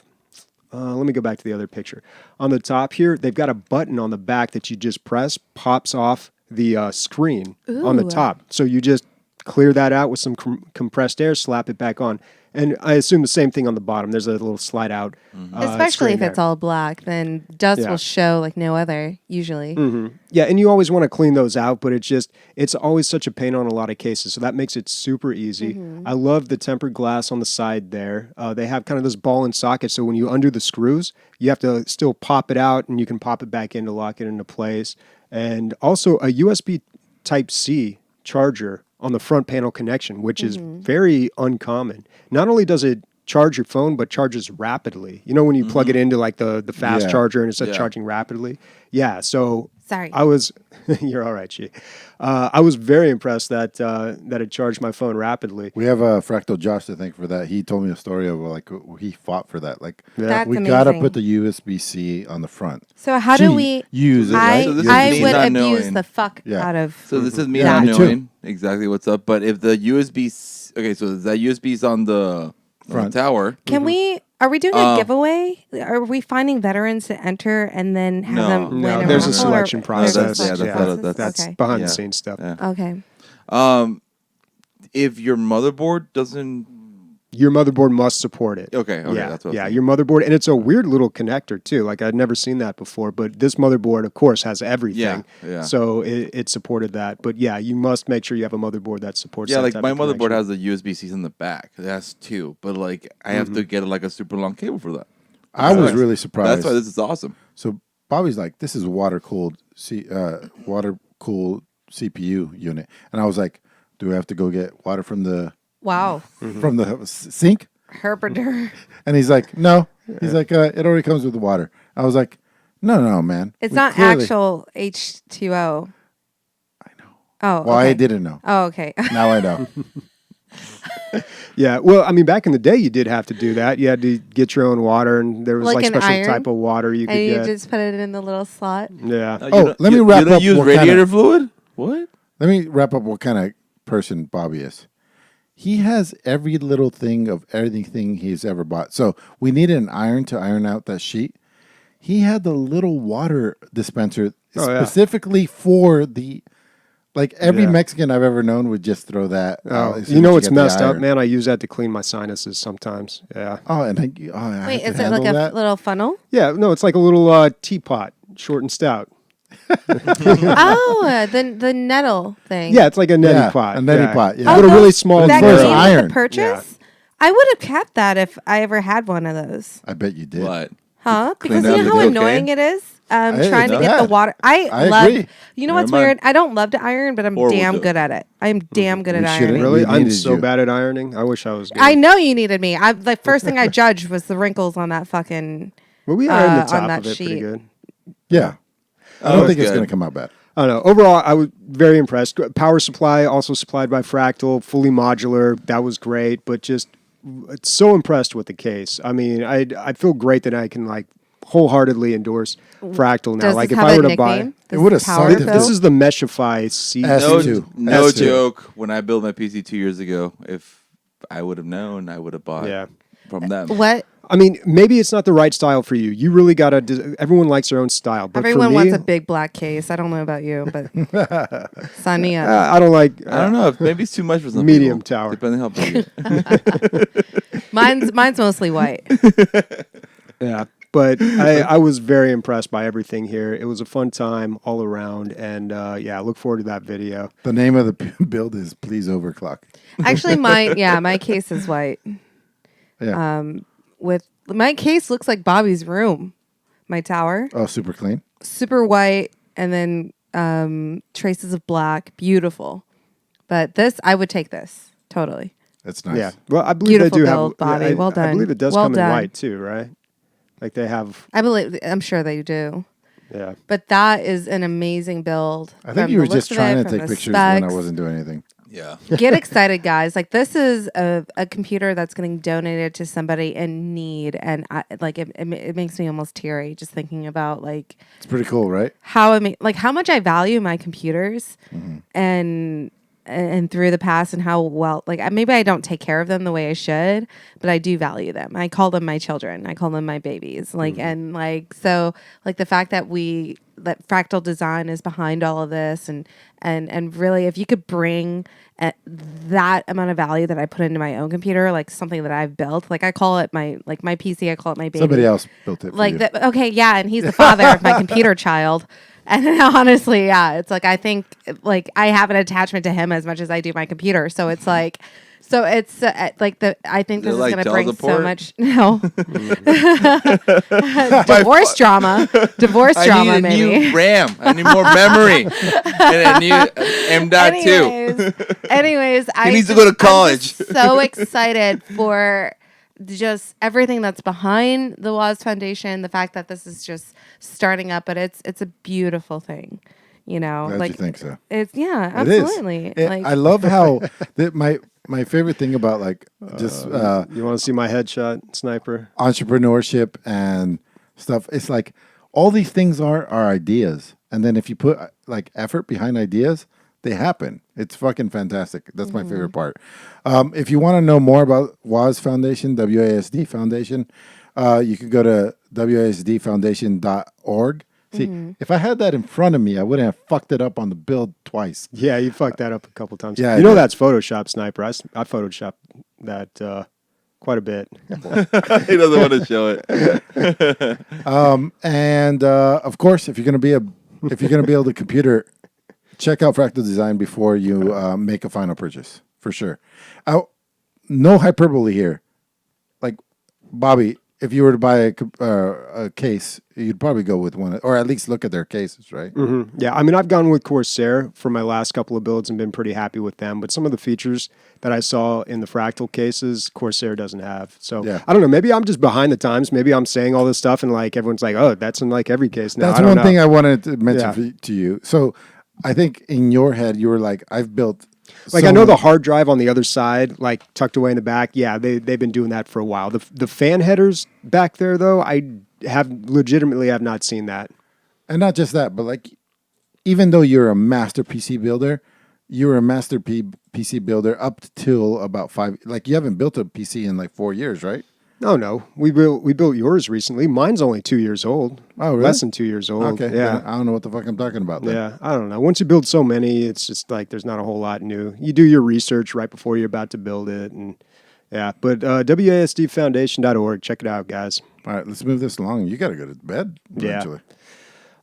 let me go back to the other picture. On the top here, they've got a button on the back that you just press, pops off the screen on the Ooh. top. So you just clear that out with some compressed air, slap it back on. And I assume the same thing on the bottom. There's a little slide out. Especially if screen it's there. all black, then dust Yeah. will show like no other usually. Yeah, and you always want to clean those out, but it's always such a pain on a lot of cases. So that makes it super easy. I love the tempered glass on the side there. They have kind of this ball and socket, so when you undo the screws, you have to still pop it out, and you can pop it back in to lock it into place. And also a USB Type-C charger on the front panel connection, which is very uncommon. Not only does it charge your phone, but charges rapidly. You know when you plug it into like the fast Yeah. charger and it's Yeah. charging rapidly? Yeah, so Sorry. I was, you're all right, Chi. I was very impressed that it charged my phone rapidly. We have a Fractal Josh to thank for that. He told me a story of like he fought for that. Like That's we gotta amazing. put the USB-C on the front. So how do Gee, we use it? I, Right? So this is I me would not abuse knowing. the fuck Yeah. out of So this is me Yeah, not me too. knowing exactly what's up. But if the USB, okay, so that USB's on the Front. tower. Can we are we doing a giveaway? Are we finding veterans to enter and then have No. them No, win there's a raffle, or- selection there's a process. selection Yeah, process? that's okay. behind Yeah. the scenes stuff. Yeah. Okay. If your motherboard doesn't, Your motherboard must support it. okay, yeah, that's what. yeah. Your motherboard, and it's a weird little connector too. Like I'd never seen that before. But this motherboard, of course, has everything. Yeah. So it supported that. But yeah, you must make sure you have a motherboard that supports. Yeah, that like type my of motherboard connection. has the USB-Cs in the back. It has two, but like I have to get like a super long cable for that. I was That's- really surprised. That's why this is awesome. So Bobby's like, "This is water cooled CPU unit," and I was like, "Do we have to go get water from the Wow. sink?" Herpader. And he's like, "No." He's like, "It already comes with the water." I was like, "No, man. It's We not clearly-" actual H2O. I know. Oh. Well, okay. I didn't know. Oh, okay. Now I know. Yeah, well, I mean, back in the day, you did have to do that. You had to get your own water, and there was Like like an special iron? type of water you could And you get. just put it in the little slot. Yeah. Oh, let me wrap you don't up use what radiator kinda- fluid? What? Let me wrap up what kind of person Bobby is. He has every little thing of everything he's ever bought. So we needed an iron to iron out that sheet. He had the little water dispenser Oh, yeah. specifically for the, like every Yeah. Mexican I've ever known would just throw that. Oh, as soon you know as what's get the messed up, iron. man? I use that to clean my sinuses sometimes. Yeah. Oh, and I Wait, have is to it like a handle that. little funnel? Yeah, no, it's like a little teapot, short and stout. Oh, the nettle thing. Yeah, it's like a neti Yeah, pot. a neti pot, yeah. Oh, But a really those- small that for came barrel. with iron. the purchase. Yeah. I would have kept that if I ever had one of those. I bet you did. What? Huh? Clean Because out you know the how cocaine? annoying it is. Hey, Trying to not get the bad. water. I love. agree. You know Never what's mind. weird? I don't love to iron, but I'm Horrible damn joke. good at it. I'm damn good at We shouldn't ironing. Really? We I'm needed so you. bad at ironing. I wish I was good. I know you needed me. The first thing I judged was the wrinkles on that fucking. Well, we ironed the on top that of it pretty sheet. good. Yeah. I Oh, don't it's think it's good. going to come out bad. I don't know. Overall, I was very impressed. Power supply also supplied by Fractal, fully modular. That was great, but just so impressed with the case. I mean, I feel great that I can like wholeheartedly endorse Fractal now. Does like this if have I a were to nickname? buy, This would've is Power sucked if Build? this is the Meshify C. S- No, S2. no S2. joke. When I built my PC 2 years ago, if I would have known, I would have bought Yeah. from them. What? I mean, maybe it's not the right style for you. You really got to. Everyone likes their own style. But Everyone for me, wants a big black case. I don't know about you, but sign me up. I don't like. I don't know. Maybe it's too much for some Medium people. tower. Depending how big. it is. Mine's mostly white. Yeah, but I was very impressed by everything here. It was a fun time all around, and yeah, I look forward to that video. The name of the build is Please Overclock. Actually, my case is white. Yeah. With my case looks like Bobby's room. My tower, Oh, super clean. super white, and then traces of black. Beautiful. But this, I would take this totally. That's nice. Yeah, well, I believe Beautiful they do build, have. Bobby. I, Well I done. believe it does Well come done. in white too, right? Like they have. I'm sure they do. Yeah. But that is an amazing build. I think from you were the just looks of it, trying to from take the pictures when I specs. wasn't doing anything. Yeah. Get excited, guys. Like this is a computer that's getting donated to somebody in need. And it makes me almost teary just thinking about like It's pretty cool, right? how much I value my computers Mm-hmm. and through the past and how well, like maybe I don't take care of them the way I should, but I do value them. I call them my children. I call them my babies. Like, Mm-hmm. and like, so like the fact that we that Fractal Design is behind all of this, and really, if you could bring that amount of value that I put into my own computer, like something that I've built, like I call it my PC, I call it my baby. Somebody else built it for Like you. that. Okay, yeah, and he's the father of my computer child. And honestly, yeah, it's like I think like I have an attachment to him as much as I do my computer. So it's like. So it's like I think this is like going to child bring support? so much. No, divorce drama, I need a maybe. new RAM. I need more memory. And a new M.2. Anyways, He needs to go to college. I'm just so excited for just everything that's behind the Woz Foundation. The fact that this is just starting up, but it's a beautiful thing. You know, Glad like you think so. It's yeah, It is. absolutely. Like, I love how my favorite thing about like just You want to see my headshot, sniper? entrepreneurship and stuff. It's like all these things are ideas, and then if you put like effort behind ideas, they happen. It's fucking fantastic. That's my favorite part. If you want to know more about WASD Foundation, WASD Foundation, you can go to wasdfoundation.org. See, if I had that in front of me, I wouldn't have fucked it up on the build twice. Yeah, you fucked that up a couple times. Yeah, you know that's Photoshop, sniper. I photoshopped that quite a bit. He doesn't want to show it. And of course, if you're gonna be able to computer, check out Fractal Design before you make a final purchase for sure. No hyperbole here. Like Bobby, if you were to buy a case, you'd probably go with one, or at least look at their cases, right? Mm-hmm. Yeah, I mean, I've gone with Corsair for my last couple of builds and been pretty happy with them. But some of the features that I saw in the Fractal cases, Corsair doesn't have. So Yeah. I don't know. Maybe I'm just behind the times. Maybe I'm saying all this stuff and like everyone's like, oh, that's in like every case now. That's I don't one know. thing I wanted to mention Yeah. to you. So I think in your head, you were like, I've built. Like I know the hard drive on the other side, like tucked away in the back. Yeah, they've been doing that for a while. The fan headers back there, though, I have not seen that. And not just that, but like, even though you're a master PC builder, you're a master PC builder up till about 5. Like you haven't built a PC in like 4 years, right? No. We built yours recently. Mine's only 2 years old. Oh, really? Less than 2 years old. Okay. Yeah. I don't know what the fuck I'm talking about then. Yeah, I don't know. Once you build so many, it's just like there's not a whole lot new. You do your research right before you're about to build it, and yeah. But wasdfoundation.org, check it out, guys. All right, let's move this along. You got to go to bed eventually.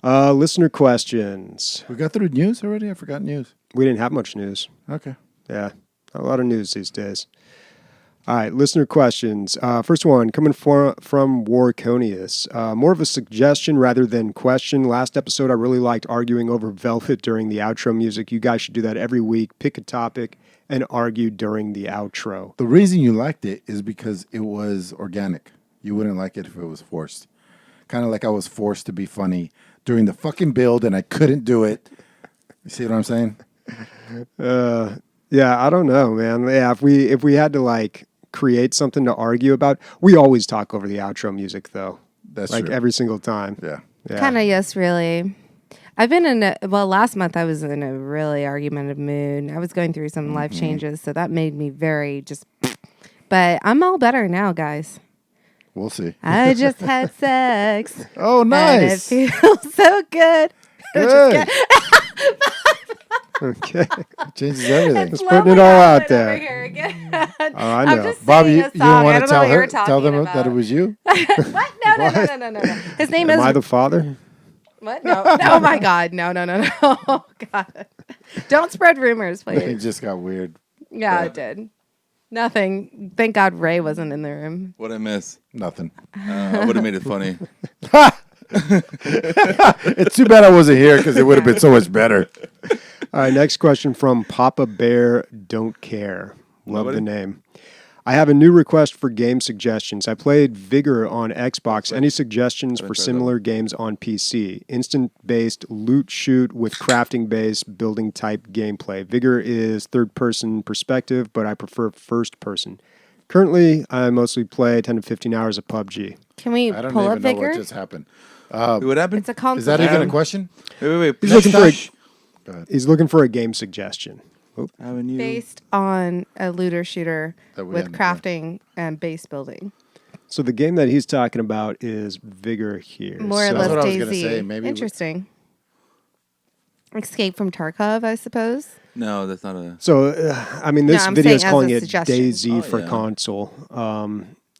Listener questions. We got through news already? I forgot news. We didn't have much news. Okay. Yeah, a lot of news these days. All right, listener questions. First one, coming from Warconius. More of a suggestion rather than question. Last episode, I really liked arguing over Velvet during the outro music. You guys should do that every week. Pick a topic and argue during the outro. The reason you liked it is because it was organic. You wouldn't like it if it was forced. Kind of like I was forced to be funny during the fucking build and I couldn't do it. You see what I'm saying? Yeah, I don't know, man. Yeah, if we had to like create something to argue about, we always talk over the outro music though. That's like true. every single time. Yeah. Kind of, yes, really. I've been last month I was in a really argumentative mood. I was going through some life changes, so that made me very just, but I'm all better now, guys. We'll see. I just had sex. Oh, nice. And it feels so good. Good. Okay. Changes everything. Just putting it all out there. Oh, I know. Bobby, you don't don't want to tell them that it was you? What? No. His name is. Am I the father? What? No. Oh my God. No. Oh God. Don't spread rumors, It please. just got weird. Yeah, it did. Nothing. Thank God Ray wasn't in the room. What'd I miss? Nothing. I would have made it funny. It's too bad I wasn't here because it would have been so much better. All right, next question from Papa Bear Don't Care. Love the name. I have a new request for game suggestions. I played Vigor on Xbox. Any suggestions for similar games on PC? Instant-based loot shoot with crafting-based building type gameplay. Vigor is third-person perspective, but I prefer first-person. Currently, I mostly play 10 to 15 hours of PUBG. Can we I don't pull even up know Vigor? what just happened. What happened? It's a console. Is that even a question? Wait. He's looking for Mustache? Go ahead. He's looking for a game suggestion. based on a looter shooter That we with hadn't crafting and base building. So the game that he's talking about is Vigor here. More or So- less what I was gonna Daisy. say, maybe we- Interesting. Escape from Tarkov, I suppose. No, that's not a. So, I mean, this No, I'm video is saying as calling a it suggestion. DayZ for yeah. console.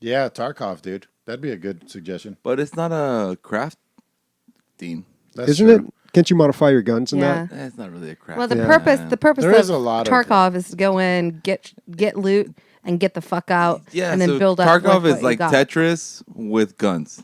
Yeah, Tarkov, dude. That'd be a good suggestion. But it's not a crafting. That's Isn't true. it? Can't you modify your guns in Yeah. that? It's not really a craft. Well, the Yeah. purpose There is of a lot of- Tarkov is to go in, get loot, and get the fuck out, Yeah, and then so build up. Tarkov with is what you like got. Tetris with guns.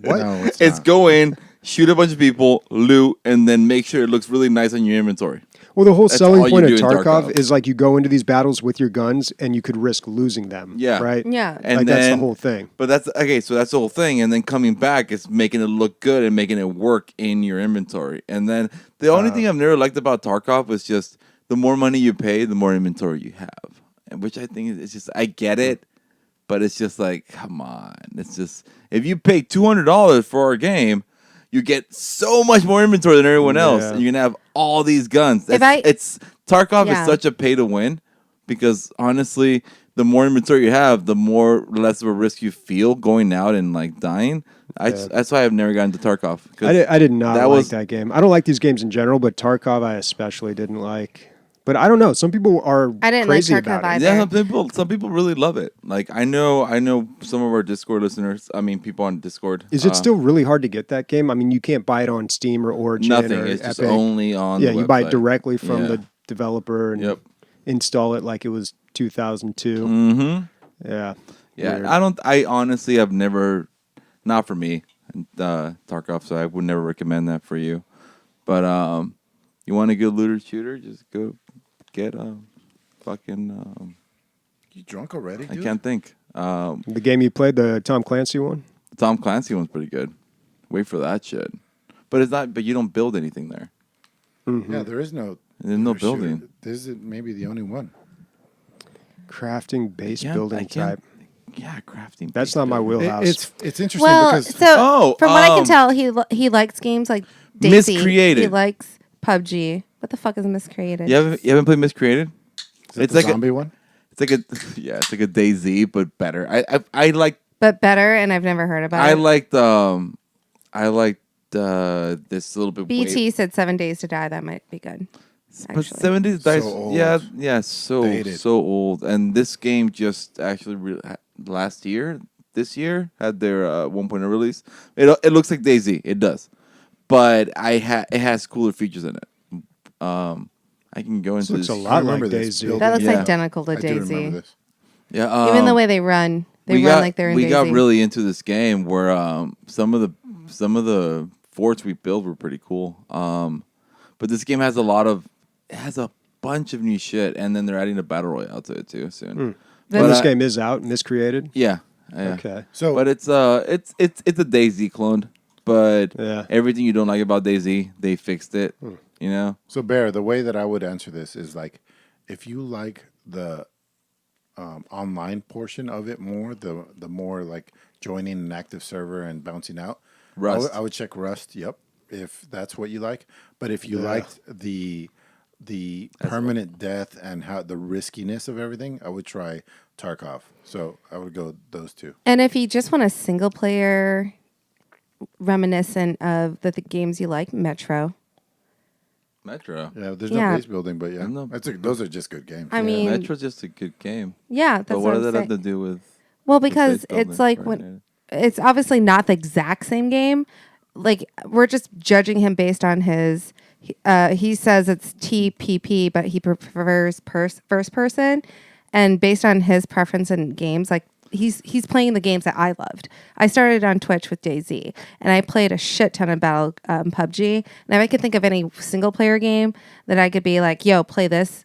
What? No, it's It's not. go in, shoot a bunch of people, loot, and then make sure it looks really nice on your inventory. Well, the whole That's selling all you point of do in Tarkov Tarkov. is like you go into these battles with your guns and you could risk losing them. Yeah. Right? Yeah. And like that's the then- whole thing. But that's okay. So that's the whole thing, and then coming back is making it look good and making it work in your inventory. And then the only thing I've never liked about Tarkov is just the more money you pay, the more inventory you have, and which I think is just I get it, but it's just like come on, it's just if you pay $200 for our game, you get so much more inventory than everyone else, Yeah. and you're gonna have all these guns. I- It's Tarkov Yeah. is such a pay to win because honestly, the more inventory you have, the more less of a risk you feel going out and like dying. That's why I've never gotten to Tarkov. 'cause I did not that like was- that game. I don't like these games in general, but Tarkov I especially didn't like. But I don't know. Some people are I didn't like crazy Tarkov about it. either. Yeah, some people really love it. Like I know some of our Discord listeners. I mean, people on Discord. Is it still really hard to get that game? I mean, you can't buy it on Steam or Origin nothing? or It's just Epic. only on. Yeah, the you buy it website. directly from Yeah. the developer and Yep. install it like it was 2002. Mm-hmm. Yeah. Yeah, Weird. I honestly have never, not for me, Tarkov. So I would never recommend that for you. But you want a good looter shooter? Just go get fucking. You drunk already, dude? I can't think. The game you played, the Tom Clancy one? The Tom Clancy one's pretty good. Wait for that shit. But it's not. But you don't build anything there. Yeah, there is no. There's no looter shooter. building. This is maybe the only one. Crafting base can't- building I can't- type. Yeah, crafting. That's based not my building. wheelhouse. It's interesting Well, because so Oh, from what I can tell, he likes games like DayZ. Miscreated. He likes PUBG. What the fuck is Miscreated? You haven't played Miscreated? is it it's the like a- zombie one. It's like a it's like a DayZ but better. I like But better, and I've never heard about I it. liked this little bit. BT said 7 Days to Die. That might be good. But Actually. 70s dice, old. yeah, so Dated. so old. And this game just actually this year had their 1.0 release. It looks like DayZ, it does, but it has cooler features in it. I can go into looks this. a lot remember like this DayZ. building. That looks Yeah. identical to I do remember DayZ. this. Yeah, Even the way they run, they run like they're in we DayZ. got really into this game where some of the forts we built were pretty cool. But this game has a bunch of new shit, and then they're adding a battle royale to it too soon. And But, this game is out, Miscreated. yeah. Okay. So But it's a DayZ clone, but Yeah. everything you don't like about DayZ, they fixed it. You know, So, Bear, the way that I would answer this is like, if you like the online portion of it more, the more like joining an active server and bouncing out, Rust. I would check Rust. Yep, if that's what you like. But if you Yeah. liked the permanent death and how the riskiness of everything, I would try Tarkov. So I would go those two. And if you just want a single player reminiscent of the games you like, Metro. Metro. Yeah, there's Yeah. no base building, but yeah, No. those are just good games. I mean, Metro's just a good game. yeah, that's But what I'm does that have saying. to do with? Well, with because base it's building, like right? when it's obviously not the exact same game. Like we're just judging him based on his. He says it's TPP, but he prefers first person, and based on his preference in games, like he's playing the games that I loved. I started on Twitch with DayZ, and I played a shit ton of PUBG. And if I could think of any single player game that I could be like, "Yo, play this."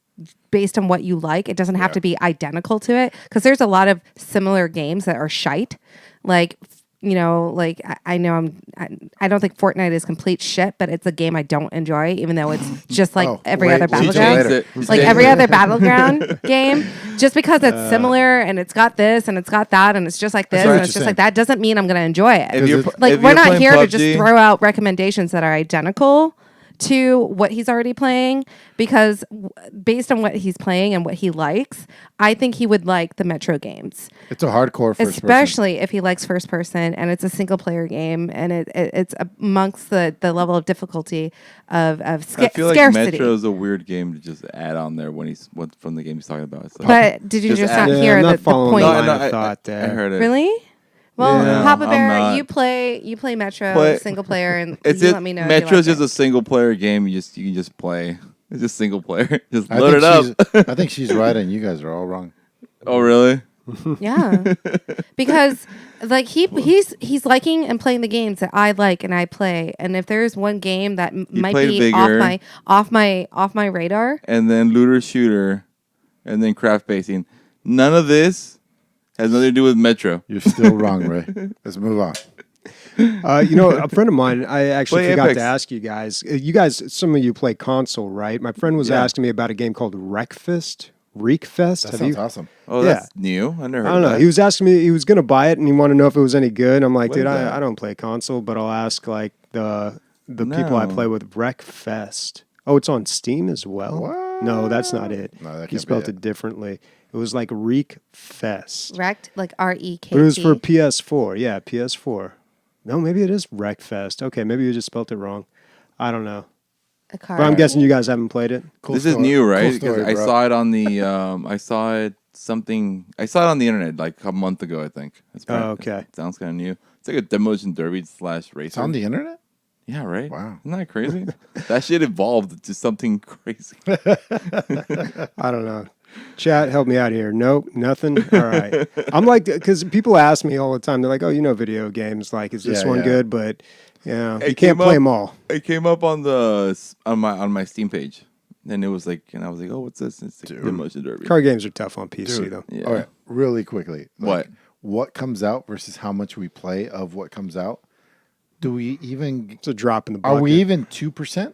Based on what you like, it doesn't have to be identical to it, because there's a lot of similar games that are shite. Like, you know, like I know I don't think Fortnite is complete shit, but it's a game I don't enjoy, even though it's just like every other we'll battleground. later. It's Like Yeah. every other battleground game, just because it's similar and it's got this and it's got that and it's just like this That's what and you're it's just saying. like that, doesn't mean I'm going to enjoy it. If you're, Like, Like if we're you're not playing here to PUBG, just throw out recommendations that are identical to what he's already playing, because based on what he's playing and what he likes, I think he would like the Metro games. It's a hardcore first Especially if he likes first person and it's a single player game and it's amongst the level of difficulty of I feel like scarcity. Metro is a weird game to just add on there when he's from the game he's talking about. So. But did you just not Yeah, hear I'm not the following point? the line of thought I there. heard it. Really? Well, Yeah. Papa I'm Bear, not. you play Metro single player, and It's you just, let me know. Metro's if you just a single player game. You can just play. It's just single player. Just I load it think up. I think she's right, and you guys are all wrong. Oh really? Yeah, because like he's liking and playing the games that I like and I play, and if there's one game that might played be Vigor. off my radar, And then looter shooter, and then craft basing. None of this has nothing to do with Metro. You're still wrong, Ray. Let's move on. A friend of mine, I actually Play forgot Apex. to ask you guys. You guys, some of you play console, right? My friend was Yeah. asking me about a game called Reekfest. That sounds awesome. Oh, Yeah. that's new. I never heard I don't of know. that. He was asking me, he was going to buy it and he wanted to know if it was any good. I'm like, What dude, is that? I don't play console, but I'll ask like the people I No. play with. Wreckfest. Oh, it's on Steam as well? What? No, that's not it. No, that He can't be spelled it. it differently. It was like Reekfest. wrecked like REKT. But it was for PS4. Yeah, PS4. No, maybe it is Wreckfest. Okay, maybe you just spelled it wrong. I don't know. a car. But I'm guessing you guys haven't played it. Cool This is story. new, Cool right? story, Because I bro. saw it on the. I saw it on the internet like a month ago. I think. That's Oh, okay. It sounds kind of new. It's like a demolition derby / racer. It's on the internet? Yeah, right. Wow. Isn't that crazy? That shit evolved to something crazy. I don't know. Chat, help me out here. Nope, nothing. All right. I'm like, because people ask me all the time. They're like, "Oh, video games. Like, is this Yeah, one yeah. good?" But you It can't came play up- them all. It came up on my Steam page, and it was like, and I was like, oh, what's this? It's like Dude. demolition derby. Card games are tough on PC Dude. though. Yeah. All right, really quickly. What? What comes out versus how much we play of what comes out? Do we even... It's a drop in the bucket. Are we even 2%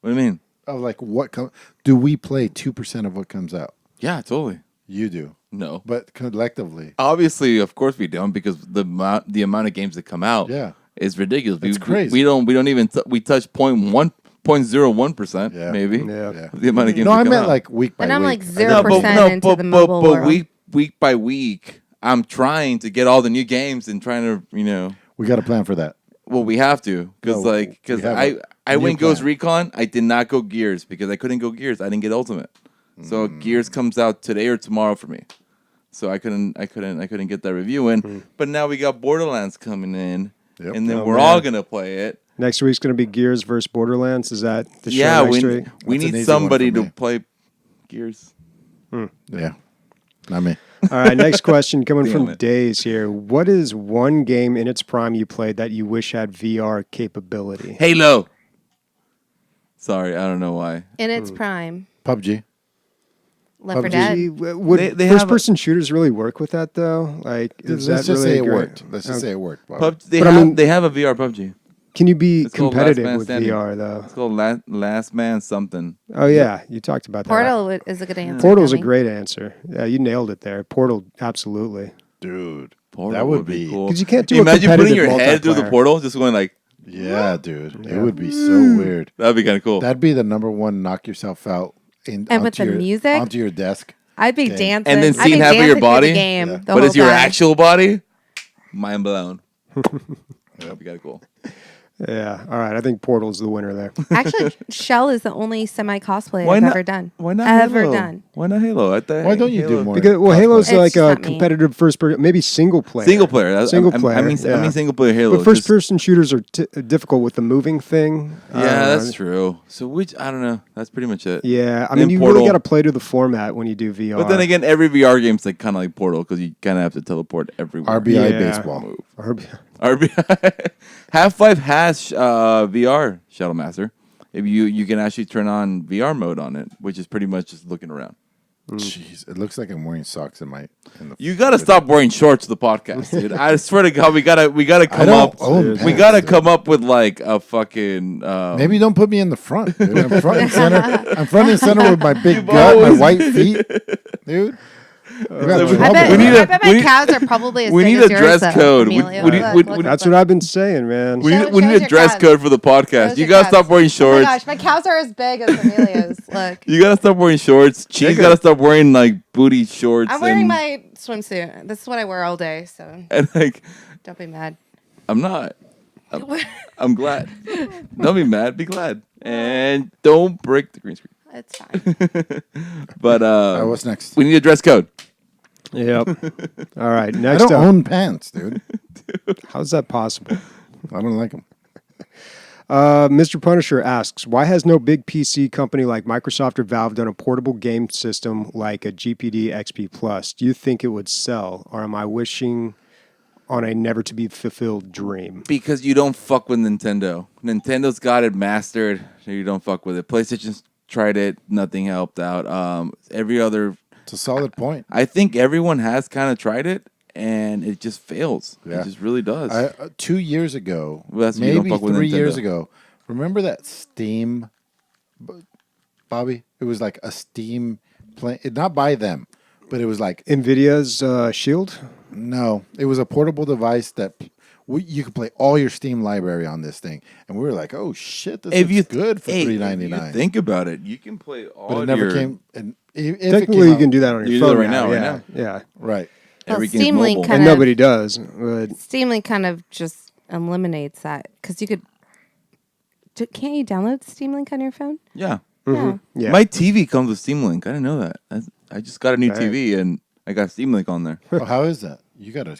What do you mean? of like what comes... Do we play 2% of what comes out? Yeah, totally. You do. No. But collectively... Obviously, of course we don't, because the amount of games that come out Yeah. is ridiculous. It's crazy. We don't even we touch 0.01%, Yeah. maybe. Yeah. Yeah. The amount of games. No, that I come meant out. like week by And I'm week. like I 0% didn't- into the mobile but world. week by week, I'm trying to get all the new games and trying to We got a plan for that. Well, we have to because No, I we have a new went Ghost plan. Recon. I did not go Gears because I couldn't go Gears. I didn't get Ultimate, so Gears comes out today or tomorrow for me. So I couldn't get that review in. But now we got Borderlands coming in, Yep. and then Oh, we're man. all gonna play it. Next week's going to be Gears versus Borderlands. Is that the show Yeah, next we week? we That's an need easy one somebody for to me. play Gears. Yeah. Not me. All right, next question coming Damn from it. Days here. What is one game in its prime you played that you wish had VR capability? Halo. Sorry, I don't know why. in its prime. PUBG. Left 4 PUBG. Dead. Would They have a- first-person shooters really work with that though? Like, is Let's that just really say it great? worked. Let's just say it worked. Bob. PUBG, But I mean- they have a VR PUBG. Can you be It's called competitive Last Man with Standing. VR though? It's called Last Man something. Oh yeah, you talked about that. Portal is a good answer. Portal's a Tommy. great answer. Yeah, you nailed it there. Portal, absolutely. Dude. Portal that would be cool. Because you can't do a Imagine putting your competitive head through the multiplayer. portal, just going like, Yeah, dude. Yeah. It would be so weird. that'd be kind of cool. That'd be the number one knock yourself out And with the music? onto your desk. I'd be Okay. dancing. And then I'd seeing be half of your dancing through body? the game. Yeah. The But whole it's your time. actual body, mind blown. That'd be kind of cool. Yeah. All right. I think Portal's the winner there. Actually, Shell is the only semi cosplay Why I've not- ever done. Why not Ever Halo? done. Why not Halo? Why don't you do more? Because Halo's It's like a not me. competitive first person, maybe single player. Single player. That's- Single I player, mean, yeah. single player Halo. But first just- person shooters are difficult with the moving thing. I don't Yeah, know. that's true. So I don't know. That's pretty much it. Yeah, I Then mean, you Portal. really got to play to the format when you do VR. But then again, every VR game's like kind of like Portal because you kind of have to teleport everywhere. RBI Yeah. baseball. RBI. Half-Life has VR Shuttle Master. If you can actually turn on VR mode on it, which is pretty much just looking around. Jeez, it looks like I'm wearing socks in the. You gotta stop wearing shorts to the podcast, dude. I swear to God, we gotta come don't up. own We pants, gotta dude. come up with like a fucking. Maybe don't put me in the front. Dude. I'm front and center. I'm front and center with my big gut, my always- white feet, dude. I bet my calves are probably as we big need as a yours, dress though, code. Emilio. That's what I've been saying, man. We Show need a your dress calves. code for the podcast. Shows You your gotta calves. stop wearing Oh my shorts. gosh, my calves are as big as Emilio's. Look. You gotta stop wearing shorts. Cheese gotta stop wearing like booty shorts. I'm wearing my swimsuit. This is what I wear all day, so and like don't be mad. I'm not. I'm glad. Don't be mad. Be glad. And don't break the green screen. It's fine. But what's next? we need a dress code. Yep. All right. I Next don't up. own pants, dude. How's that possible? I don't like them. Mr. Punisher asks, why has no big PC company like Microsoft or Valve done a portable game system like a GPD XP Plus? Do you think it would sell, or am I wishing on a never-to-be-fulfilled dream? Because you don't fuck with Nintendo. Nintendo's got it mastered. So you don't fuck with it. PlayStation's tried it. Nothing helped out. Every other... It's a solid point. I think everyone has kind of tried it, and it just fails. Yeah. It just really does. 2 years ago, Well, that's when you don't maybe fuck with 3 years Nintendo. ago, remember that Steam, Bobby? It was like a Steam play, not by them, but it was like, NVIDIA's Shield? no, it was a portable device that you could play all your Steam library on this thing. And we were like, oh shit, this is good for $3.99. Think about it. You can play all But it never came, and if it Technically, came you out- can do that on You your do phone it right now, Yeah. right Yeah. Right. Well, Every game's Steam Link mobile. kind And of nobody does. But Steam Link kind of just eliminates that because you could. Can't you download Steam Link on your phone? Yeah. Yeah. yeah. My TV comes with Steam Link. I didn't know that. I just got a new Right. TV, and I got Steam Link on there. Oh, how is that? You got a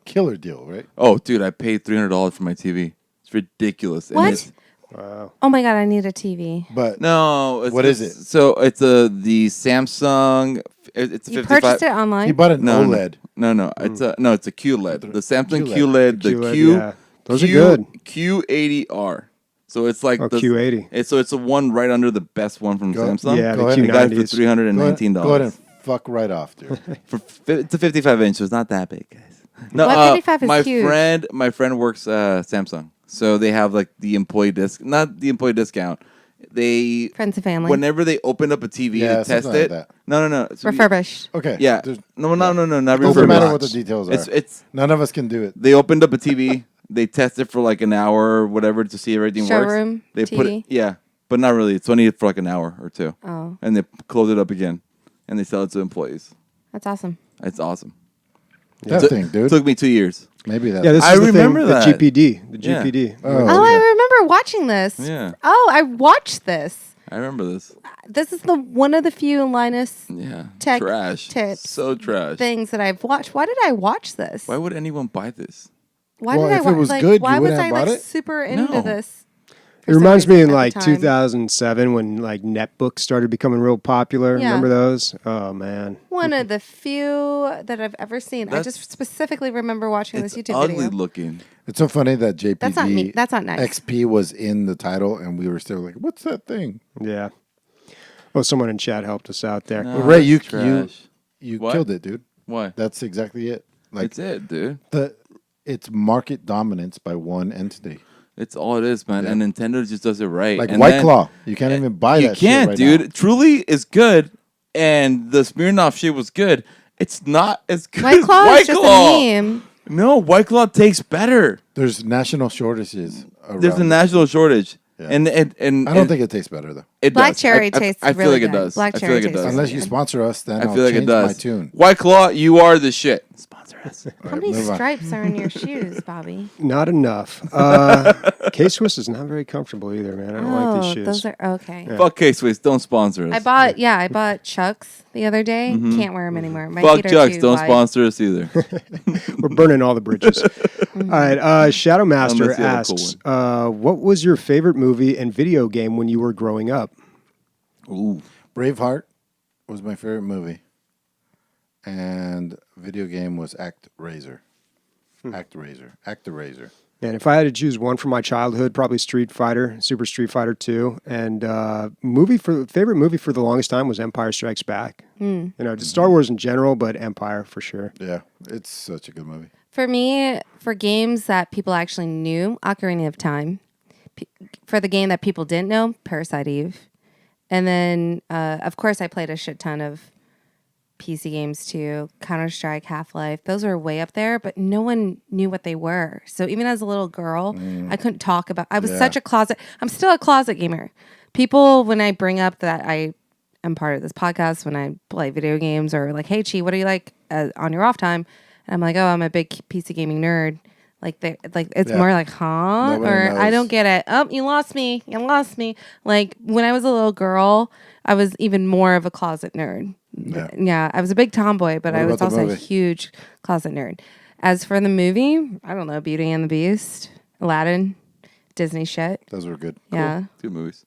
killer deal, right? Oh, dude, I paid $300 for my TV. It's ridiculous. And What? it's- Wow. Oh my god, I need a TV. But No. What is it? So it's the Samsung. It's a You 55. purchased it online? he bought an No, OLED. No. It's a QLED. The Samsung QLED. The QLED, Q. yeah. Those are good. Q80R. So it's like Oh, the Q80. So it's the one right under the best one from Samsung. Yeah, Go the ahead. I got it for Q90s. $319. Go ahead and fuck right off, dude. It's a 55-inch, so it's not that big, guys. No, What 55 is my huge? my friend works Samsung, so they have like the employee not the employee discount. They Friends and family. whenever they open up a TV Yeah, to test something like it. that. No. So Refurbished. Okay. yeah. There's- No, not Doesn't refurbished. matter what the details are. It's None of us can do it. they opened up a TV. They test it for like an hour or whatever to see if everything Showroom works. They put TV? it, but not really. It's only for like an hour or two, Oh, and they close it up again, and they sell it to employees. that's awesome. It's awesome. That Took- thing, dude. Took me 2 years. Maybe that. Yeah, this I is the remember thing, that. The GPD. The Yeah. GPD. Oh. Oh, I remember watching this. Yeah. Oh, I watched this. I remember this. This is the one of the few Linus Yeah. Tech trash. tips So trash. things that I've watched. Why did I watch this? Why would anyone buy this? Why Well, did I if watch? it was like, good, why you was wouldn't I have like bought it? super into No. this? It reminds me in like 2007 when like netbooks started becoming real popular. Yeah. Remember those? Oh man. One of the few that I've ever seen. I That's- just specifically remember watching It's this YouTube ugly video. looking. It's so funny that JPD That's not me. That's not nice. XP was in the title, and we were still like, "What's that thing?" Yeah. Oh, someone in chat helped us out there. No, Ray, that's you trash. What? killed it, dude. Why? That's exactly it. Like That's it, dude. it's market dominance by one entity. It's all it is, man. Yeah. And Nintendo just does it right. Like And White then- Claw, you can't even buy You that. can't, shit right dude. Truly is good, and the Smirnoff shit was good. It's not as good White as Claw White is just Claw. a meme. No, White Claw tastes better. There's national shortages. There's a around national shortage, Yeah. and I don't think it tastes better though. it Black does. cherry I tastes feel really like it good. does. Black I feel cherry like it tastes does. really Unless you good. sponsor us, then I I'll feel like change it does. my tune. White Claw, you are the shit. Sponsor us. How many move on. stripes are in your shoes, Bobby? Not enough. K-Swiss is not very comfortable either, man. I don't like these shoes. Those are okay. Yeah. Fuck K-Swiss, don't sponsor us. I bought Chucks the other day. Can't wear them anymore. My Fuck feet are Chucks, too don't wide. sponsor us either. We're burning all the bridges. All right. Shadow Master Unless you have a cool asks, what was your favorite movie and video game when you were growing up? Ooh. Braveheart was my favorite movie, and video game was ActRaiser. ActRaiser. And if I had to choose one from my childhood, probably Street Fighter, Super Street Fighter 2. And favorite movie for the longest time was Empire Strikes Back. You know, just Star Wars in general, but Empire for sure. Yeah, it's such a good movie. For me, for games that people actually knew, Ocarina of Time. For the game that people didn't know, Parasite Eve. And then, of course, I played a shit ton of PC games too. Counter-Strike, Half-Life. Those were way up there, but no one knew what they were. So even as a little girl, I couldn't talk about. I was such a closet. I'm still a closet gamer. People, when I bring up that I am part of this podcast, when I play video games, or like, hey, Chi, what do you like on your off time? And I'm like, oh, I'm a big PC gaming nerd. Like it's more like, huh? Nobody or knows. I don't get it. Oh, you lost me. You lost me. Like when I was a little girl, I was even more of a closet nerd. Yeah, I was a big tomboy, but What I was about the also a movie? huge closet nerd. As for the movie, I don't know, Beauty and the Beast, Aladdin, Disney shit. Those were good. Yeah. Good movies.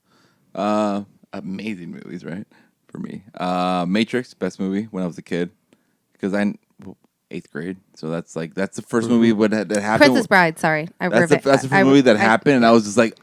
Amazing movies, right? For me. Matrix, best movie when I was a kid. Because eighth grade. So that's the first movie that happened. Princess Bride, sorry. That's the first movie that happened, and I was just like,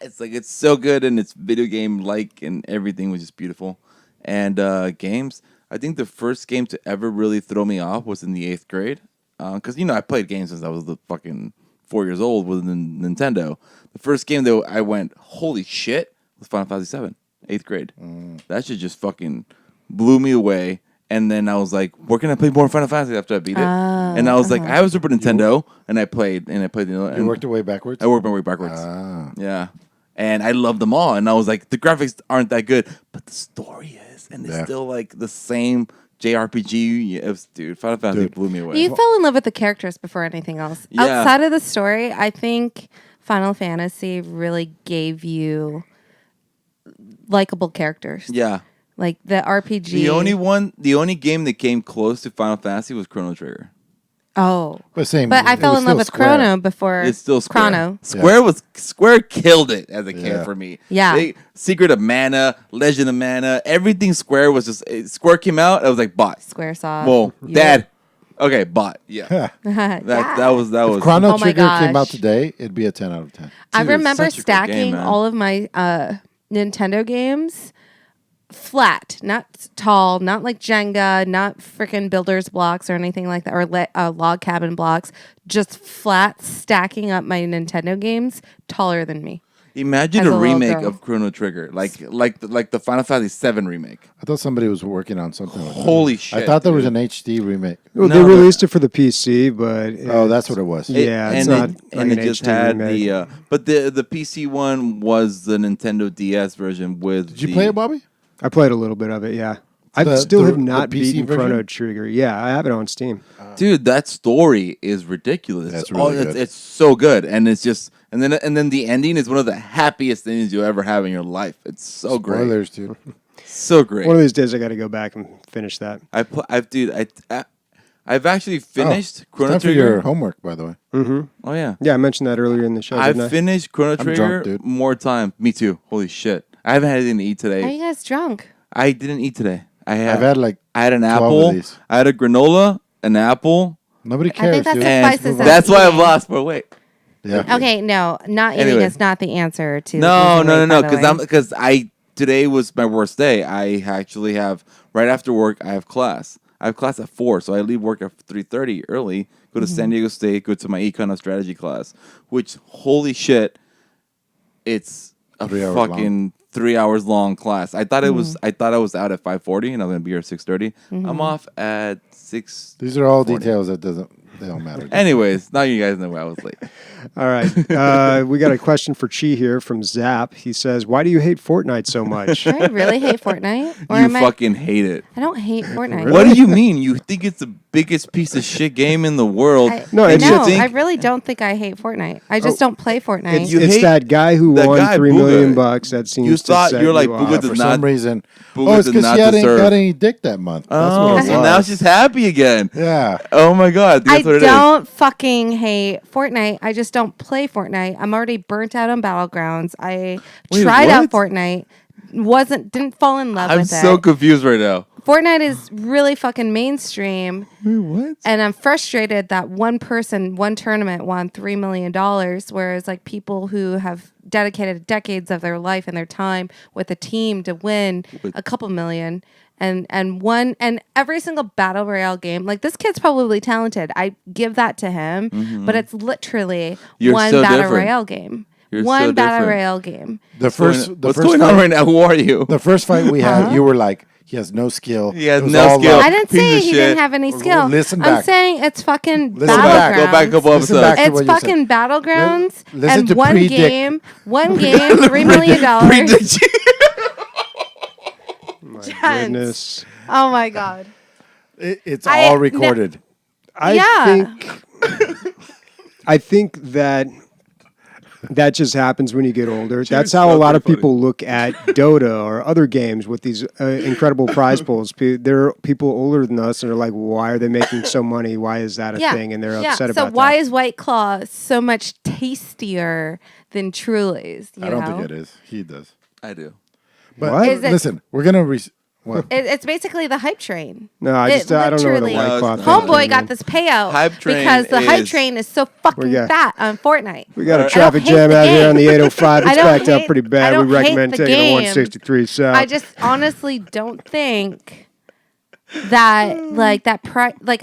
it's so good, and it's video game like, and everything was just beautiful. And games, I think the first game to ever really throw me off was in the 8th grade. Because, I played games since I was the fucking 4 years old with Nintendo. The first game that I went, holy shit, was Final Fantasy VII, 8th grade. That shit just fucking blew me away. And then I was like, where can I play more Final Fantasy after I beat it? And I was like, I have a Super Nintendo, and I played. You worked your way backwards? I worked my way backwards. Yeah. And I loved them all. And I was like, the graphics aren't that good, but the story is. And it's still like the same JRPG. Dude, Final Fantasy blew me away. You fell in love with the characters before anything else. Yeah. Outside of the story, I think Final Fantasy really gave you likable characters. Yeah. Like the RPG. The only game that came close to Final Fantasy was Chrono Trigger. Oh. But I fell in love with Chrono before It's still Square. Chrono. Square killed it as a kid for me. Yeah. Secret of Mana, Legend of Mana, everything Square was just Square came out, I was like bought. Squaresoft. Well, Dad. Okay, bought. Yeah. That was If Chrono Oh my Trigger came out gosh. today, it'd be a 10 out of 10. I Dude, remember such a good stacking game, man. all of my Nintendo games flat, not tall, not like Jenga, not freaking builder's blocks or anything like that, or log cabin blocks, just flat, stacking up my Nintendo games taller than me. Imagine As a a little remake girl. of Chrono Trigger, like the Final Fantasy VII remake. I thought somebody was working on something like that. Holy shit! I thought there was dude. an HD remake. Well, No, they but- released it for the PC, but Oh, that's what it was. Yeah, it's and not it, like and an it just HD had remake. but the PC one was the Nintendo DS version with. Did you play it, Bobby? I played a little bit of it. Yeah, I The- still the- have not the PC beaten version? Chrono Trigger. Yeah, I have it on Steam. Dude, that story is ridiculous. That's really good. It's so good, and it's just and then the ending is one of the happiest things you'll ever have in your life. It's so great, Spoilers, dude. so great. One of these days, I got to go back and finish that. I've actually finished It's Chrono time for Trigger. your homework, by the way. Oh yeah, Yeah, I mentioned that earlier in the show. I've didn't I? finished Chrono I'm Trigger drunk, dude. more times. Me too. Holy shit! I haven't had anything to eat How are today. you guys drunk? I didn't eat today. I've had like I had an 12 of apple. these. I had a granola, an apple. Nobody I cares, think that's dude. a- And Suffices as that's why I've eating. lost my weight. Yeah. Okay, no, not eating Anyway. is not the answer to No, losing weight, by the way. because today was my worst day. I actually have right after work. I have class. I have class at 4, so I leave work at 3:30 early. Go to San Diego State. Go to my econ and strategy class. Which holy shit, it's a 3 hours fucking 3 hours long class. I thought it was. I thought I was out at 5:40 and I was gonna be here at 6:30. I'm off at 6. These are all details that they don't matter. Anyways, now you guys know why I was late. All right. We got a question for Chi here from Zap. He says, "Why do you hate Fortnite so much?" Do I really hate Fortnite? Or You am fucking hate it. I don't hate Fortnite. What do you mean? You think it's the biggest piece of shit game in the world? No, and it's you No, think I really don't think I hate Fortnite. I just don't play Fortnite. You It's hate that guy who that won guy, $3 million Booga. bucks. That seems You to thought set you're like, you Booga off. does For not- some reason. Booga It's did because not she hadn't deserve- got any dick that month. That's Oh, what it so was. now she's happy again. Yeah. Oh my god, I that's what it is. don't fucking hate Fortnite. I just don't play Fortnite. I'm already burnt out on Battlegrounds. I Wait, tried out what? Fortnite. Didn't fall in love I'm with so it. confused right now. Fortnite is really fucking mainstream. What? And I'm frustrated that one person, one tournament won $3 million, whereas like people who have dedicated decades of their life and their time with a team to win a couple million and every single battle royale game, like this kid's probably talented. I give that to him, but it's literally You're one so battle different. royale game. You're one so battle different. royale game. The first What's fight, going on right now? Who are you? The first fight we had, you were like, He has no skill. He has It was no all skill. luck. I didn't Piece say of he shit. didn't have any skill. Listen I'm back. saying it's fucking Listen battlegrounds. back. Go back a couple Listen episodes. back to It's what you said. fucking battlegrounds Listen and to one Pre-Dick. game, $3 million. Prediction. My Gents. goodness. Oh my god. It's I- all recorded. I think that just happens when you get older. That's how a sounds lot of pretty people look at Dota or other games with these incredible prize pools. There are people older than us and are like, why are they making so money? Why is that a thing? And they're upset about So why that. is White Claw so much tastier than Truly's? I don't think it is. He does. I do. But What? Is it- listen, we're gonna. What? It's basically the hype train. No, I don't know what a literally- White Claw No, thing Homeboy is. got this payout Hype train because the hype is- train is so fucking got- fat on Fortnite. We got a I don't traffic hate jam the out here game. on the 805. I It's don't backed up hate- pretty I bad. We don't hate recommend the taking a game. 163 south. I just honestly don't think that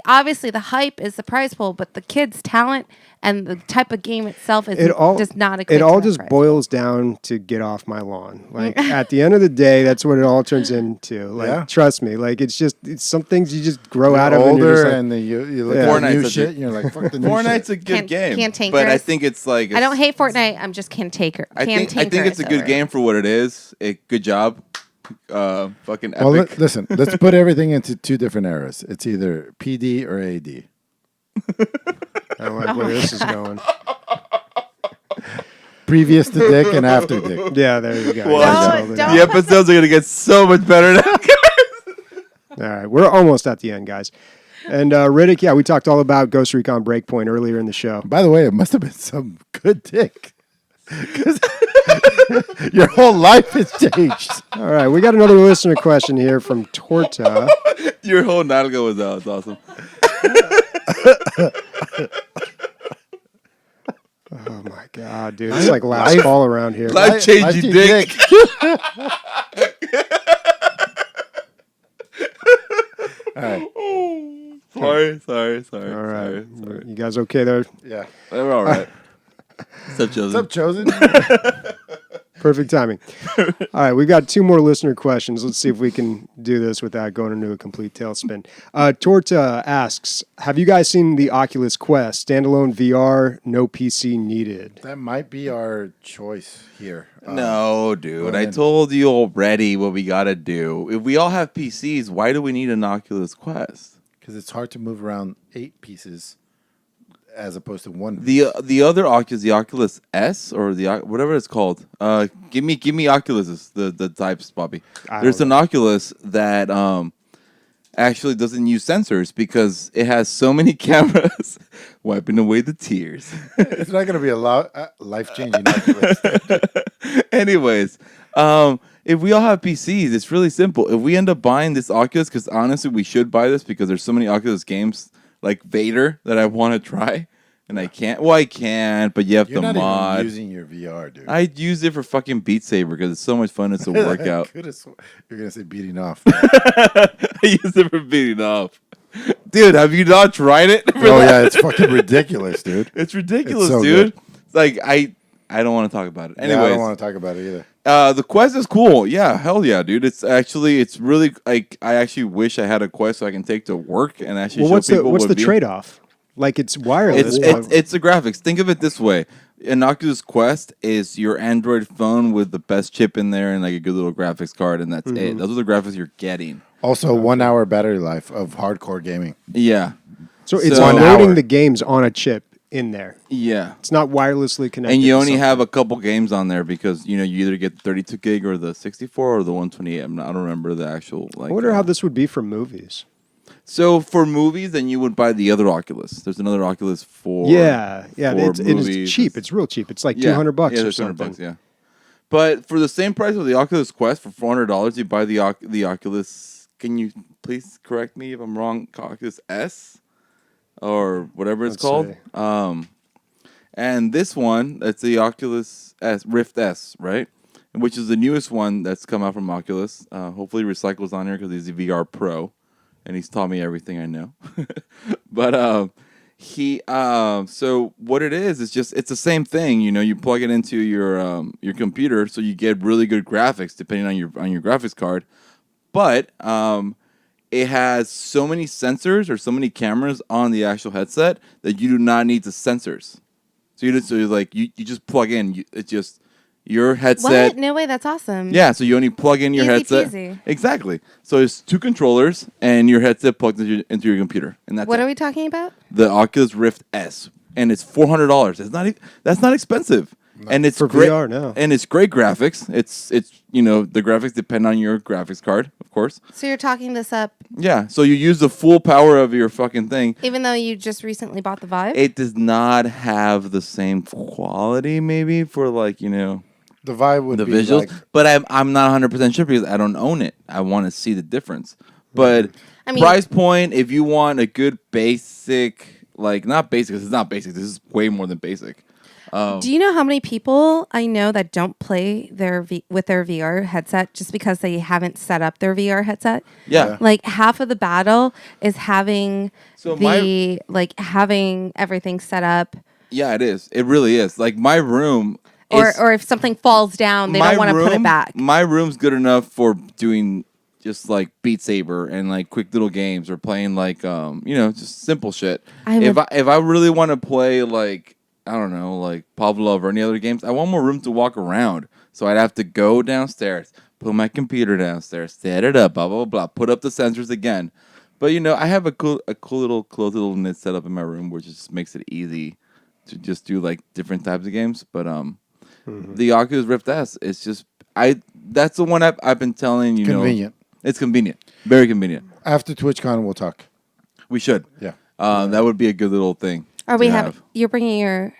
obviously the hype is the prize pool, but the kids' talent and the type of game itself is does not equate It all to that just prize boils down to get off my lawn. Like at the end of the day, that's what it all turns into. Like Yeah. trust me, like it's some things you just grow You're out of. And you're older just like, and then you look Yeah. at Fortnite's new such a- shit and you're like, fuck the new Fortnite's shit. a good game, cantankerous. but I think it's like I don't hate Fortnite. I'm just cantankerous. I think it's a good over it. game for what it is. Good job. Fucking epic. Well, listen, let's put everything into two different eras. It's either PD or AD. I don't like where this is going. Previous to Dick and after Dick. Yeah, there you go. Well, You solved it. don't- the episodes are gonna get so much better now. All right, we're almost at the end, guys. And Riddick, yeah, we talked all about Ghost Recon Breakpoint earlier in the show. By the way, it must have been some good dick. 'Cause your whole life has changed. All right, we got another listener question here from Torta. Your whole Nautical was out. It's awesome. Oh my god, dude, it's like last call around here. Life changing dick. All right. Sorry. All right, Sorry. you guys okay there? Yeah. We're all right. What's up, Joseph? What's up, Chosen? Perfect timing. All right, we've got two more listener questions. Let's see if we can do this without going into a complete tailspin. Torta asks, have you guys seen the Oculus Quest? Standalone VR, no PC needed. That might be our choice here. No, dude. go I ahead. told you already what we gotta do. If we all have PCs, why do we need an Oculus Quest? Because it's hard to move around 8 pieces as opposed to one. The other Oculus, the Oculus S or the whatever it's called. Give me Oculuses, the types, Bobby. There's an Oculus that actually doesn't use sensors because it has so many cameras wiping away the tears. It's not going to be a life-changing Oculus. Anyways, if we all have PCs, it's really simple. If we end up buying this Oculus, because honestly, we should buy this because there's so many Oculus games like Vader that I want to try, and I can't. Well, I can, but you have You're to not mod. even using your VR, dude. I use it for fucking Beat Saber because it's so much fun. It's a workout. You're going to say beating off. I use it for beating off. Dude, have you not tried it? Oh, yeah, it's fucking ridiculous, dude. It's ridiculous, It's so dude. good. It's like I don't want to talk about it. Yeah, Anyways, I don't want to talk about it either. the Quest is cool. Yeah, hell yeah, dude. It's really like I actually wish I had a Quest so I can take to work and actually Well, show people what's what the VR trade-off? Like it's wireless. It's the graphics. Think of it this way: an Oculus Quest is your Android phone with the best chip in there and like a good little graphics card, and that's it. Those are the graphics you're getting. Also, 1 hour battery life of hardcore gaming. Yeah, so it's so- 1 loading hour. the games on a chip in there. yeah. It's not wirelessly connected. And you to only something. have a couple games on there because you either get the 32 gig or the 64 or the 128. I don't remember the actual. Like, I wonder how this would be for movies. So for movies, then you would buy the other Oculus. There's another Oculus for Yeah, for it's movies. cheap. It's real cheap. It's like Yeah. $200 Yeah, or there's something. $200, yeah. But for the same price of the Oculus Quest, for $400, you buy the Oculus. Can you please correct me if I'm wrong? Oculus S or whatever it's Let's called. see. And this one, that's the Oculus S Rift S, right? Which is the newest one that's come out from Oculus. Hopefully, Recycle's on here because he's a VR pro, and he's taught me everything I know. But so what it is it's the same thing. You plug it into your computer, so you get really good graphics depending on your graphics card. but it has so many sensors or so many cameras on the actual headset that you do not need the sensors. So you just plug in. It's just your headset. What? No way. That's awesome. Yeah, so you only plug in your Easy headset. peasy. Exactly. So it's 2 controllers and your headset plugged into your computer, and that's What it. are we talking about? The Oculus Rift S, and it's $400. That's not expensive, and it's For great. VR, no. And it's great graphics. It's the graphics depend on your graphics card, of course. So you're talking this up Yeah. So you use the full power of your fucking thing. even though you just recently bought the Vive? It does not have the same quality, maybe for The Vive would the be visuals, like, but I'm not 100% sure because I don't own it. I want to see the difference. But I mean- price point, if you want a good basic, not basic, because it's not basic. This is way more than basic. Do you know how many people I know that don't play with their VR headset just because they haven't set up their VR headset? Yeah. Like half of the battle is having So having everything set up, Yeah, it is. It really is. Like my room. or if something falls down, they don't want to put it back. My room's good enough for doing just like Beat Saber and like quick little games or playing just simple shit. If I really want to play I don't know, like Pavlov or any other games, I want more room to walk around. So I'd have to go downstairs, put my computer downstairs, set it up, blah, blah, blah, put up the sensors again. But, I have a cool little knit setup in my room, which just makes it easy to just do, different types of games. But the Oculus Rift S, it's just, that's the one I've been telling you. convenient. It's convenient. Very convenient. After TwitchCon, we'll talk. We should. Yeah. That would be a good little thing. Are we to have you're bringing your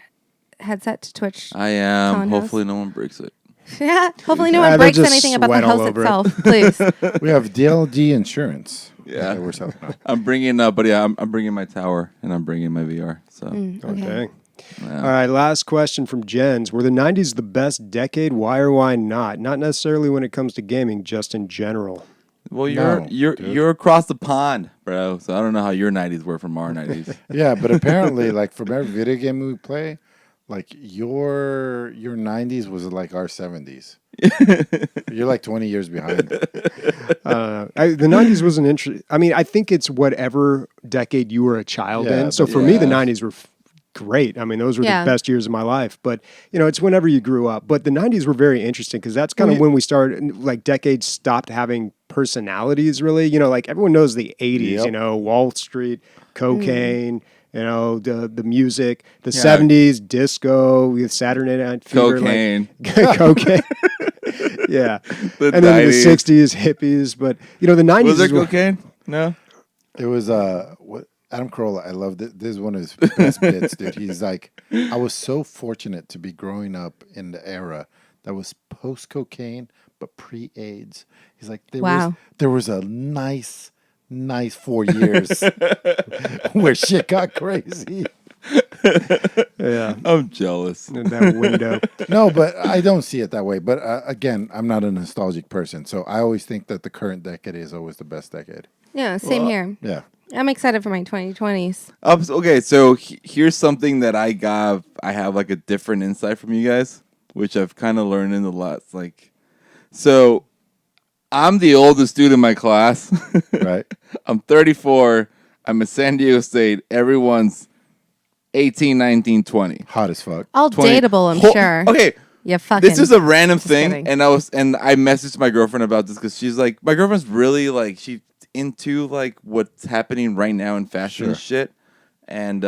headset to Twitch? I am. Con Hopefully house? no one breaks it. Yeah. Hopefully no Yeah, one they'll breaks just anything about the sweat all house over it. itself, please. We have DLG insurance. Yeah. That we're selling. I'm bringing, I'm bringing my tower and I'm bringing my VR. So, Okay. yeah. All right, last question from Jens. Were the 90s the best decade? Why or why not? Not necessarily when it comes to gaming, just in general. Well, No, you're across the pond, bro. So I don't know how your 90s were from our 90s. Yeah, but apparently, from every video game we play, your 90s was like our 70s. You're 20 years behind. The 90s was an interesting. I mean, I think it's whatever decade you were a child Yeah, in. So but for me, yeah. the 90s were great. I mean, those were Yeah. the best years of my life. But, it's whenever you grew up. But the 90s were very interesting because that's kind of when we started, decades stopped having personalities, really. Everyone knows the 80s, Yep. Wall Street, cocaine. The music, the Yeah. 70s, disco, with Saturday Night Fever, Cocaine. cocaine. Yeah. The And then 90s. the 60s, hippies. But, the 90s Was there is where- cocaine? No. It was Adam Carolla. I loved it. This is one of his best bits, dude. He's like, I was so fortunate to be growing up in the era that was post cocaine but pre AIDS. He's like, there was a nice 4 years where shit got crazy. Yeah. I'm jealous. In that window. No, but I don't see it that way. But again, I'm not a nostalgic person, so I always think that the current decade is always the best decade. Yeah, same here. Yeah. I'm excited for my 2020s. Okay, so here's something that I have a different insight from you guys, which I've kind of learned in the last So I'm the oldest dude in my class. Right. I'm 34. I'm at San Diego State. Everyone's 18, 19, 20. Hot as fuck. All 20. dateable, I'm sure. Okay. You fucking. This is a random thing, kidding. and I messaged my girlfriend about this because she's like, my girlfriend's really she's into what's happening right now in fashion and shit, and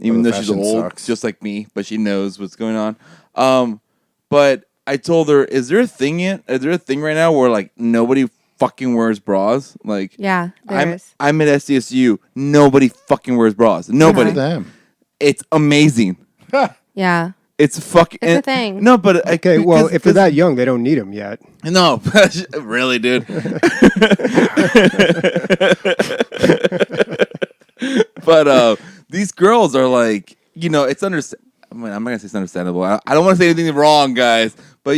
even though she's fashion old, sucks. just like me, but she knows what's going on. But I told her, is there a thing right now where nobody fucking wears bras? Yeah, there is. I'm at SDSU, nobody fucking wears bras. Nobody. Good for them. It's amazing. Yeah. It's fucking. It's a thing. No, but Okay, well, if they're that young, they don't need them yet. No, really, dude. But these girls are it's I mean, I'm not gonna say it's understandable. I don't want to say anything wrong, guys. But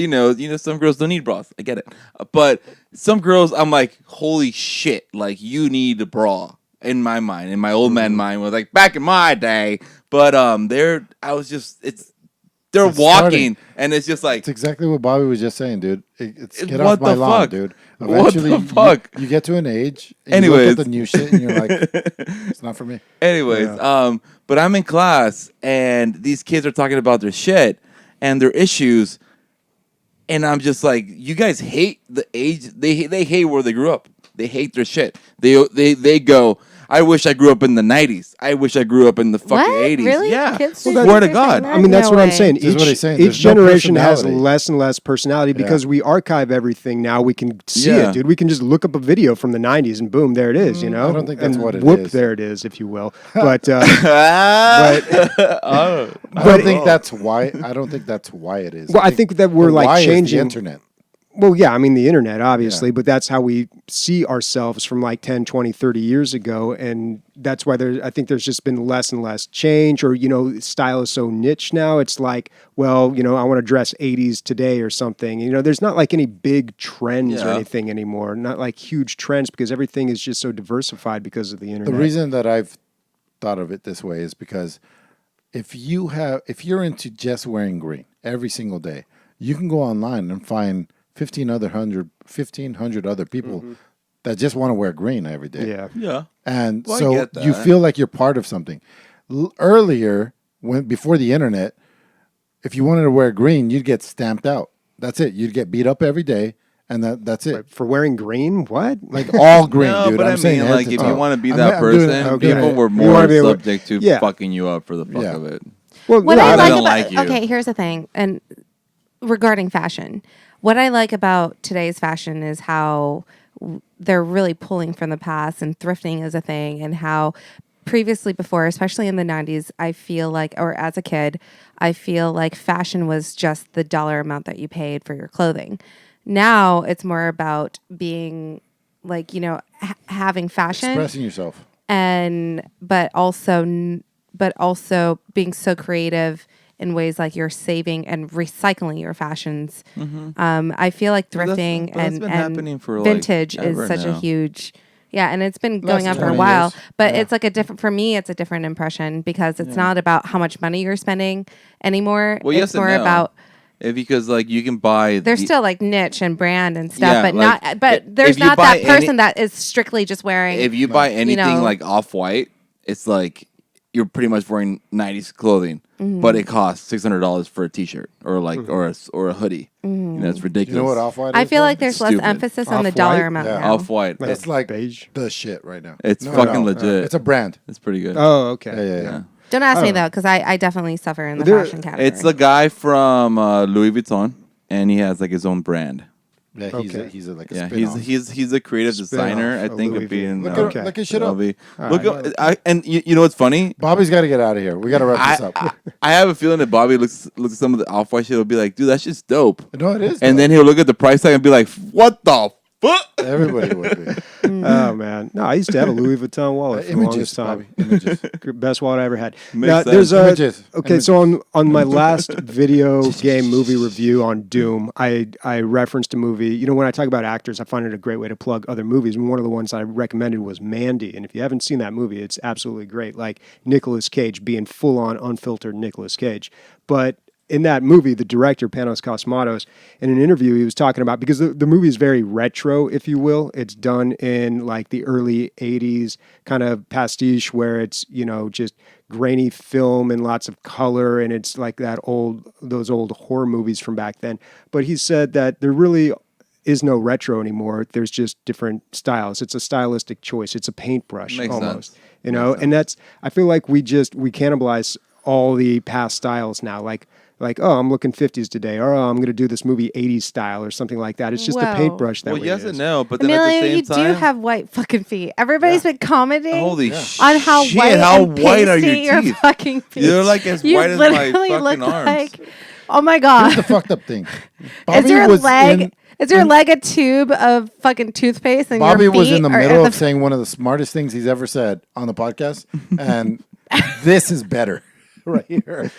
some girls don't need bras. I get it. But some girls, I'm like, holy shit! You need a bra. In my mind, in my old man mind, was back in my day. But they're It's walking, and it's just like It's exactly what Bobby was just saying, dude. It's get What off my the lawn, fuck? dude. What the Eventually, fuck? You get to an age, and Anyways. you look at the new shit, and you're like, it's not for me. Anyways, but I'm in class and these kids are talking about their shit and their issues, and I'm just like, you guys hate the age. They hate where they grew up. They hate their shit. They go, I wish I grew up in the 90s. I wish I grew up in the fucking What? 80s. Really? Yeah. Kids Swear just to say God. that? I mean, that's No what I'm way. saying. This is what he's saying. Each There's no generation has personality. less and less personality because we archive everything now. We can see Yeah. it, dude. We can just look up a video from the 90s and boom, there it is, you know? I don't think that's And what it whoop, is. there it is, if you will. But, I don't think that's why. I don't think that's why it is. well, I think that we're the like why is changing. the internet. Well, yeah, I mean, the internet, obviously, Yeah. but that's how we see ourselves from like 10, 20, 30 years ago. And that's why I think there's just been less and less change, or, style is so niche now. It's like, well, I want to dress 80s today or something. There's not like any big trends or Yeah. anything anymore, not like huge trends because everything is just so diversified because of the internet. The reason that I've thought of it this way is because if you're into just wearing green every single day, you can go online and find 1,500 other people that just want to wear green every day. Yeah. Yeah. And Well, I so get that. you feel like you're part of something. Earlier, before the internet, if you wanted to wear green, you'd get stamped out. That's it. You'd get beat up every day, and that's it. Right, for wearing green? What? Like all green, No, dude. but I'm saying mean, head like, to if toe. you want to be I'm- that I'm doing person, it- I'm doing people it. were You more wanna be able- subject to yeah. fucking you up for the fuck Yeah. of it. Well, What no, I I like don't about like you. okay, here's the thing, and regarding fashion, what I like about today's fashion is how they're really pulling from the past, and thrifting is a thing, and how previously before, especially in the 90s, I feel like, or as a kid, I feel like fashion was just the dollar amount that you paid for your clothing. Now it's more about being like, having fashion expressing yourself. and but also being so creative in ways like you're saving and recycling your fashions. I feel like But that's- thrifting but that's and been happening for, like, vintage is ever such a now. huge, and it's been going on for a 20 while. years. But Yeah. it's like for me, it's a different impression because it's not about how much money you're spending anymore. Well, it's yes and more no. about Because like you can buy there's the- still like niche and brand and stuff, Yeah, but like, not. But if there's you not buy that any- person that is strictly just wearing. if you buy anything know. like Off-White, it's like you're pretty much wearing 90s clothing, Mm-hmm. but it costs $600 for a T-shirt or like or a hoodie. Mm-hmm. It's You ridiculous. know what Off-White is? I feel Bob? like there's less Stupid. emphasis on the Off-White? dollar amount Yeah. now. Off-White. It's like beige. the shit right now. It's fucking legit. It's a brand. It's pretty good. Oh, okay. Yeah. Don't ask me don't know. though, because I definitely suffer in the There- fashion category. It's the guy from Louis Vuitton, and he has like his own brand. Yeah, Okay. he's like a Yeah, spin-off. he's a creative designer. I of think Louis of being Vuitton. Look Okay. look his shit up. And you know what's funny? Bobby's got to get out of here. We got to wrap this up. I have a feeling that Bobby looks at some of the Off-White shit. He'll be like, "Dude, that shit's dope." No, it is. And though. then he'll look at the price tag and be like, "What the fuck?" Everybody would be. Oh man, no! I used to have a Louis Vuitton wallet for the longest Images, time. Bobby. Images. Best wallet I ever had. Makes Now, sense. there's a Images. okay. So on my last video game movie review on Doom, I referenced a movie. When I talk about actors, I find it a great way to plug other movies. And one of the ones I recommended was Mandy. And if you haven't seen that movie, it's absolutely great. Like Nicolas Cage being full on unfiltered Nicolas Cage, but in that movie, the director, Panos Cosmatos, in an interview, he was talking about, because the movie is very retro, if you will. It's done in like the early 80s kind of pastiche where it's, just grainy film and lots of color. And it's like those old horror movies from back then. But he said that there really is no retro anymore. There's just different styles. It's a stylistic choice. It's a paintbrush Makes almost, sense. and I feel like we cannibalize all the past styles now. Like, oh, I'm looking 50s today, or oh, I'm going to do this movie 80s style or something like that. It's just a Whoa. paintbrush that Well, way yes it is. and no, but then at Emilio, the same you time, do have white fucking feet. Everybody's been commenting holy on how shit, white how and white are pasty your teeth? fucking feet. You're like as You white as my literally fucking look arms. like, oh my Here's god, the fucked up thing. is Bobby your was leg? in- Is your leg a tube of fucking toothpaste? And Bobby your feet was in the are at middle of saying one of the smartest things he's ever said on the podcast, and this is better right here.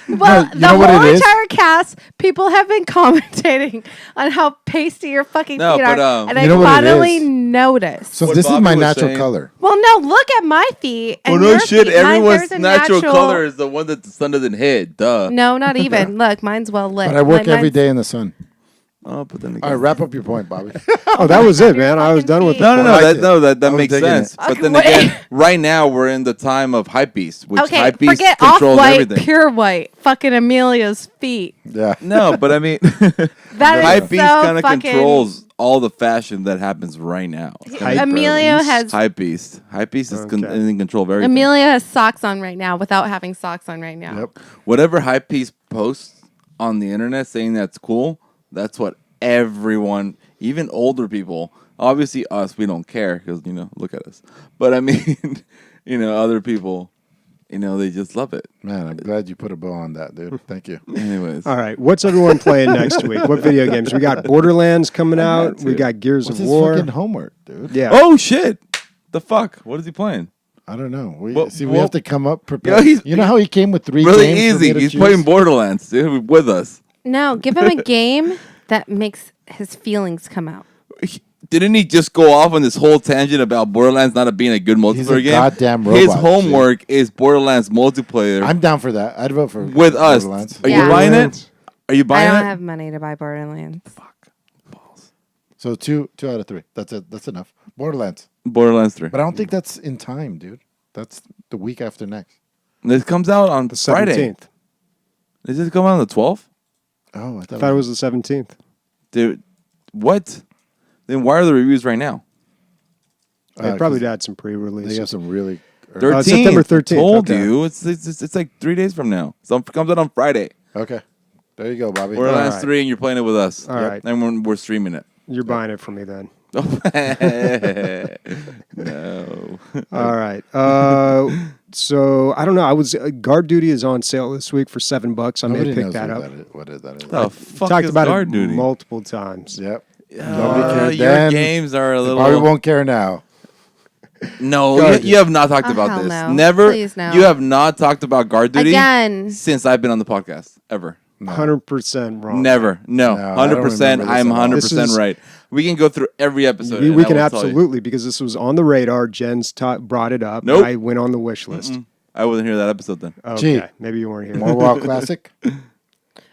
Well, No, you the know what whole it is? entire cast, people have been commentating on how pasty your fucking No, feet but, are, and You I know what it finally is? notice. So What this is Bobby my was natural saying- color. Well, no, look at my feet. And Oh no your shit! feet. Mine, Everyone's there's a natural color is the one that the sun doesn't hit. Duh. No, not even. Look, mine's well lit. But I work every Mine's- day in the sun. Oh, but then again. All right, wrap up your point, Bobby. Oh, that was it, man. I was done with. fucking No, the no, point. no, liked that I was makes digging sense. it. But Okay, then wait. again, right now we're in the time of Hypebeast, which Okay, Hypebeast forget controls off-white, everything. pure white. Fucking Emilio's feet. Yeah. No, but I mean, That is Hypebeast so kind of fucking... controls all the fashion that happens right now. It's kinda Emilio incredible. has Hypebeast is Okay. in control of everything. Emilio has socks on right now without having socks on right now. Yep. Whatever Hypebeast posts on the internet saying that's cool, that's what everyone, even older people, obviously us, we don't care because, look at us. But I mean, other people, they just love it. Man, I'm glad you put a bow on that, dude. Thank you. Anyways. All right, what's everyone playing next week? What video games? We got Borderlands coming out. We got Gears What's of his War. fucking homework, dude? Yeah. Oh, shit. The fuck? What is he playing? I don't know. We Well- we well- have to come up prepared. he's- You know how he came with 3 Really games for me easy. to He's choose? playing Borderlands dude, with us. No, give him a game that makes his feelings come out. Didn't he just go off on this whole tangent about Borderlands not being a good multiplayer He's a game? goddamn His robot, homework is Borderlands multiplayer I'm down for that. I'd vote for with us. Borderlands. Are Yeah. you buying it? Are you I buying don't it? have money to buy Borderlands. Fuck. Balls. So two out of 3. That's it. That's enough. Borderlands. Borderlands 3. But I don't think that's in time, dude. That's the week after next. This comes out on The Friday. 17th. Does it come out on the 12th? Oh, I I thought it was the 17th. Dude, what? Then why are the reviews right now? They probably 'cause had some pre-release. They have some really. 13th. September 13th, Told okay. you. It's like 3 days from now. So it comes out on Friday. Okay. There you go, Bobby. Borderlands right. 3 and you're playing it with us. All right. And we're streaming it. You're buying it from me then. No. All right. So I don't know. I was Guard Duty is on sale this week for $7. I may Nobody pick knows that up. what that is. The fuck Talked is about guard it duty? multiple times. Yep. Nobody cares Your then. games are a little. Bobby won't care now. No, Guard you have not talked Oh, about hell this. no. Never. Please, no. You have not talked about guard duty Again. since I've been on the podcast ever. 100% wrong. Never. No. No, I don't 100%. remember this I'm at all. 100% This is- right. We can go through every episode. We and can I will tell you. absolutely, because this was on the radar. Jen's brought it up. Nope. And I went on the wish list. I wasn't here that episode then. Okay. Gee. Maybe you weren't here. More WoW Classic.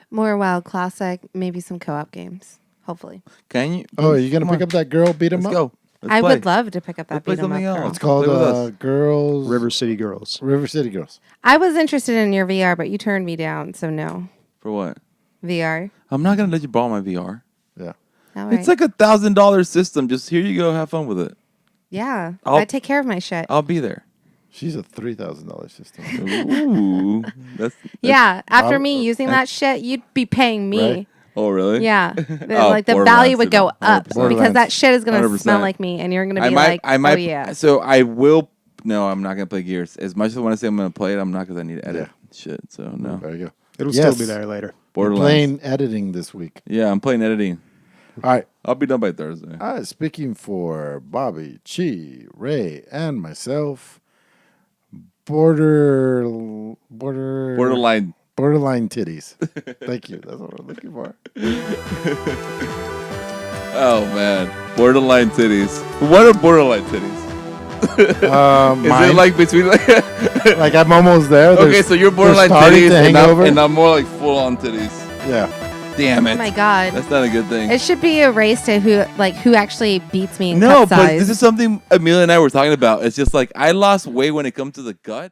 More WoW Classic, maybe some co-op games. Hopefully. Can you? Oh, are you gonna Come pick on. up that girl beat 'em Let's up? go. Let's I play. would love to pick up that Let's play beat 'em up something girl. else. It's called Play with us. Girls River City Girls. River City Girls. I was interested in your VR, but you turned me down, so no. For what? VR. I'm not gonna let you borrow my VR. Yeah. All right. It's like $1,000 system. Just here you go. Have fun with it. yeah. I'll- I take care of my shit. I'll be there. She's a $3,000 system. Ooh, that's yeah. After Bob- me using that shit, you'd be paying me. Right. Oh, really? Yeah. Oh, Like the Borderlands, value would dude. go up 100%. because that shit is going to 100%. smell like me and you're going to be I might. oh yeah. So I will. No, I'm not gonna play Gears. As much as I want to say I'm gonna play it, I'm not because I need to edit shit. So no. There you go. It'll Yes. still be there later. We're Borderlands. playing editing this week. Yeah, I'm playing editing. All right. I'll be done by Thursday. Speaking for Bobby, Chi, Ray, and myself, borderline Borderline. titties. Thank you. That's what I'm looking for. Oh man, borderline titties. What are borderline titties? Is Mine, it like between like? like I'm almost there? Okay, There's- so you're they're borderline starting titties, to hang over? and I'm more like full on titties. Yeah. Damn it! Oh my God. That's not a good thing. It should be a race to who actually beats me in No, cup but size. this is something Amelia and I were talking about. It's just like I lost weight when it comes to the gut.